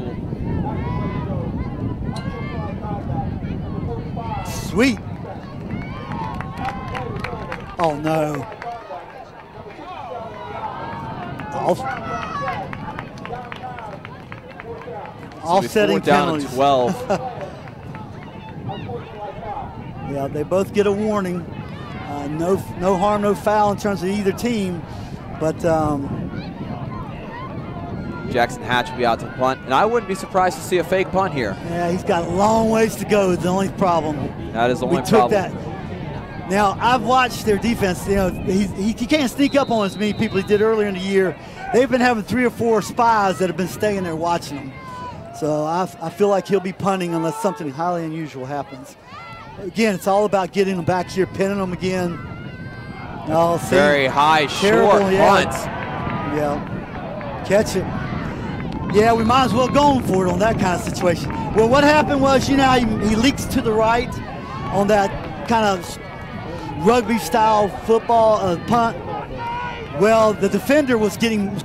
So. Sweet. Oh, no. Offsetting penalties. 12. Yeah, they both get a warning. No harm, no foul in terms of either team. But Jackson Hatch will be out to punt, and I wouldn't be surprised to see a fake punt here. Yeah, he's got a long ways to go. Is the only problem. That is the only problem. That. Now, I've watched their defense. You know, he can't sneak up on as many people he did earlier in the year. They've been having 3 or 4 spies that have been staying there watching them. So I feel like he'll be punting unless something highly unusual happens. Again, it's all about getting them back here, pinning them again. Oh, see, very high, terrible, short punt. Yeah, catch it. Yeah, we might as well go for it on that kind of situation. Well, what happened was, you know, he leaks to the right on that kind of rugby-style football punt. Well, the defender was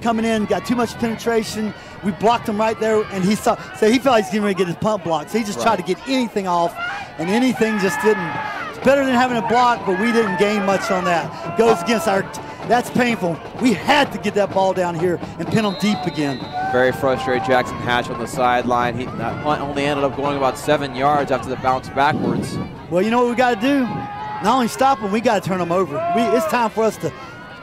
coming in, got too much penetration. We blocked him right there, and he felt like he's getting ready to get his punt blocked. So he just tried to get anything off, and anything just didn't. It's better than having a block, but we didn't gain much on that. Goes against our. That's painful. We had to get that ball down here and pin them deep again. Very frustrated Jackson Hatch on the sideline. That punt only ended up going about 7 yards after the bounce backwards. Well, you know what we got to do? Not only stop them, we got to turn them over. It's time for us to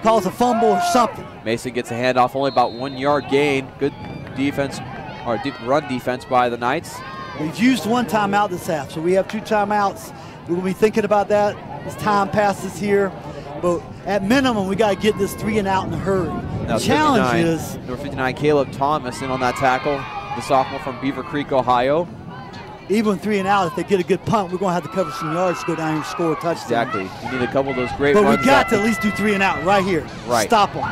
cause a fumble or something. Mason gets a handoff, only about 1 yard gain. Good defense, or run defense by the Knights. We've used 1 timeout this half, so we have 2 timeouts. We're going to be thinking about that. as time passes here. But at minimum, we got to get this 3 and out in a hurry. Now the challenge is number 59, Caleb Thomas in on that tackle, the sophomore from Beaver Creek, Ohio. even 3 and out, if they get a good punt, we're going to have to cover some yards to go down here and score a touchdown. Exactly. You need a couple of those great runs. runs. But we got to at least do 3 and out right here. Right. Stop them.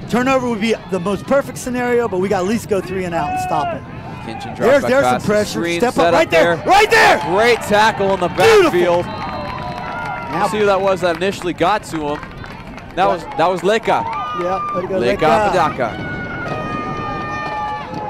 Turnover would be the most perfect scenario, but we got to at least go 3 and out and stop it. Kinchin drops back There's pass. some pressure. Screen Step set up right there. Right there. Great tackle in the backfield. Now see who that was that initially got to him. That was Leka. Yeah, way to go, Leka Padaka.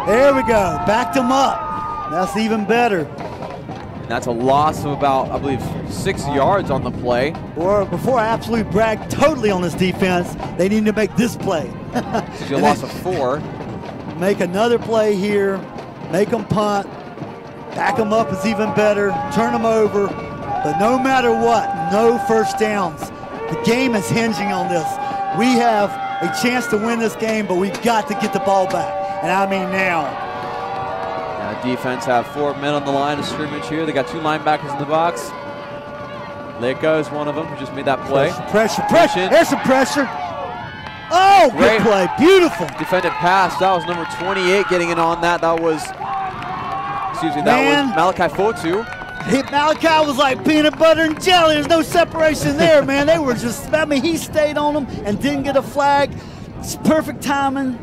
There we go. Backed him up. That's even better. And that's a loss of about, I believe, 6 yards on the play. Or before I absolutely brag totally on this defense, they need to make this play. So you lost of 4. Make another play here. Make them punt. Back them up is even better. Turn them over. But no matter what, no first downs. The game is hinging on this. We have a chance to win this game, but we've got to get the ball back. And I mean now. Now defense have 4 men on the line of scrimmage here. They got 2 linebackers in the box. Leka is one of them who just made that play. Pressure. There's some pressure. Oh, great good play. Beautiful. Defended pass. That was number 28 getting in on that. That was, that was Malachi Fotu. Malachi was like peanut butter and jelly. There's no separation there, man. They were just, he stayed on them and didn't get a flag. It's perfect timing.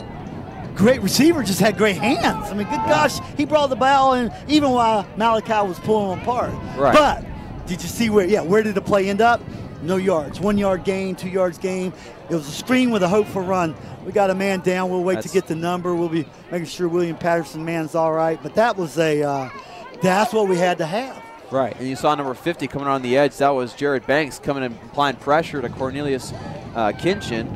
Great receiver, just had great hands. I mean, good gosh, he brought the ball in even while Malachi was pulling them apart. Right. But did you see where did the play end up? No yards. 1 yard gain, 2 yards gain. It was a screen with a hope for run. We got a man down. We'll wait to get the number. We'll be making sure WM Paterson man's all right. But that was that's what we had to have. Right, and you saw number 50 coming on the edge. That was Jared Banks coming and applying pressure to Cornelius Kinchin,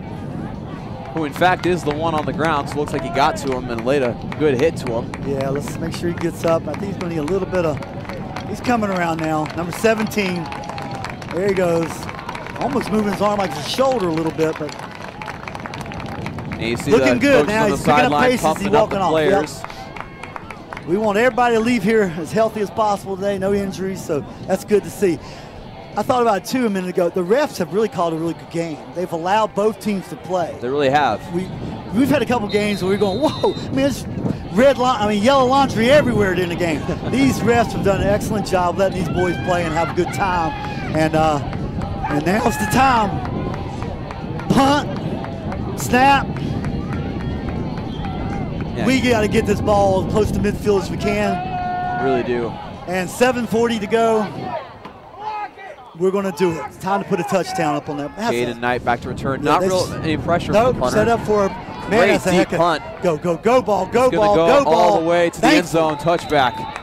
who in fact is the one on the ground. So it looks like he got to him and laid a good hit to him. Yeah, let's make sure he gets up. I think he's going to need a little bit of, he's coming around now. Number 17, there he goes. Almost moving his arm like his shoulder a little bit, but and you see looking good now. He's picking up pace as he's walking off. Yep. We want everybody to leave here as healthy as possible today, no injuries, so that's good to see. I thought about it too a minute ago. The refs have really called a really good game. They've allowed both teams to play. They really have. We've had a couple games where we're going, whoa, I mean, it's yellow laundry everywhere in the game. These refs have done an excellent job letting these boys play and have a good time. And now's the time. Punt, snap. Yeah. We got to get this ball as close to midfield as we can. Really do. And 7:40 to go. We're going to do it. It's time to put a touchdown up on that. Caden Knight back to return. Not any pressure from the punter. Set up for great deep punt. Go ball, go ball, go all the way to the end zone, touchback.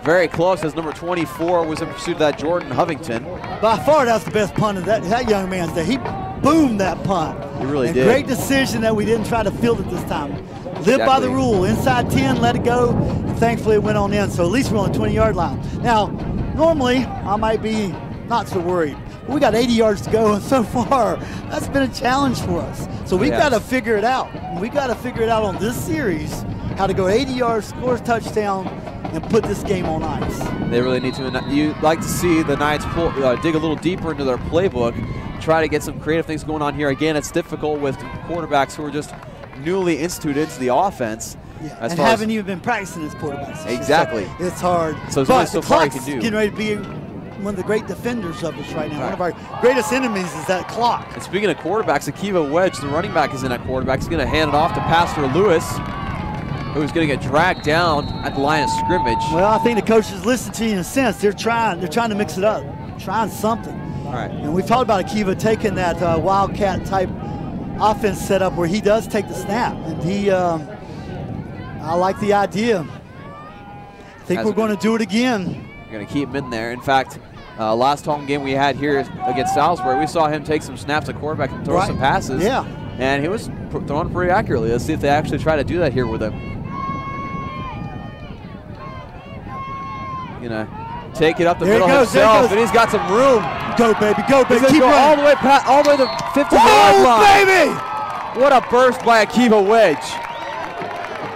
Very close as number 24 was in pursuit of that Jordan Hovington. By far, that's the best punt of that young man's day. He boomed that punt. He really did. Great decision that we didn't try to field it this time. Live by the rule. Inside 10, let it go. And thankfully, it went on in. So at least we're on the 20-yard line. Now, normally, I might be not so worried. But we got 80 yards to go, and so far, that's been a challenge for us. So we've got to figure it out. We got to figure it out on this series, how to go 80 yards, score a touchdown, and put this game on ice. They really need to. You'd like to see the Knights dig a little deeper into their playbook, try to get some creative things going on here. Again, it's difficult with quarterbacks who are just newly instituted into the offense. Yeah, and haven't even been practicing as quarterbacks. Exactly. So it's hard. So there's only so far you can do. Getting ready to be one of the great defenders of us right now. Right. One of our greatest enemies is that clock. And speaking of quarterbacks, Akiva Wedge, the running back, is in at quarterback. He's going to hand it off to Pastor Lewis, who's going to get dragged down at the line of scrimmage. Well, I think the coaches listen to you in a sense. They're trying to mix it up, trying something. All right. And we've talked about Akiva taking that wildcat type offense setup where he does take the snap, and I like the idea. I think we're going to do it again. We're going to keep him in there. In fact, last home game we had here against Salisbury, we saw him take some snaps at quarterback and throw some passes. Yeah. And he was throwing pretty accurately. Let's see if they actually try to do that here with him. Take it up the middle himself, and he's got some room. Go, baby, go, baby. Keep go all the way to the 50-yard line. Baby! What a burst by Akiva Wedge.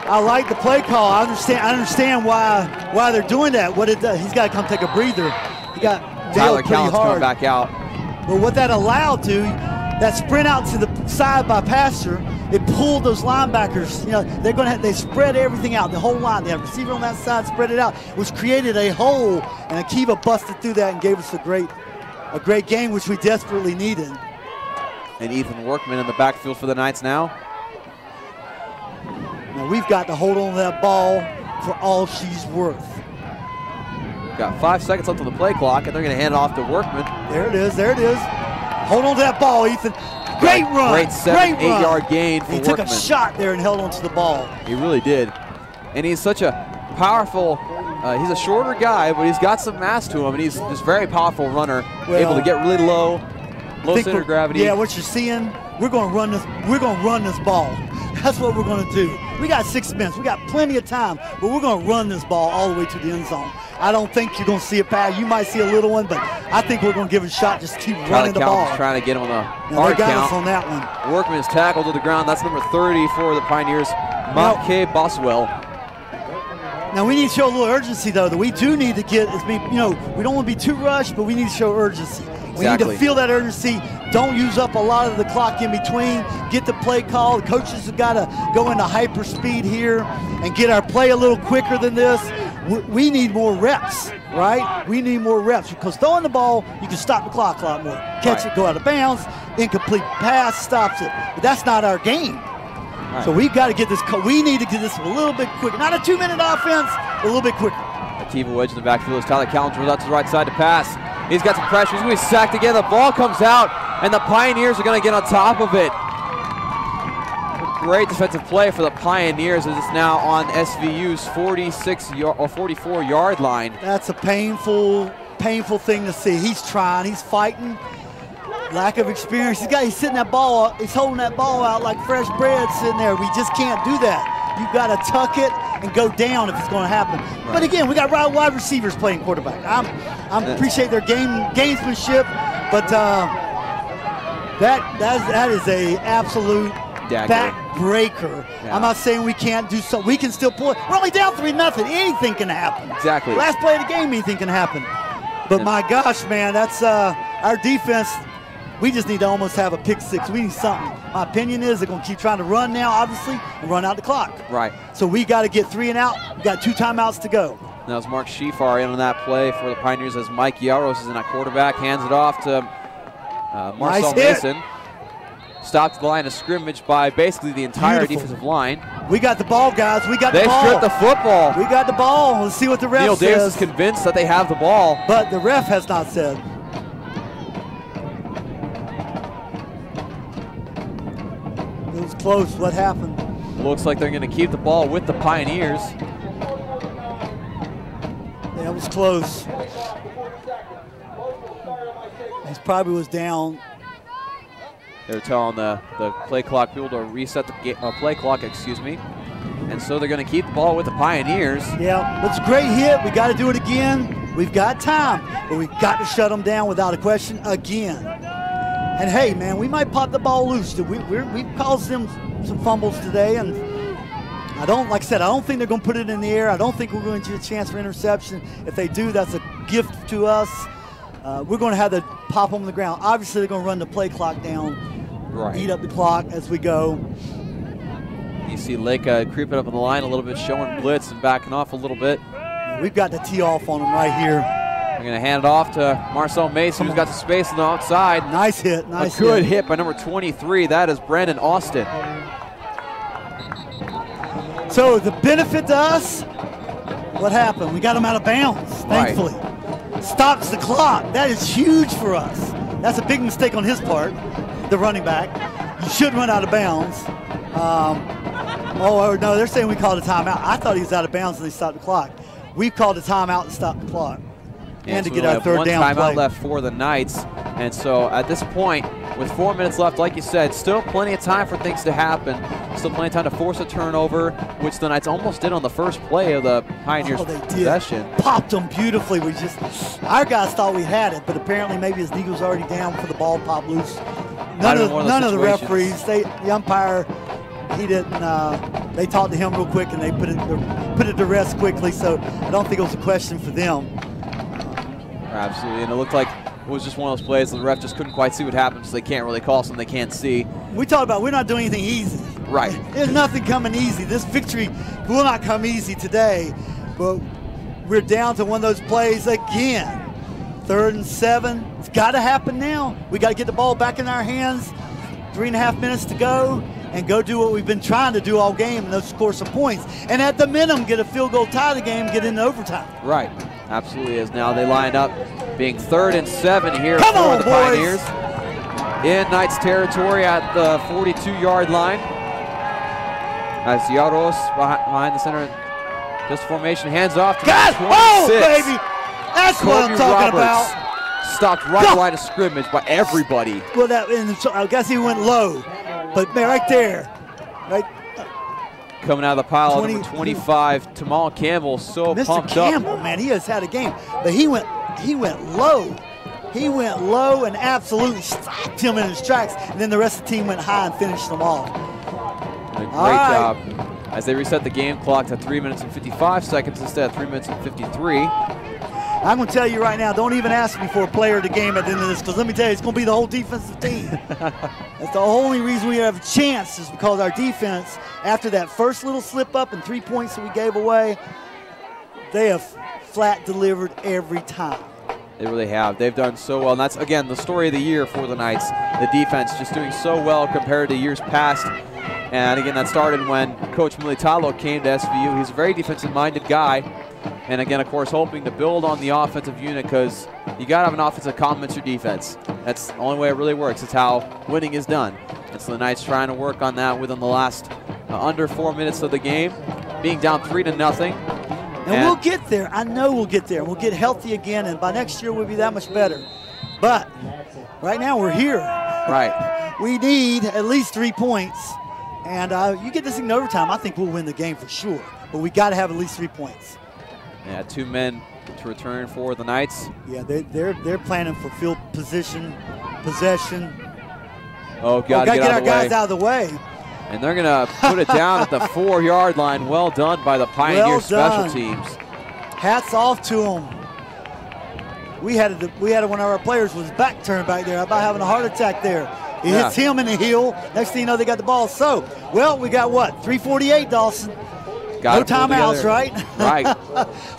I like the play call. I understand why they're doing that. What it does, he's got to come take a breather. Tyler Callan's coming back out. But what that allowed that sprint out to the side by Pastor, it pulled those linebackers. You know, they spread everything out, the whole line. They have receiver on that side, spread it out, which created a hole, and Akiva busted through that and gave us a great game, which we desperately needed. And Ethan Workman in the backfield for the Knights now. Now we've got to hold on to that ball for all she's worth. Got 5 seconds left on the play clock, and they're going to hand it off to Workman. There it is, there it is. Hold on to that ball, Ethan. Great run. Great 7-8-yard gain for Workman. He took a shot there and held on to the ball. He really did. And he's such a powerful, he's a shorter guy, but he's got some mass to him, and he's this very powerful runner, able to get really low center of gravity. Yeah, what you're seeing, we're going to run this ball. That's what we're going to do. We got 6 minutes. We got plenty of time, but we're going to run this ball all the way to the end zone. I don't think you're going to see a pass. You might see a little one, but I think we're going to give it a shot. Just keep running the ball. Trying to get him on the hard count. They got us on that one. Workman is tackled to the ground. That's number 30 for the Pioneers, Mopke Boswell. Now we need to show a little urgency, though. That we do need to get, we don't want to be too rushed, but we need to show urgency. We need to feel that urgency. Don't use up a lot of the clock in between. Get the play call. The coaches have got to go into hyper speed here and get our play a little quicker than this. We need more reps, right? We need more reps because throwing the ball, you can stop the clock a lot more. Catch it, go out of bounds, incomplete pass, stops it. But that's not our game. Right. So we've got to get this. We need to get this a little bit quicker. Not a 2-minute offense, a little bit quicker. Akiva wedge in the backfield as Tyler Callan throws out to the right side to pass. He's got some pressure. He's going to be sacked again. The ball comes out, and the Pioneers are going to get on top of it. A great defensive play for the Pioneers as it's now on SVU's 44-yard line. That's a painful thing to see. He's trying. He's fighting. Lack of experience. He's sitting that ball. He's holding that ball out like fresh bread sitting there. We just can't do that. You've got to tuck it and go down if it's going to happen. Right. But again, we got wide receivers playing quarterback. I appreciate their gamesmanship, but that is a absolute backbreaker. Yeah. I'm not saying we can't do so. We can still pull it. We're only down 3-0. Anything can happen. Exactly. Last play of the game, anything can happen. But my gosh, man, that's our defense. We just need to almost have a pick six. We need something. My opinion is they're going to keep trying to run now, obviously, and run out the clock. Right. So we got to get 3 and out. We got 2 timeouts to go. Now it's Mark Schifar in on that play for the Pioneers as Mike Yaros is in at quarterback. Hands it off to Marcel Mason. Stopped the line of scrimmage by basically the entire defensive line. We got the ball, guys. We got the ball. They stripped the football. We got the ball. Let's see what the ref says. Neil Davis is convinced that they have the ball. But the ref has not said. It was close. What happened? Looks like they're going to keep the ball with the Pioneers. That was close. He probably was down. They're telling the play clock people to reset the play clock, and so they're going to keep the ball with the Pioneers. Yeah, it's a great hit. We got to do it again. We've got time, but we've got to shut them down without a question again. And hey, man, we might pop the ball loose. We've caused them some fumbles today, and like I said, I don't think they're going to put it in the air. I don't think we're going to get a chance for interception. If they do, that's a gift to us. We're going to have to pop them on the ground. Obviously, they're going to run the play clock down, eat up the clock as we go. You see Leica creeping up on the line a little bit, showing blitz and backing off a little bit. Yeah, we've got the tee off on them right here. We're going to hand it off to Marcel Mason, who's got the space on the outside. Nice hit, nice hit. A good hit by number 23. That is Brandon Austin. So the benefit to us, what happened? We got him out of bounds, thankfully. Stops the clock. That is huge for us. That's a big mistake on his part, the running back. You should run out of bounds. No, they're saying we called a timeout. I thought he was out of bounds and they stopped the clock. We've called a timeout to stop the clock. And to get our third down play. One timeout left for the Knights. And so at this point, with 4 minutes left, like you said, still plenty of time for things to happen. Still plenty of time to force a turnover, which the Knights almost did on the first play of the Pioneers' possession. Popped them beautifully. Our guys thought we had it, but apparently maybe his knee was already down for the ball pop loose. None of the referees, the umpire, he didn't. They talked to him real quick and they put it to rest quickly. So I don't think it was a question for them. Absolutely, and it looked like it was just one of those plays the ref just couldn't quite see what happened, so they can't really call something they can't see. We talked about we're not doing anything easy. Right. There's nothing coming easy. This victory will not come easy today, but we're down to one of those plays again. 3rd and 7. It's got to happen now. We got to get the ball back in our hands. 3.5 minutes to go, and go do what we've been trying to do all game, and those score some points. And at the minimum, get a field goal, tie the game, get into overtime. Right. Absolutely is. Now they lined up being 3rd and 7 here Come for on, the boys. Pioneers. In Knights territory at the 42-yard line. As Yaros behind the center. Just formation, hands off to God, 26. oh, baby. That's what I'm talking Roberts about. Stopped right at the line of scrimmage by everybody. Well, I guess he went low, but man, right there. Right. Coming out of the pile, 20, number 25, Tamal Campbell, so Mr. pumped Campbell, up. man, he has had a game, but he went low. He went low and absolutely stopped him in his tracks, and then the rest of the team went high and finished them off. A great job as they reset the game clock to 3 minutes and 55 seconds instead of 3 minutes and 53. I'm going to tell you right now, don't even ask me for a player of the game at the end of this, because let me tell you, it's going to be the whole defensive team. That's the only reason we have a chance, is because our defense, after that first little slip up and 3 points that we gave away, they have flat delivered every time. They really have. They've done so well, and that's, again, the story of the year for the Knights. The defense just doing so well compared to years past. And again, that started when Coach Militalo came to SVU. He's a very defensive-minded guy. And again, of course, hoping to build on the offensive unit, because you got to have an offense that complements your defense. That's the only way it really works. It's how winning is done. And so the Knights trying to work on that within the last under 4 minutes of the game, being down 3-0. And we'll get there. I know we'll get there. We'll get healthy again, and by next year we'll be that much better. But right now we're here. Right. We need at least 3 points. And you get this thing in overtime, I think we'll win the game for sure. But we got to have at least 3 points. Yeah, 2 men to return for the Knights. Yeah, they're planning for field possession. Oh, got to get our guys out of the way. And they're going to put it down at the 4-yard line. Well done by the Pioneer special teams. Hats off to them. We had one of our players was back turned back there, about having a heart attack there. It hits him in the heel. Next thing you know, they got the ball. So, well, we got what? 3:48, Dawson. No timeouts, right? Right.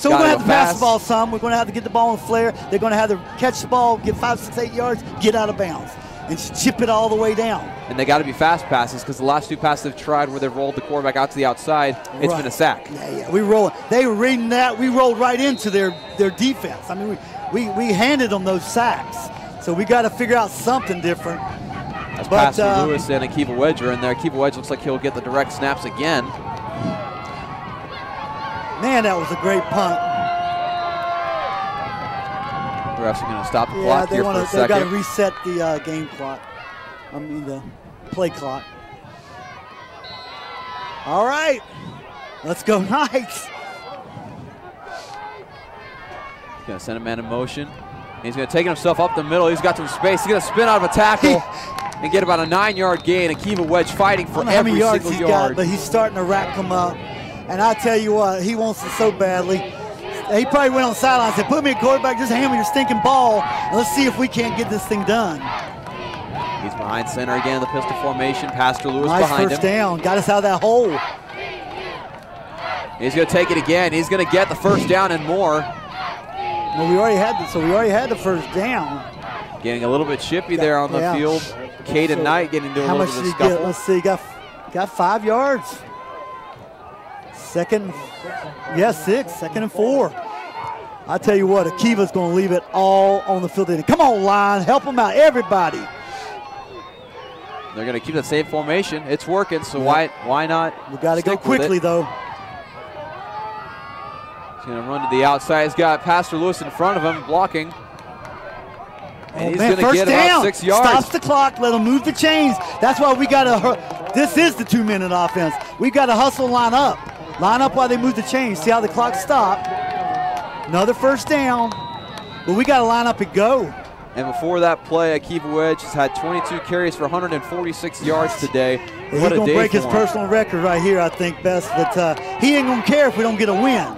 So we're going to have to pass the ball some. We're going to have to get the ball in flare. They're going to have to catch the ball, get 5, 6, 8 yards, get out of bounds, and chip it all the way down. And they got to be fast passes, because the last 2 passes they've tried where they've rolled the quarterback out to the outside, it's been a sack. Yeah, we rolled. They were reading that. We rolled right into their defense. I mean, we handed them those sacks. So we got to figure out something different. As Pastor Lewis and Akiva Wedge are in there. Akiva Wedge looks like he'll get the direct snaps again. Man, that was a great punt. The refs are going to stop the clock here for a second. They've got to reset the game clock. I mean, the play clock. All right. Let's go Knights. He's going to send a man in motion. He's going to take himself up the middle. He's got some space. He's going to spin out of a tackle and get about a 9-yard gain. Akiva Wedge fighting for every single yard. But he's starting to rack them up. And I tell you what, he wants it so badly. He probably went on the sideline and said, put me a quarterback, just hand me your stinking ball, and let's see if we can't get this thing done. He's behind center again in the pistol formation. Pastor Lewis nice behind him. First down, got us out of that hole. He's going to take it again. He's going to get the first down and more. Well, we already had the first down. Getting a little bit chippy there on the field. Caden Knight getting into a little bit of a scuffle. Get? Let's see, got 5 yards. Second, 6, 2nd and 4. I tell you what, Akiva's going to leave it all on the field. Come on, line, help them out, everybody. They're going to keep the same formation. It's working, so why not? We got to go quickly, though. He's going to run to the outside. He's got Pastor Lewis in front of him, blocking. And he's going to get about 6 yards. Stops the clock, let him move the chains. That's why we got to, this is the 2-minute offense. We got to hustle, line up. Line up while they move the chains. See how the clock stopped. Another first down. But we got to line up and go. And before that play, Akiva Wedge has had 22 carries for 146 yards today. He's going to break his personal record right here, I think, Best. But he ain't going to care if we don't get a win.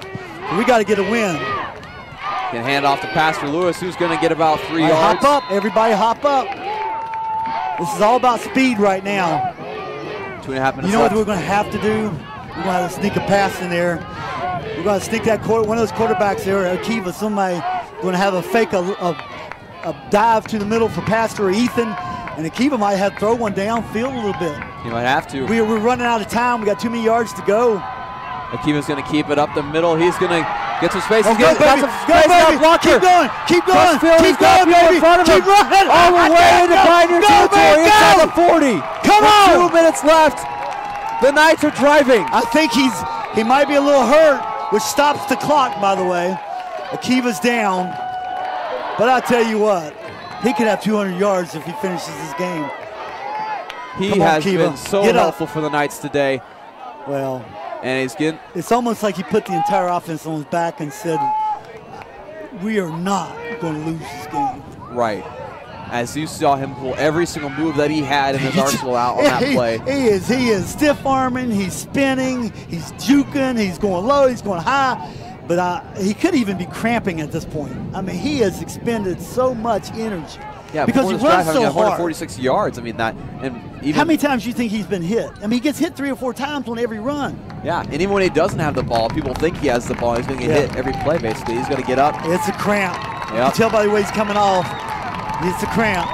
We got to get a win. Can hand off to Pastor Lewis, who's going to get about 3 yards. Hop up, everybody hop up. This is all about speed right now. 2.5 minutes You know left. what we're going to have to do? We're going to have to sneak a pass in there. We're going to sneak that one of those quarterbacks there, Akiva, somebody going to have a fake a dive to the middle for Pastor or Ethan, and Akiva might have to throw one downfield a little bit. He might have to. We're running out of time. We got too many yards to go. Akiva's going to keep it up the middle. He's going to get some space. He's Go, getting baby. some Go, space now, baby. blocker. Keep going. Keep going. Crutchfield, he's Keep got going, people in baby. front of him. Keep running. All the way into Pioneer Go, territory. baby, Inside go. the 40. Come With on. 2 minutes left. The Knights are driving. I think he might be a little hurt, which stops the clock, by the way. Akiva's down. But I tell you what, he could have 200 yards if he finishes this game. He Come on, has Akiva. been so Get up. helpful for the Knights today. Well, And he's getting it's almost like he put the entire offense on his back and said, we are not going to lose this game. right. As you saw him pull every single move that he had in his arsenal out on that play. He is stiff arming, he's spinning, he's juking, he's going low, he's going high. But he could even be cramping at this point. I mean, he has expended so much energy. Yeah, because before he this drive, runs having so hard. 146 yards. I mean, that, and even How many times do you think he's been hit? I mean, he gets hit 3 or 4 times on every run. yeah, and even when he doesn't have the ball, people think he has the ball. He's going to get hit every play, basically. He's going to get up. It's a cramp. Yep. You can tell by the way he's coming off. It's a cramp.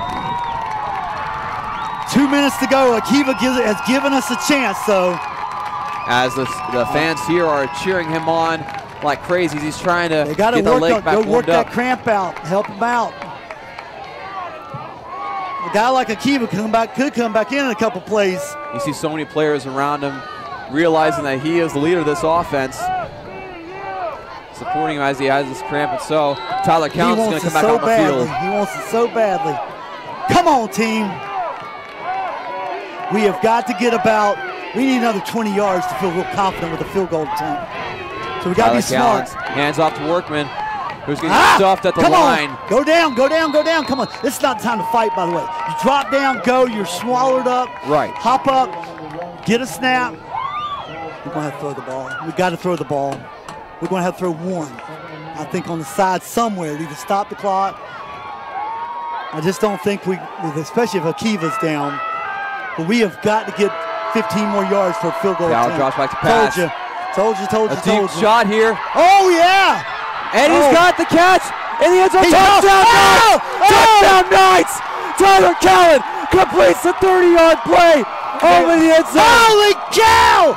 2 minutes to go. Akiva has given us a chance, though. As the fans here are cheering him on like crazy. He's trying to They got to get the leg back work warmed that up. cramp out. Help him out. A guy like Akiva could come back in a couple plays. You see so many players around him realizing that he is the leader of this offense, supporting him as he has this cramp. And so Tyler Counts is going to come back on the field. He wants it so badly. Come on, team. We have got to get we need another 20 yards to feel real confident with a field goal attempt. So we got to be smart. Hands off to Workman, who's going to get stuffed at the come line. On. Go down, go down, go down. Come on. This is not the time to fight, by the way. You drop down, go. You're swallowed up. Right. Hop up. Get a snap. We're going to have to throw the ball. We got to throw the ball. We're going to have to throw one. I think on the side somewhere to either stop the clock. I just don't think especially if Akiva's down. But we have got to get 15 more yards for a field goal Now attempt. drops back to pass. Told you. A deep shot here. Oh, yeah. And he's got the catch. And the end zone. Touchdown, Knights! Touchdown, Knights! Tyler Callan completes the 30-yard play over the end zone. Holy cow!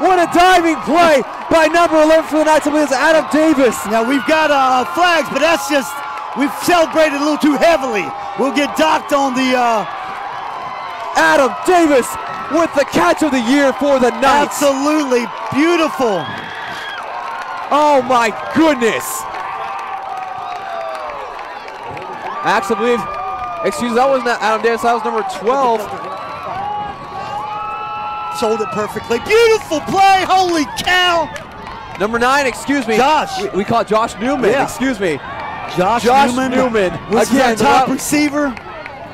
What a diving play by number 11 for the Knights. I believe it's Adam Davis. Now, we've got flags, but that's just, we've celebrated a little too heavily. We'll get docked on the... Adam Davis with the catch of the year for the Knights. Absolutely beautiful. Oh my goodness. Actually, I believe, that wasn't Adam Davis, that was number 12. Sold it perfectly. Beautiful play, holy cow. Number 9, excuse me. Josh. We call it Josh Newman, excuse me. Josh Newman. Was Again, our top receiver.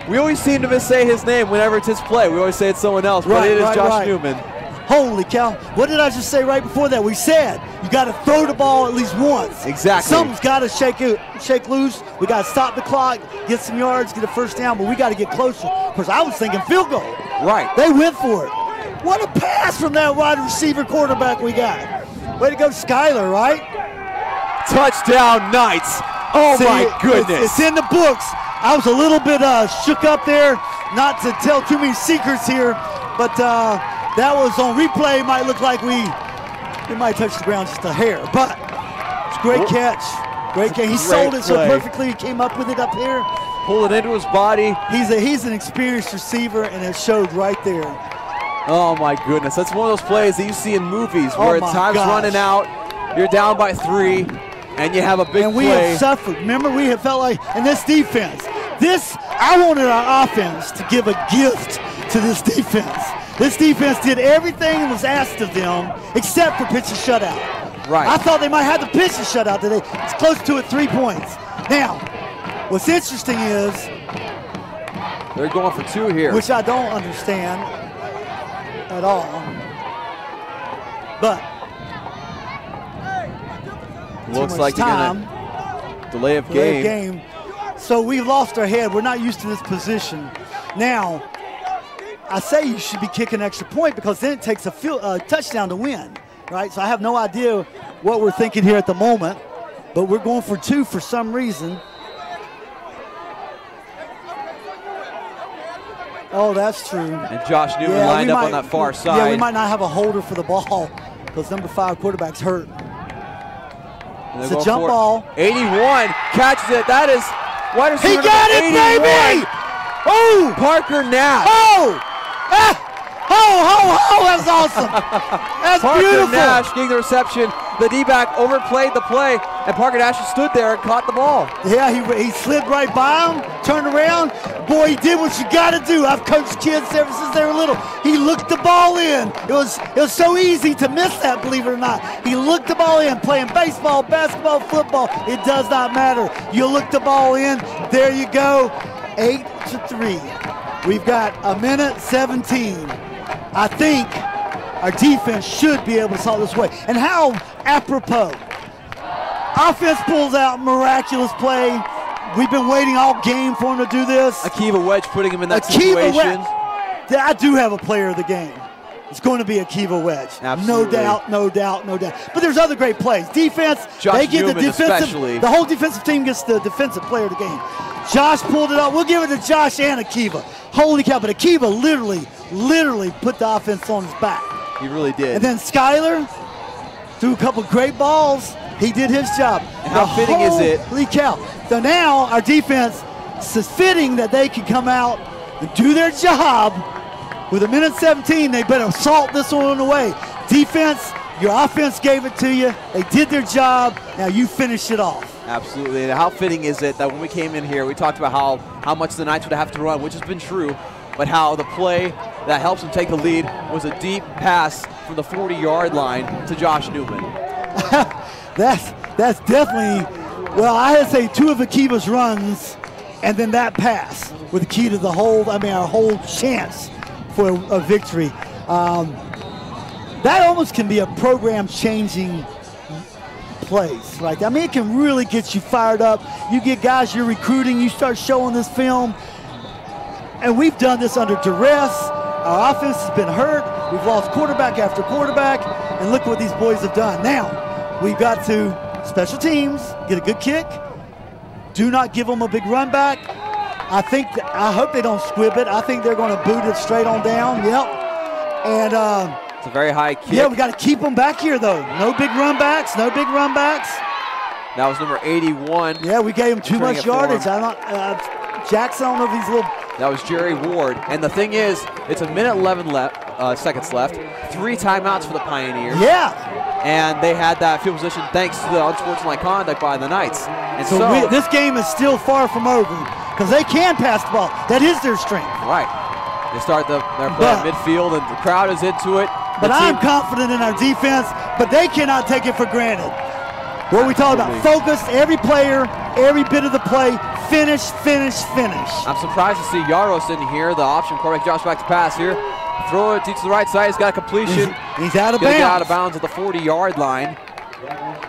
We always seem to say his name whenever it's his play. We always say it's someone else, but it is Josh Newman. Holy cow. What did I just say right before that? We said you got to throw the ball at least once. Exactly. Something's got to shake loose. We got to stop the clock, get some yards, get a first down, but we got to get closer. Because I was thinking field goal. Right. They went for it. What a pass from that wide receiver quarterback we got. Way to go, Skyler, right? Touchdown, Knights. Oh, my goodness. It's in the books. I was a little bit shook up there, not to tell too many secrets here, but that was on replay. Might look like we might touch the ground just a hair, but it's a great catch. Great catch. He sold it so perfectly. He came up with it up here. Pulled it into his body. He's an experienced receiver, and it showed right there. Oh my goodness, that's one of those plays that you see in movies where time's running out, you're down by 3, and you have a big play. And we have suffered. Remember, we have felt like, in this defense, I wanted our offense to give a gift to this defense. This defense did everything that was asked of them except for pitch a shutout. Right. I thought they might have to pitch a shutout today. It's close to it, 3 points. Now, what's interesting is, they're going for 2 here, which I don't understand at all, but looks like you're gonna Delay of game. So we've lost our head. We're not used to this position. Now, I say you should be kicking an extra point because then it takes a touchdown to win, right? So I have no idea what we're thinking here at the moment, but we're going for 2 for some reason. Oh, that's true. And Josh Newman lined up on that far side. Yeah, we might not have a holder for the ball because number 5 quarterback's hurt. It's a jump ball. 81 catches it. That is wide receiver. He got it, 81. baby! Oh! Parker Nash. Oh! Ah! Oh, that's awesome. That's Parker beautiful. Nash getting the reception. The D-back overplayed the play, and Parker Nash stood there and caught the ball. Yeah, he slid right by him, turned around. Boy, he did what you got to do. I've coached kids ever since they were little. He looked the ball in. It was so easy to miss that, believe it or not. He looked the ball in, playing baseball, basketball, football. It does not matter. You look the ball in. There you go. 8-3. We've got 1:17. I think our defense should be able to solve this way. And how apropos. Offense pulls out miraculous play. We've been waiting all game for him to do this. Akiva Wedge putting him in that situation. I do have a player of the game. It's going to be Akiva Wedge. Absolutely. No doubt. But there's other great plays. Defense, Josh they get Newman the defensive. especially. The whole defensive team gets the defensive player of the game. Josh pulled it up. We'll give it to Josh and Akiva. Holy cow, but Akiva literally put the offense on his back. He really did. And then Skyler threw a couple great balls. He did his job. And how fitting is it? Holy cow. So now our defense, it's fitting that they can come out and do their job. With 1:17, they better assault this one away. Defense, your offense gave it to you. They did their job. Now you finish it off. Absolutely. And how fitting is it that when we came in here, we talked about how much the Knights would have to run, which has been true, but how the play that helps them take the lead was a deep pass from the 40-yard line to Josh Newman. That's definitely, well, I had to say 2 of Akiva's runs and then that pass were the key to our whole chance for a victory. That almost can be a program-changing plays, right? I mean, it can really get you fired up. You get guys you're recruiting, you start showing this film, and we've done this under duress. Our offense has been hurt. We've lost quarterback after quarterback, and look what these boys have done. Now, we've got to special teams, get a good kick. Do not give them a big run back. I hope they don't squib it. I think they're going to boot it straight on down. Yep. And it's a very high kick. yeah, we got to keep them back here though. No big run backs. That was number 81. Yeah, we gave him too much yardage. Jackson, I don't know if he's a little. That was Jerry Ward. And the thing is, it's 1:11 seconds left. 3 timeouts for the Pioneers. Yeah. And they had that field position thanks to the unsportsmanlike conduct by the Knights. And so this game is still far from over because they can pass the ball. That is their strength. Right. They start their play at midfield, and the crowd is into it. But I'm confident in our defense, but they cannot take it for granted. What we talk about, focus, every player, every bit of the play, finish. I'm surprised to see Yaros in here, the option quarterback. Josh back to pass here. Throw it to the right side. He's got a completion. He's out of bounds. Get out of bounds at the 40-yard line.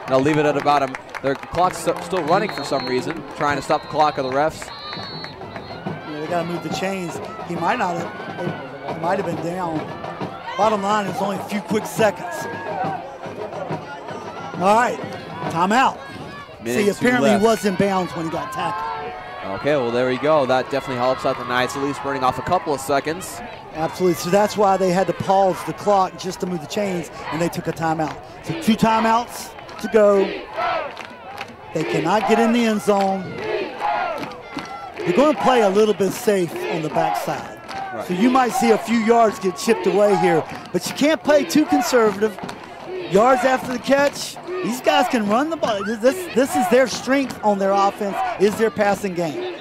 They'll leave it at about him. Their clock's still running for some reason, trying to stop the clock of the refs. Yeah, they got to move the chains. He might have been down. Bottom line is only a few quick seconds. All right, timeout. See, apparently he was in bounds when he got tackled. Okay, well, there you go. That definitely helps out the Knights, at least burning off a couple of seconds. Absolutely. So that's why they had to pause the clock just to move the chains, and they took a timeout. So 2 timeouts to go. They cannot get in the end zone. They're going to play a little bit safe on the backside. Right. So you might see a few yards get chipped away here, but you can't play too conservative. Yards after the catch, these guys can run the ball. This is their strength on their offense, is their passing game.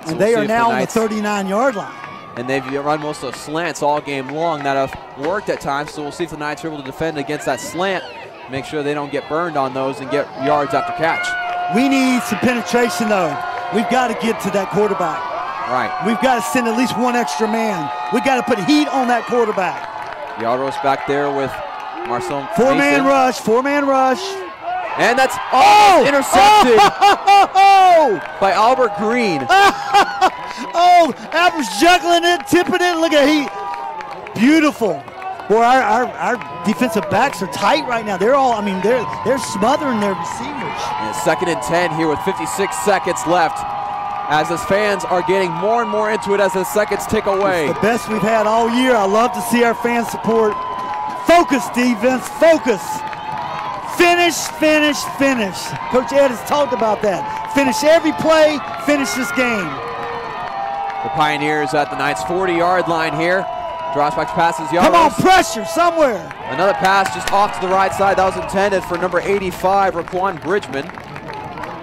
And they are now on the 39-yard line. And they've run most of those slants all game long that have worked at times, so we'll see if the Knights are able to defend against that slant, make sure they don't get burned on those and get yards after catch. We need some penetration, though. We've got to get to that quarterback. Right. We've got to send at least one extra man. We've got to put heat on that quarterback. Yaros back there with Marcel. Four-man rush. And that's intercepted by Albert Green. Albert's juggling it, tipping it. Look at beautiful. Boy, our defensive backs are tight right now. They're all, they're smothering their receivers. And 2nd and 10 here with 56 seconds left, as his fans are getting more and more into it as the seconds tick away. It's the best we've had all year. I love to see our fan support. Focus, defense, focus. Finish, finish, finish. Coach Ed has talked about that. Finish every play, finish this game. The Pioneers at the Knights' 40-yard line here. Drops back passes Yaros. Come on, pressure somewhere. Another pass just off to the right side. That was intended for number 85, Raquan Bridgman.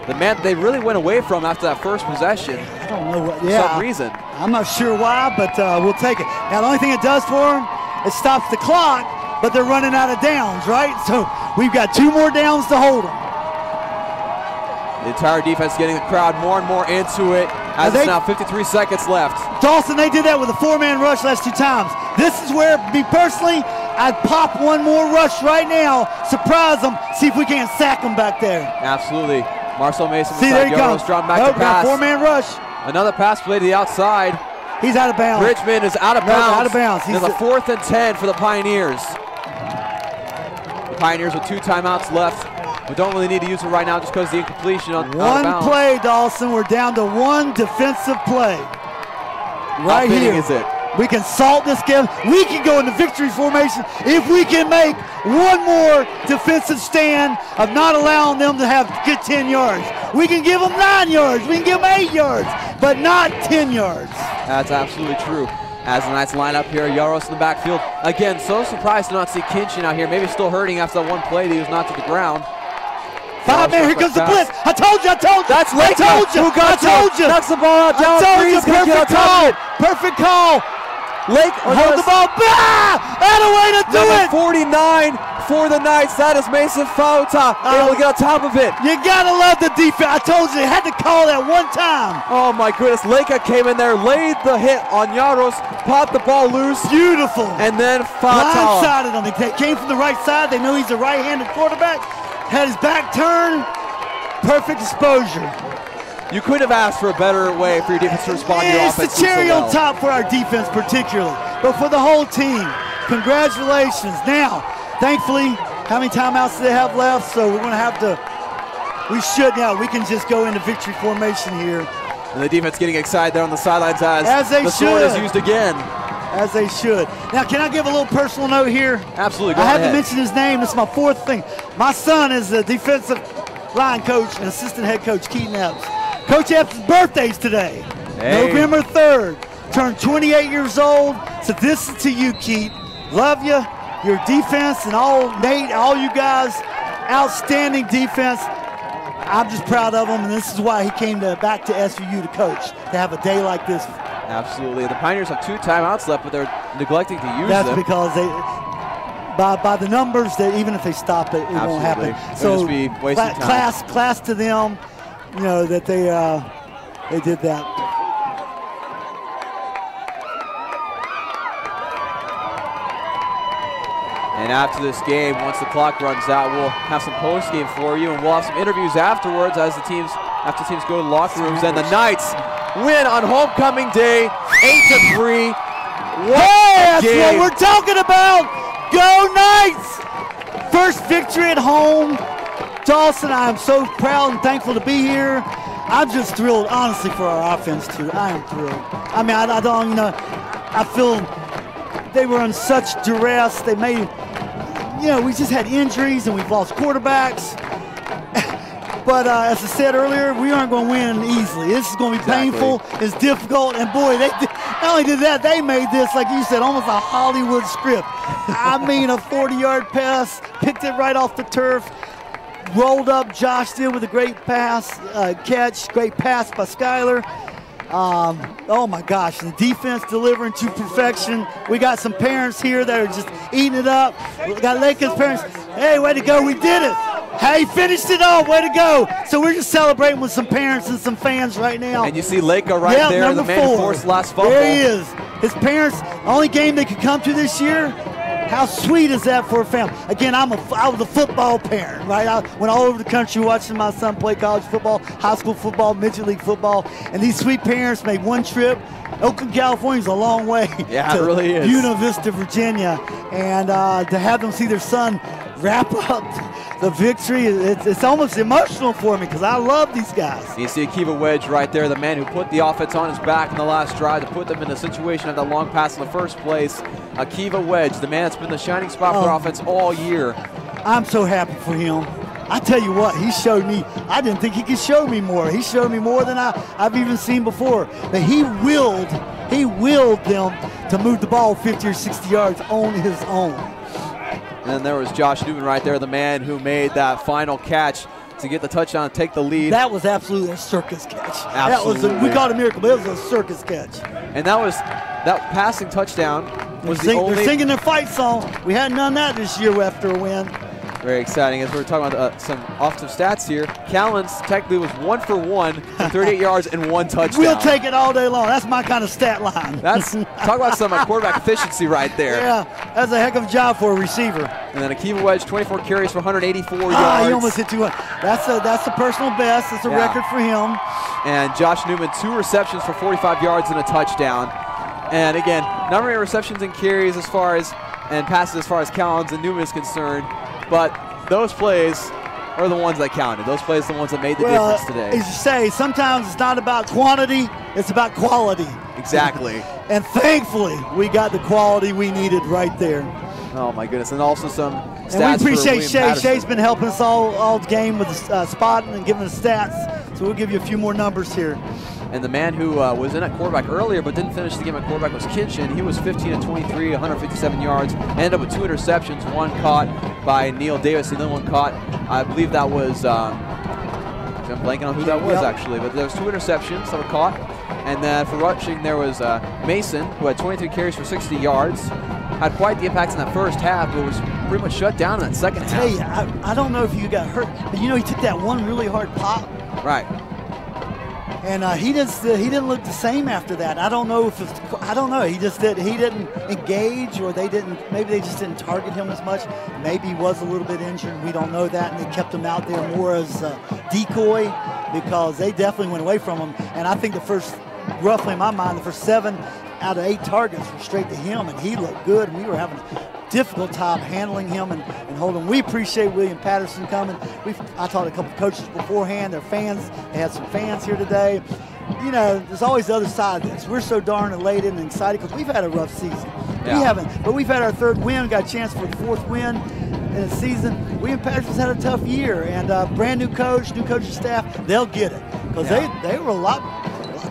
The man they really went away from after that first possession. I don't know what, for some reason. I'm not sure why, but we'll take it. Now, the only thing it does for them, it stops the clock, but they're running out of downs, right? So we've got 2 more downs to hold them. The entire defense getting the crowd more and more into it, as it's now 53 seconds left. Dawson, they did that with a 4-man rush last 2 times. This is where, me personally, I'd pop one more rush right now, surprise them, see if we can't sack them back there. Absolutely. Marcel Mason see, there he comes. Drawn back to pass. 4-man rush. Another pass play to the outside. He's out of bounds. Bridgman is out of bounds. Out of bounds. There's a 4th and 10 for the Pioneers. The Pioneers with 2 timeouts left. We don't really need to use it right now just because of the incompletion on one play, Dawson. We're down to 1 defensive play. Right here. Is it? We can salt this game. We can go into victory formation if we can make one more defensive stand of not allowing them to get 10 yards. We can give them 9 yards. We can give them 8 yards, but not 10 yards. That's absolutely true. As the Knights line up here, Yaros in the backfield. Again, so surprised to not see Kinchin out here. Maybe still hurting after that one play that he was knocked to the ground. 5-man, here comes the blitz. I told you. That's late. I told you. I told you. Knocks the ball out. Down. Perfect call. Perfect call. Lake hold the ball. That a way to do it. 49 for the Knights. That is Mason Fauta able to get on top of it. You gotta love the defense. I told you they had to call that one time. Oh my goodness. Leica came in there, laid the hit on Yaros, popped the ball loose. Beautiful. And then Fauta. Blindsided him. They came from the right side. They know he's a right-handed quarterback. Had his back turned. Perfect exposure. You could have asked for a better way for your defense to respond to your offense. It's the cherry on top for our defense particularly, but for the whole team. Congratulations. Now, thankfully, how many timeouts do they have left? So we're going to have to, we can just go into victory formation here. And the defense getting excited there on the sidelines as they the sword is used again. As they should. Now, can I give a little personal note here? Absolutely, go I ahead. have to mention his name. This is my 4th thing. My son is the defensive line coach and assistant head coach, Keaton Epps. Coach Epps' birthday's today, November 3rd. Turned 28 years old. So this is to you, Keith. Love you, your defense, and Nate, all you guys. Outstanding defense. I'm just proud of him, and this is why he came back to SVU to coach, to have a day like this. Absolutely. The Pioneers have 2 timeouts left, but they're neglecting to use them. That's them. because they, by the numbers, that even if they stop it, it won't happen. So just be wasting time. Class to them, that they did that. And after this game, once the clock runs out, we'll have some post game for you, and we'll have some interviews afterwards after teams go to the locker rooms. And the Knights win on homecoming day, 8-3. That's what we're talking about. Go Knights! First victory at home. Dawson, I am so proud and thankful to be here. I'm just thrilled, honestly, for our offense too. I am thrilled. I mean, I don't, I feel they were in such duress. They made, we just had injuries and we've lost quarterbacks. But as I said earlier, we aren't going to win easily. This is going to be painful. It's difficult. And boy, not only did that, they made this, like you said, almost a Hollywood script. I mean, a 40-yard pass, picked it right off the turf, rolled up. Josh did with a great catch, great pass by Skyler. Oh my gosh, the defense delivering to perfection. We got some parents here that are just eating it up. We got Lake's parents. Hey, way to go, we did it. Hey, finished it off, way to go. So we're just celebrating with some parents and some fans right now. And you see Leica right there, the man who forced last fumble. There he is. His parents, only game they could come to this year, How sweet is that for a family? Again, I was a football parent, right? I went all over the country watching my son play college football, high school football, Major League football, and these sweet parents made one trip. Oakland, California is a long way Yeah, to it really is. Buena Vista, Virginia, and to have them see their son wrap up the victory, it's almost emotional for me because I love these guys. You see Akiva Wedge right there, the man who put the offense on his back in the last drive to put them in the situation of that long pass in the first place. Akiva Wedge, the man that's been the shining spot for offense all year. I'm so happy for him. I tell you what, he showed me, I didn't think he could show me more. He showed me more than I've even seen before. But he willed them to move the ball 50 or 60 yards on his own. And then there was Josh Newman right there, the man who made that final catch to get the touchdown, take the lead. That was absolutely a circus catch. Absolutely. We called it a miracle, but it was a circus catch. And that passing touchdown was They're singing their fight song. We hadn't done that this year after a win. Very exciting. As we're talking about some offensive stats here, Callens technically was 1 for 1 for 38 yards and 1 touchdown. We'll take it all day long. That's my kind of stat line. Talk about some quarterback efficiency right there. Yeah, that's a heck of a job for a receiver. And then Akiva Wedge, 24 carries for 184 yards. He almost hit 200. That's the personal best. It's a record for him. And Josh Newman, 2 receptions for 45 yards and a touchdown. And again, not many receptions and carries and passes as far as Callens and Newman is concerned. But those plays are the ones that counted. Those plays are the ones that made the difference today. As you say, sometimes it's not about quantity, it's about quality. Exactly. And thankfully, we got the quality we needed right there. Oh, my goodness. And also some stats. And we appreciate for Shay. Paterson. Shay's been helping us all game with the spotting and giving us stats. So we'll give you a few more numbers here. And the man who was in at quarterback earlier but didn't finish the game at quarterback was Kinchin. He was 15 of 23, 157 yards, ended up with 2 interceptions, one caught by Neil Davis, the other one caught, I believe that was, I'm blanking on who that was actually, but there was 2 interceptions that were caught. And then for rushing, there was Mason, who had 23 carries for 60 yards. Had quite the impact in that first half, but was pretty much shut down in that second half. Hey, I don't know if you got hurt, but you know he took that one really hard pop. Right. And he didn't look the same after that. I don't know if I don't know. He didn't engage, or maybe they just didn't target him as much. Maybe he was a little bit injured. We don't know that, and they kept him out there more as a decoy because they definitely went away from him. And I think roughly in my mind, the first 7 out of 8 targets were straight to him, and he looked good. And we were having a difficult time handling him and holding him. We appreciate William Paterson coming. I talked to a couple of coaches beforehand. They're fans. They had some fans here today. You know, there's always the other side of this. We're so darn elated and excited because we've had a rough season. Yeah. We haven't, but we've had our 3rd win. Got a chance for the 4th win in the season. William Paterson's had a tough year, and brand new coaching staff. They'll get it because they were a lot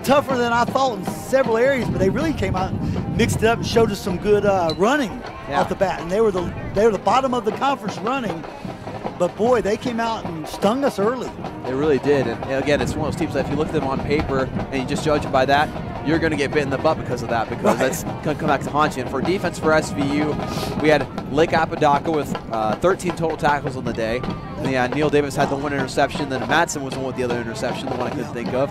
tougher than I thought in several areas, but they really came out and mixed it up and showed us some good running off the bat. And they were the bottom of the conference running, but boy, they came out and stung us early. They really did. And again, it's one of those teams that if you look at them on paper and you just judge it by that, you're going to get bit in the butt because of that, because that's going to come back to haunt you. And for defense for SVU, we had Lake Apodaca with 13 total tackles on the day. And Neil Davis had the 1 interception, then Madsen was the one with the other interception, the one I couldn't think of.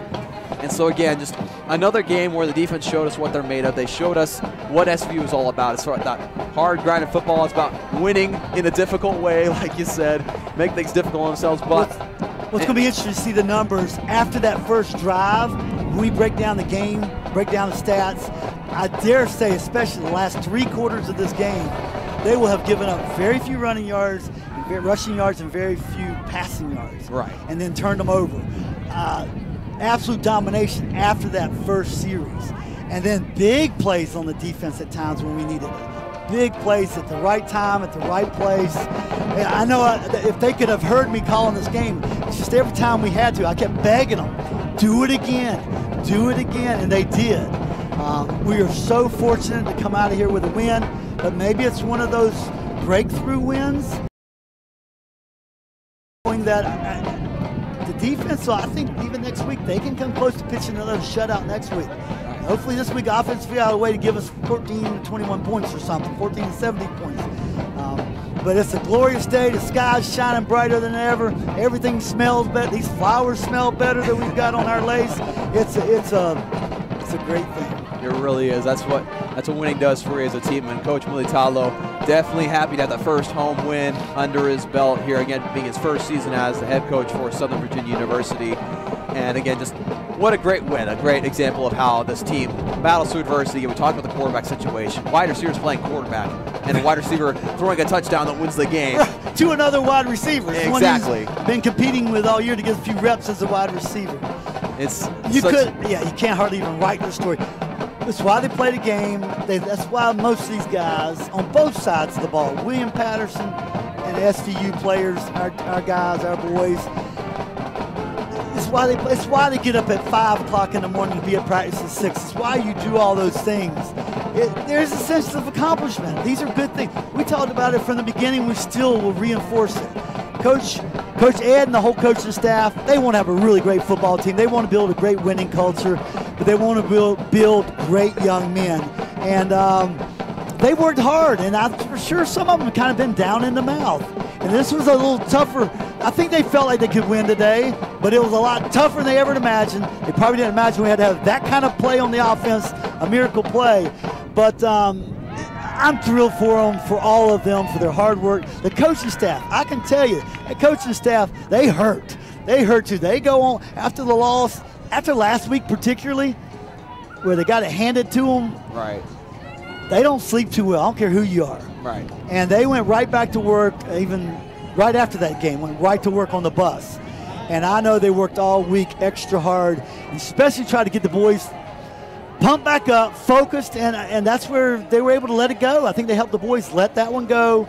And so again, just another game where the defense showed us what they're made of. They showed us what SVU is all about. It's sort of that hard grinded football. It's about winning in a difficult way, like you said, make things difficult on themselves. But what's going to be interesting to see the numbers after that first drive. When we break down the game, break down the stats, I dare say, especially the last 3 quarters of this game, they will have given up very few rushing yards, and very few passing yards. Right. And then turned them over. Absolute domination after that first series. And then big plays on the defense at times when we needed it. Big plays at the right time, at the right place. And I know if they could have heard me calling this game, it's just every time we had to, I kept begging them, do it again, and they did. We are so fortunate to come out of here with a win, but maybe it's one of those breakthrough wins. That the defense, so I think even next week they can come close to pitching another shutout next week. Hopefully this week offense figure out a way to give us 14 to 21 points or something, 14 to 70 points. But it's a glorious day. The sky's shining brighter than ever. Everything smells better. These flowers smell better that we've got on our lace. It's a great thing. It really is. That's what winning does for you as a team. And Coach Militalo Definitely happy to have the first home win under his belt here, again, being his first season as the head coach for Southern Virginia University. And again, just what a great win, a great example of how this team battles through adversity. We talked about the quarterback situation. Wide receivers playing quarterback, and a wide receiver throwing a touchdown that wins the game. To another wide receiver. Exactly. One he's been competing with all year to get a few reps as a wide receiver. You can't hardly even write the story. That's why they play the game. That's why most of these guys on both sides of the ball, WM Paterson and SVU players, our guys, our boys, it's why they get up at 5 o'clock in the morning to be at practice at 6. It's why you do all those things. There's a sense of accomplishment. These are good things. We talked about it from the beginning. We still will reinforce it. Coach Ed and the whole coaching staff, they want to have a really great football team. They want to build a great winning culture, but they want to build great young men. And they worked hard, and I'm for sure some of them have kind of been down in the mouth. And this was a little tougher. I think they felt like they could win today, but it was a lot tougher than they ever imagined. They probably didn't imagine we had to have that kind of play on the offense, a miracle play. But I'm thrilled for them, for all of them, for their hard work. The coaching staff, I can tell you, the coaching staff, they hurt. They hurt too. They go on after the loss, after last week particularly, where they got it handed to them. Right. They don't sleep too well. I don't care who you are. Right. And they went right back to work, even right after that game, went right to work on the bus. And I know they worked all week extra hard, and especially tried to get the boys pumped back up, focused, and that's where they were able to let it go. I think they helped the boys let that one go,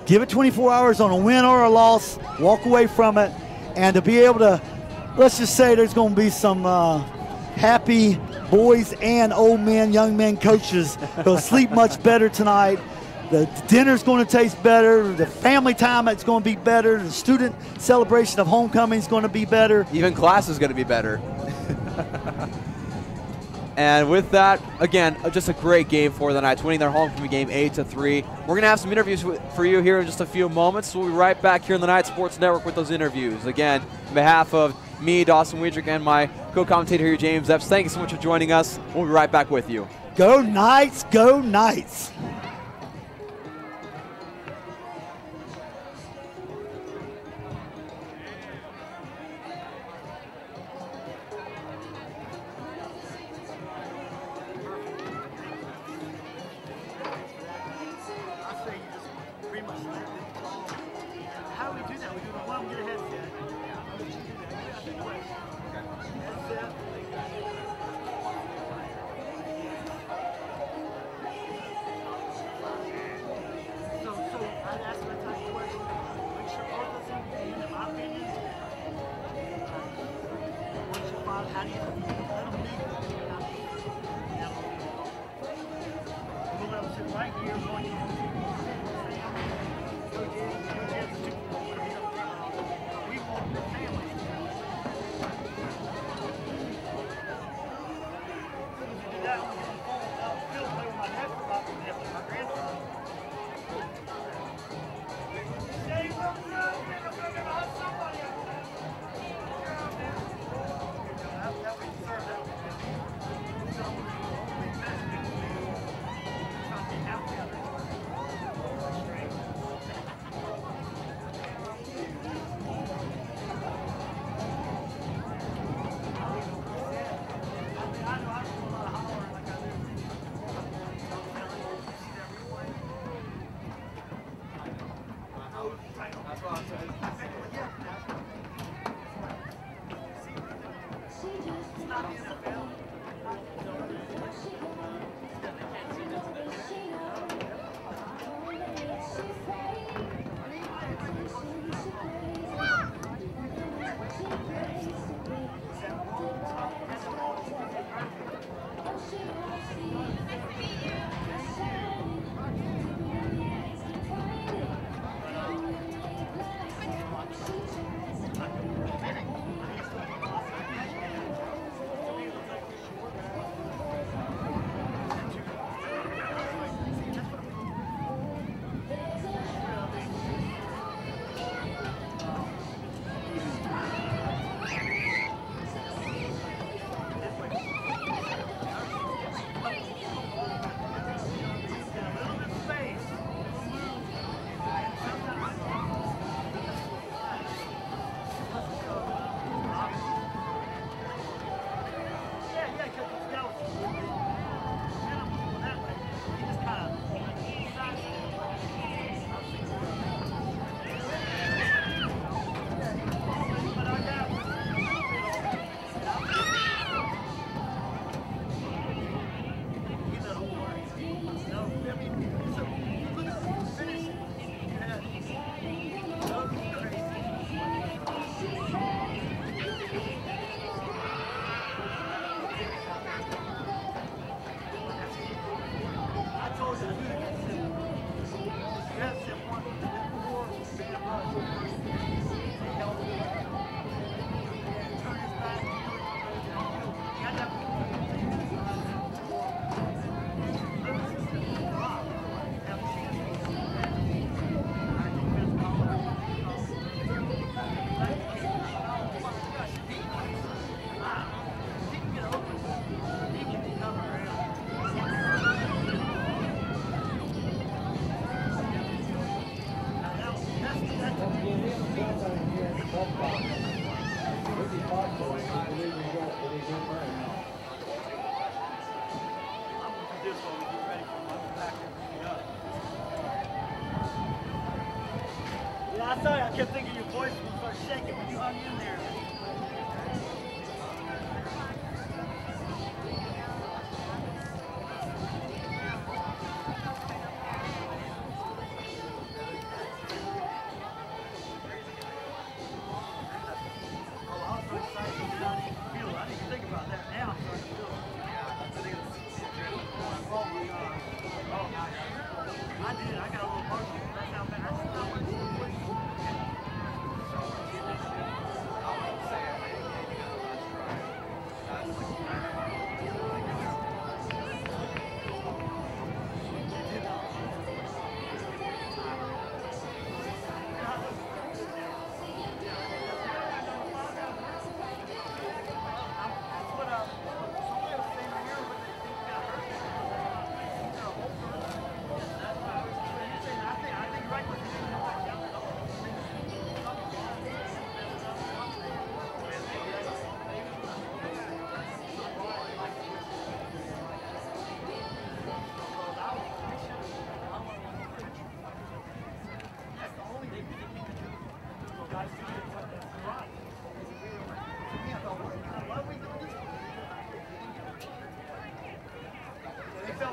give it 24 hours on a win or a loss, walk away from it, and to be able to, let's just say there's going to be some happy boys and old men, young men coaches who'll sleep much better tonight. The dinner's going to taste better. The family time, it's going to be better. The student celebration of homecoming is going to be better. Even class is going to be better. And with that, again, just a great game for the Knights, winning their homecoming game 8-3. We're going to have some interviews for you here in just a few moments. We'll be right back here on the Knights Sports Network with those interviews. Again, on behalf of me, Dawson Weidrich, and my co-commentator here, James Epps, thank you so much for joining us. We'll be right back with you. Go Knights, go Knights.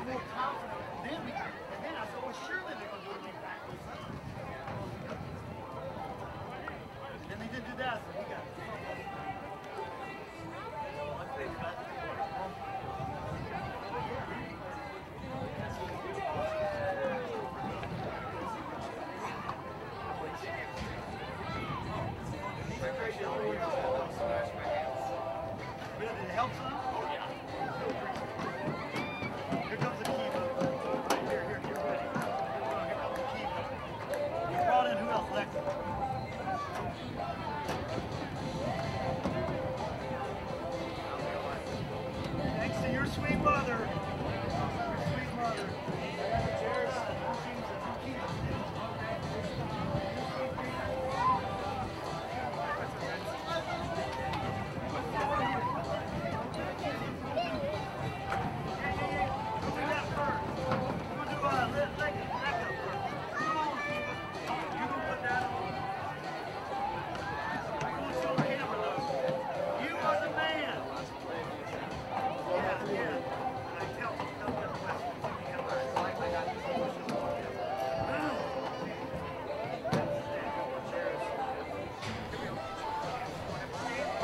more confident. Then I thought, well, surely they're going to do it in practice. And they didn't do that, so we got it. Did it help some? Oh, yeah. Here comes the keeper. Here, ready. Here comes the keeper. You brought in who else? Lex? Thanks to your sweet mother. Your sweet mother. Cheers.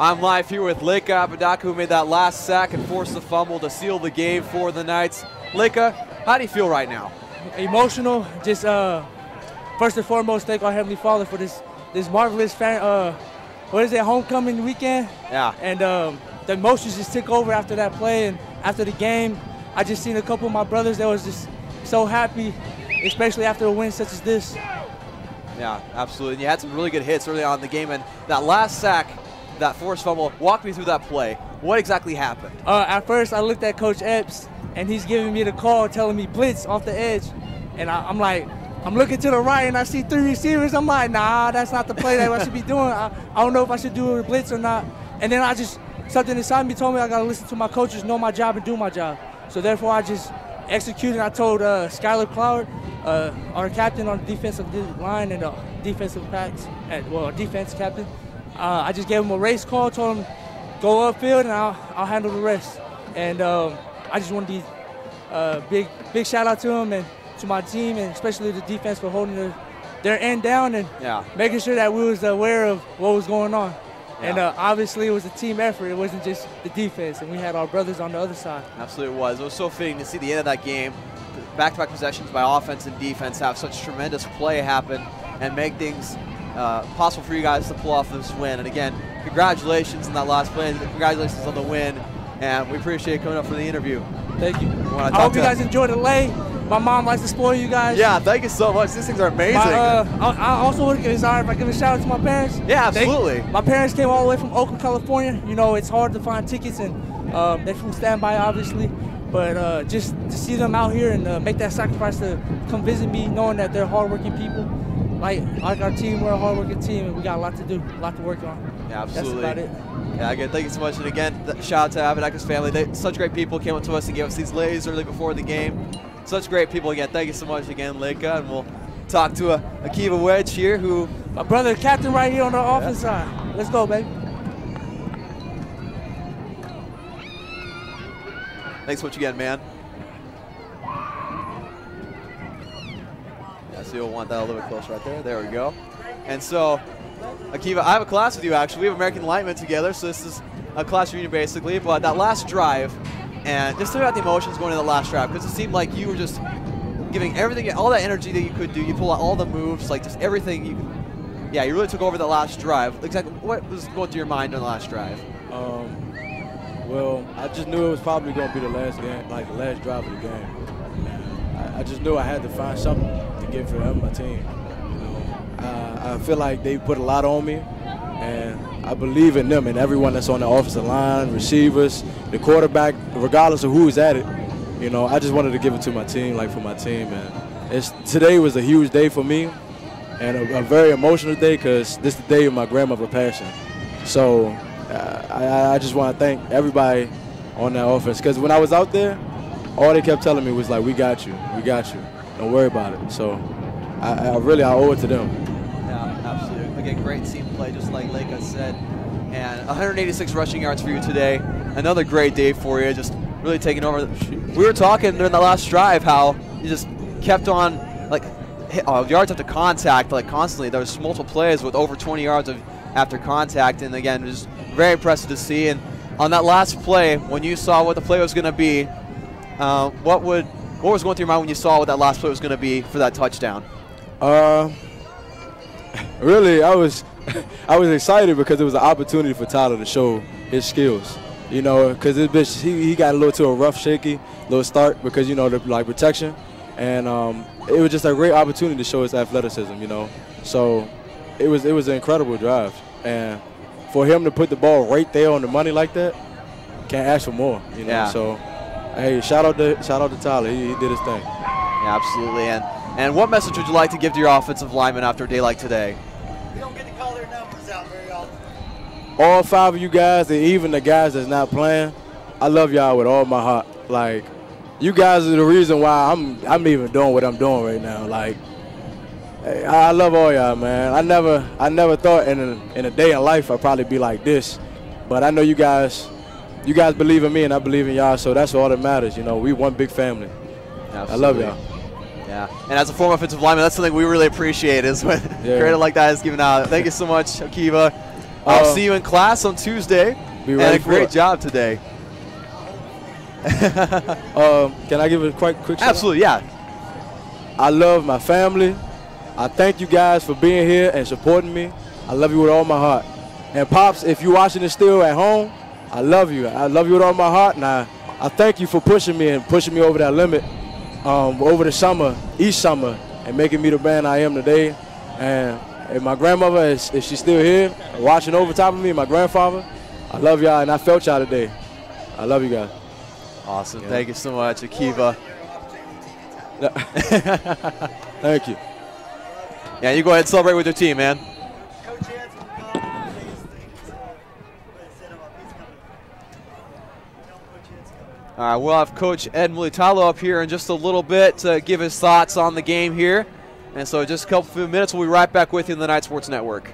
I'm live here with Leka Apodaca, who made that last sack and forced the fumble to seal the game for the Knights. Leka, how do you feel right now? Emotional. Just first and foremost, thank our Heavenly Father for this marvelous homecoming weekend. Yeah. And the emotions just took over after that play, and after the game, I just seen a couple of my brothers that was just so happy, especially after a win such as this. Yeah, absolutely. And you had some really good hits early on in the game, and that last sack, that forced fumble, walk me through that play. What exactly happened? At first, I looked at Coach Epps, and he's giving me the call, telling me blitz off the edge. And I'm looking to the right, and I see 3 receivers. I'm like, nah, that's not the play that I should be doing. I don't know if I should do a blitz or not. And then something inside me told me I got to listen to my coaches, know my job, and do my job. So therefore, I just executed. I told Skylar Cloud, our captain on the defensive line and defensive backs, defense captain, I just gave him a race call, told him go upfield, and I'll handle the rest. And I just want to be big shout out to him and to my team, and especially the defense for holding their end down and making sure that we was aware of what was going on. Yeah. And obviously it was a team effort. It wasn't just the defense, and we had our brothers on the other side. Absolutely it was. It was so fitting to see the end of that game. Back-to-back possessions by offense and defense have such tremendous play happen and make things possible for you guys to pull off this win. And again, congratulations on that last play. Congratulations on the win. And we appreciate you coming up for the interview. Thank you. I hope you guys enjoy the lay. My mom likes to spoil you guys. Yeah, thank you so much. These things are amazing. I also want to give if I give a shout out to my parents. Yeah, absolutely. My parents came all the way from Oakland, California. You know, it's hard to find tickets, and they're from standby, obviously. But just to see them out here and make that sacrifice to come visit me, knowing that they're hardworking people. Like our team, we're a hardworking team, and we got a lot to do, a lot to work on. Yeah, absolutely. That's about it. Yeah, again, thank you so much. And again, shout out to Apodaca's family. Such great people came up to us and gave us these lays early before the game. Such great people again. Thank you so much again, Leka. And we'll talk to Akiva Wedge here, who my brother, captain, right here on the offense side. Let's go, baby. Thanks so much again, man. Yeah, so you'll want that a little bit closer right there. There we go. And so, Akiva, I have a class with you, actually. We have American Enlightenment together, so this is a class reunion, basically. But that last drive, and just think about the emotions going into the last drive, because it seemed like you were just giving everything, all that energy that you could do. You pulled out all the moves, like just everything you could. Yeah, you really took over that last drive. Exactly, what was going through your mind on the last drive? Well, I just knew it was probably going to be the last game, like the last drive of the game. And I just knew I had to find something to give for them, my team. You know, I feel like they put a lot on me, and I believe in them and everyone that's on the offensive line, receivers, the quarterback, regardless of who's at it. You know, I just wanted to give it to my team, like for my team. And today was a huge day for me, and a very emotional day, because this is the day of my grandmother passing. So I just want to thank everybody on that offense, because when I was out there, all they kept telling me was like, we got you, don't worry about it. So I really owe it to them. Yeah, absolutely. Again, great team play, just like Leka said. And 186 rushing yards for you today. Another great day for you. Just really taking over. We were talking during the last drive how you just kept on like yards after contact, like constantly. There was multiple plays with over 20 yards after contact, and again, just very impressive to see. And on that last play, when you saw what the play was going to be, what was going through your mind when you saw what that last play was going to be for that touchdown? Really, I was excited because it was an opportunity for Tyler to show his skills. You know, because he got a little too rough, shaky, little start because, you know, the protection. And it was just a great opportunity to show his athleticism, you know. So it was an incredible drive. And for him to put the ball right there on the money like that, can't ask for more, you know. Yeah. So, hey, shout out to Tyler. He did his thing. Yeah, absolutely. And what message would you like to give to your offensive linemen after a day like today? We don't get to call their numbers out very often. All 5 of you guys, and even the guys that's not playing, I love y'all with all my heart. Like, you guys are the reason why I'm even doing what I'm doing right now. Like, I love all y'all, man. I never thought in a day in life I'd probably be like this, but I know you guys believe in me and I believe in y'all, so that's all that matters. You know, we one big family. Absolutely. I love y'all. Yeah, and as a former offensive lineman, that's something we really appreciate is when credit like that is given out. Thank you so much, Akiva. I'll see you in class on Tuesday. And a great job today. Can I give a quick shout out? Absolutely, yeah. I love my family. I thank you guys for being here and supporting me. I love you with all my heart. And Pops, if you're watching this still at home, I love you. I love you with all my heart, and I thank you for pushing me over that limit over the summer, each summer, and making me the man I am today. And my grandmother, if she's still here, watching over top of me, my grandfather, I love y'all, and I felt y'all today. I love you guys. Awesome. Yeah. Thank you so much, Akiva. Thank you. Yeah, you go ahead and celebrate with your team, man. All right, we'll have Coach Ed Mulitalo up here in just a little bit to give his thoughts on the game here. And so just a few minutes, we'll be right back with you in the Night Sports Network.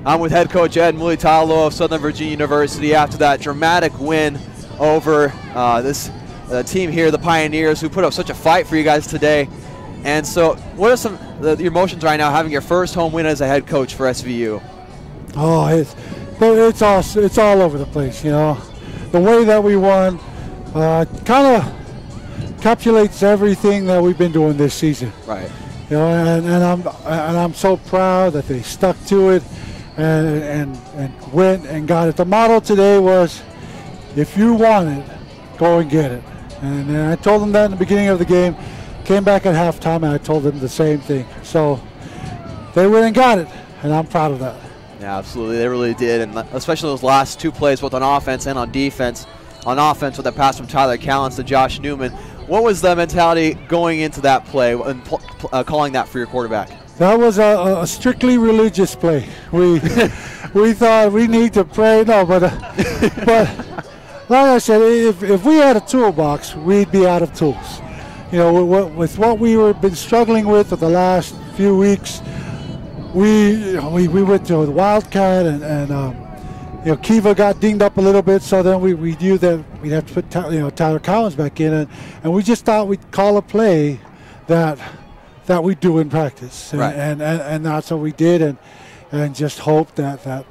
I'm with head coach Ed Mulitalo of Southern Virginia University after that dramatic win over this team here, the Pioneers, who put up such a fight for you guys today. And so what are some of your emotions right now having your first home win as a head coach for SVU? Oh, it's all over the place, you know. The way that we won kind of encapsulates everything that we've been doing this season. Right. You know, and I'm so proud that they stuck to it and went and got it. The motto today was, if you want it, go and get it. And I told them that in the beginning of the game. Came back at halftime and I told them the same thing. So they went and got it, and I'm proud of that. Yeah, absolutely. They really did, and especially those last 2 plays, both on offense and on defense. On offense, with that pass from Tyler Callens to Josh Newman. What was the mentality going into that play and calling that for your quarterback? That was a strictly religious play. We thought we need to pray. No, but like I said, if we had a toolbox, we'd be out of tools. You know, with what we were been struggling with for the last few weeks, we went to the Wildcat and you know, Kiva got dinged up a little bit, so then we knew that we'd have to put Tyler Collins back in, and we just thought we'd call a play that we do in practice, right. and that's what we did, and just hoped that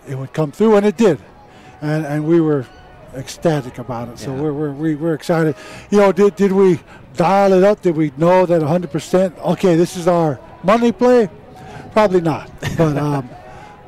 it would come through, and it did, and we were ecstatic about it. So we're excited. You know, did we dial it up? Did we know that 100%? Okay, this is our Monday play? Probably not, but.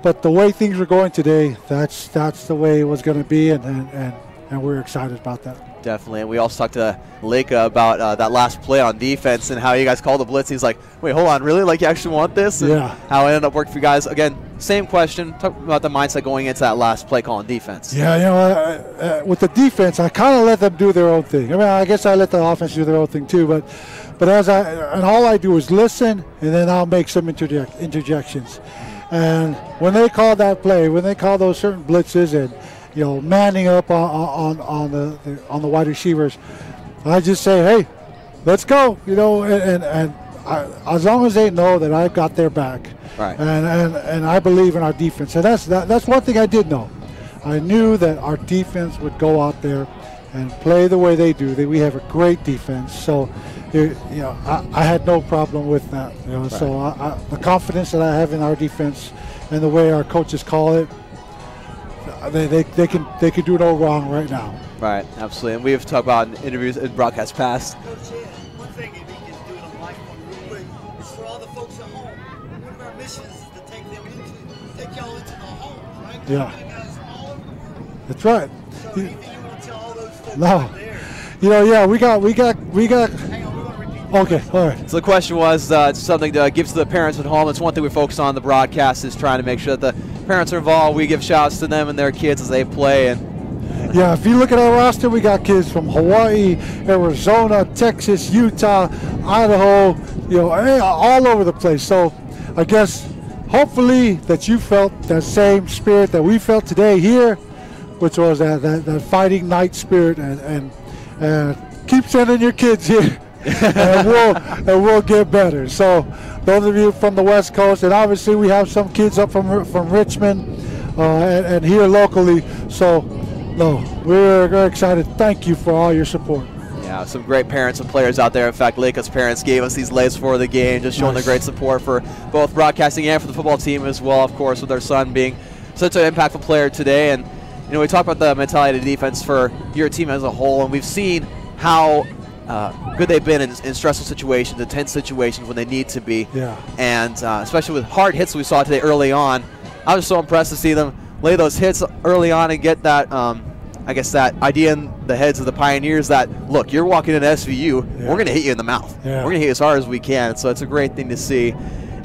But the way things were going today, that's the way it was going to be, and we're excited about that. Definitely, and we also talked to Leica about that last play on defense and how you guys called the blitz. He's like, wait, hold on, really? Like, you actually want this? And yeah. How it ended up working for you guys. Again, same question. Talk about the mindset going into that last play call on defense. Yeah, you know, with the defense, I kind of let them do their own thing. I mean, I guess I let the offense do their own thing too, but all I do is listen, and then I'll make some interjections. And when they call that play, when they call those certain blitzes, and you know, manning up on the wide receivers, I just say, hey, let's go. You know, and as long as they know that I've got their back, right. and I believe in our defense, and that's one thing I did know. I knew that our defense would go out there and play the way they do. We have a great defense, so. You know, I had no problem with that. You know, right. So the confidence that I have in our defense and the way our coaches call it, they can do no wrong right now. Right, absolutely. And we have talked about in interviews and broadcasts past. Coach, one thing we can do on life real quick is for all the folks at home. One of our missions is to take y'all into the homes, right? Yeah. You guys all over the world. That's right. So anything you want to tell all those folks no. out there? You know, yeah, we got. Okay, all right. So the question was something to give to the parents at home. It's one thing we focus on the broadcast, is trying to make sure that the parents are involved. We give shouts to them and their kids as they play. And yeah, if you look at our roster, we got kids from Hawaii, Arizona, Texas, Utah, Idaho, you know, all over the place. So I guess hopefully that you felt that same spirit that we felt today here, which was that fighting night spirit, and keep sending your kids here. and we'll get better. So those of you from the West Coast, and obviously we have some kids up from Richmond and here locally. So no, we're excited. Thank you for all your support. Yeah, some great parents and players out there. In fact, Leica's parents gave us these lays for the game, just showing nice. The great support for both broadcasting and for the football team as well, of course, with their son being such an impactful player today. And you know, we talk about the mentality of defense for your team as a whole, and we've seen how good they've been in stressful situations, intense situations when they need to be. Yeah. And especially with hard hits we saw today early on, I was so impressed to see them lay those hits early on and get that, I guess, that idea in the heads of the Pioneers that, look, you're walking in SVU, we're going to hit you in the mouth. Yeah. We're going to hit you as hard as we can. So it's a great thing to see.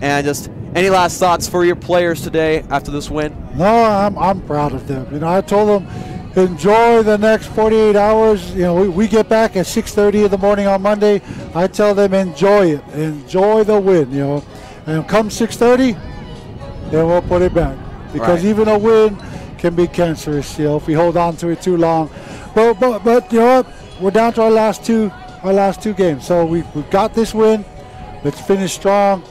And just any last thoughts for your players today after this win? No, I'm proud of them. You know, I told them, enjoy the next 48 hours. You know, we get back at 6:30 in the morning on Monday. I tell them, enjoy it. Enjoy the win, you know. And come 6:30, then we'll put it back. Because even a win can be cancerous, you know, if we hold on to it too long. But you know what? We're down to our last two games. So we've got this win. Let's finish strong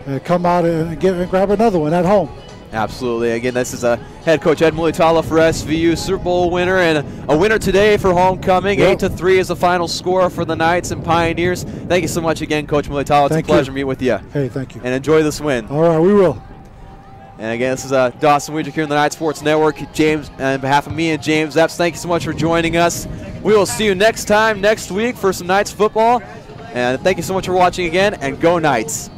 and come out and grab another one at home. Absolutely. Again, this is head coach Ed Mulitala for SVU, Super Bowl winner, and a winner today for homecoming. Yep. 8-3 is the final score for the Knights and Pioneers. Thank you so much again, Coach Mulitala. It's a pleasure to meet with you. Hey, thank you. And enjoy this win. All right, we will. And again, this is Dawson Weidrich here on the Night Sports Network. James, on behalf of me and James Epps, thank you so much for joining us. We will see you next time next week for some Knights football. And thank you so much for watching again, and go Knights.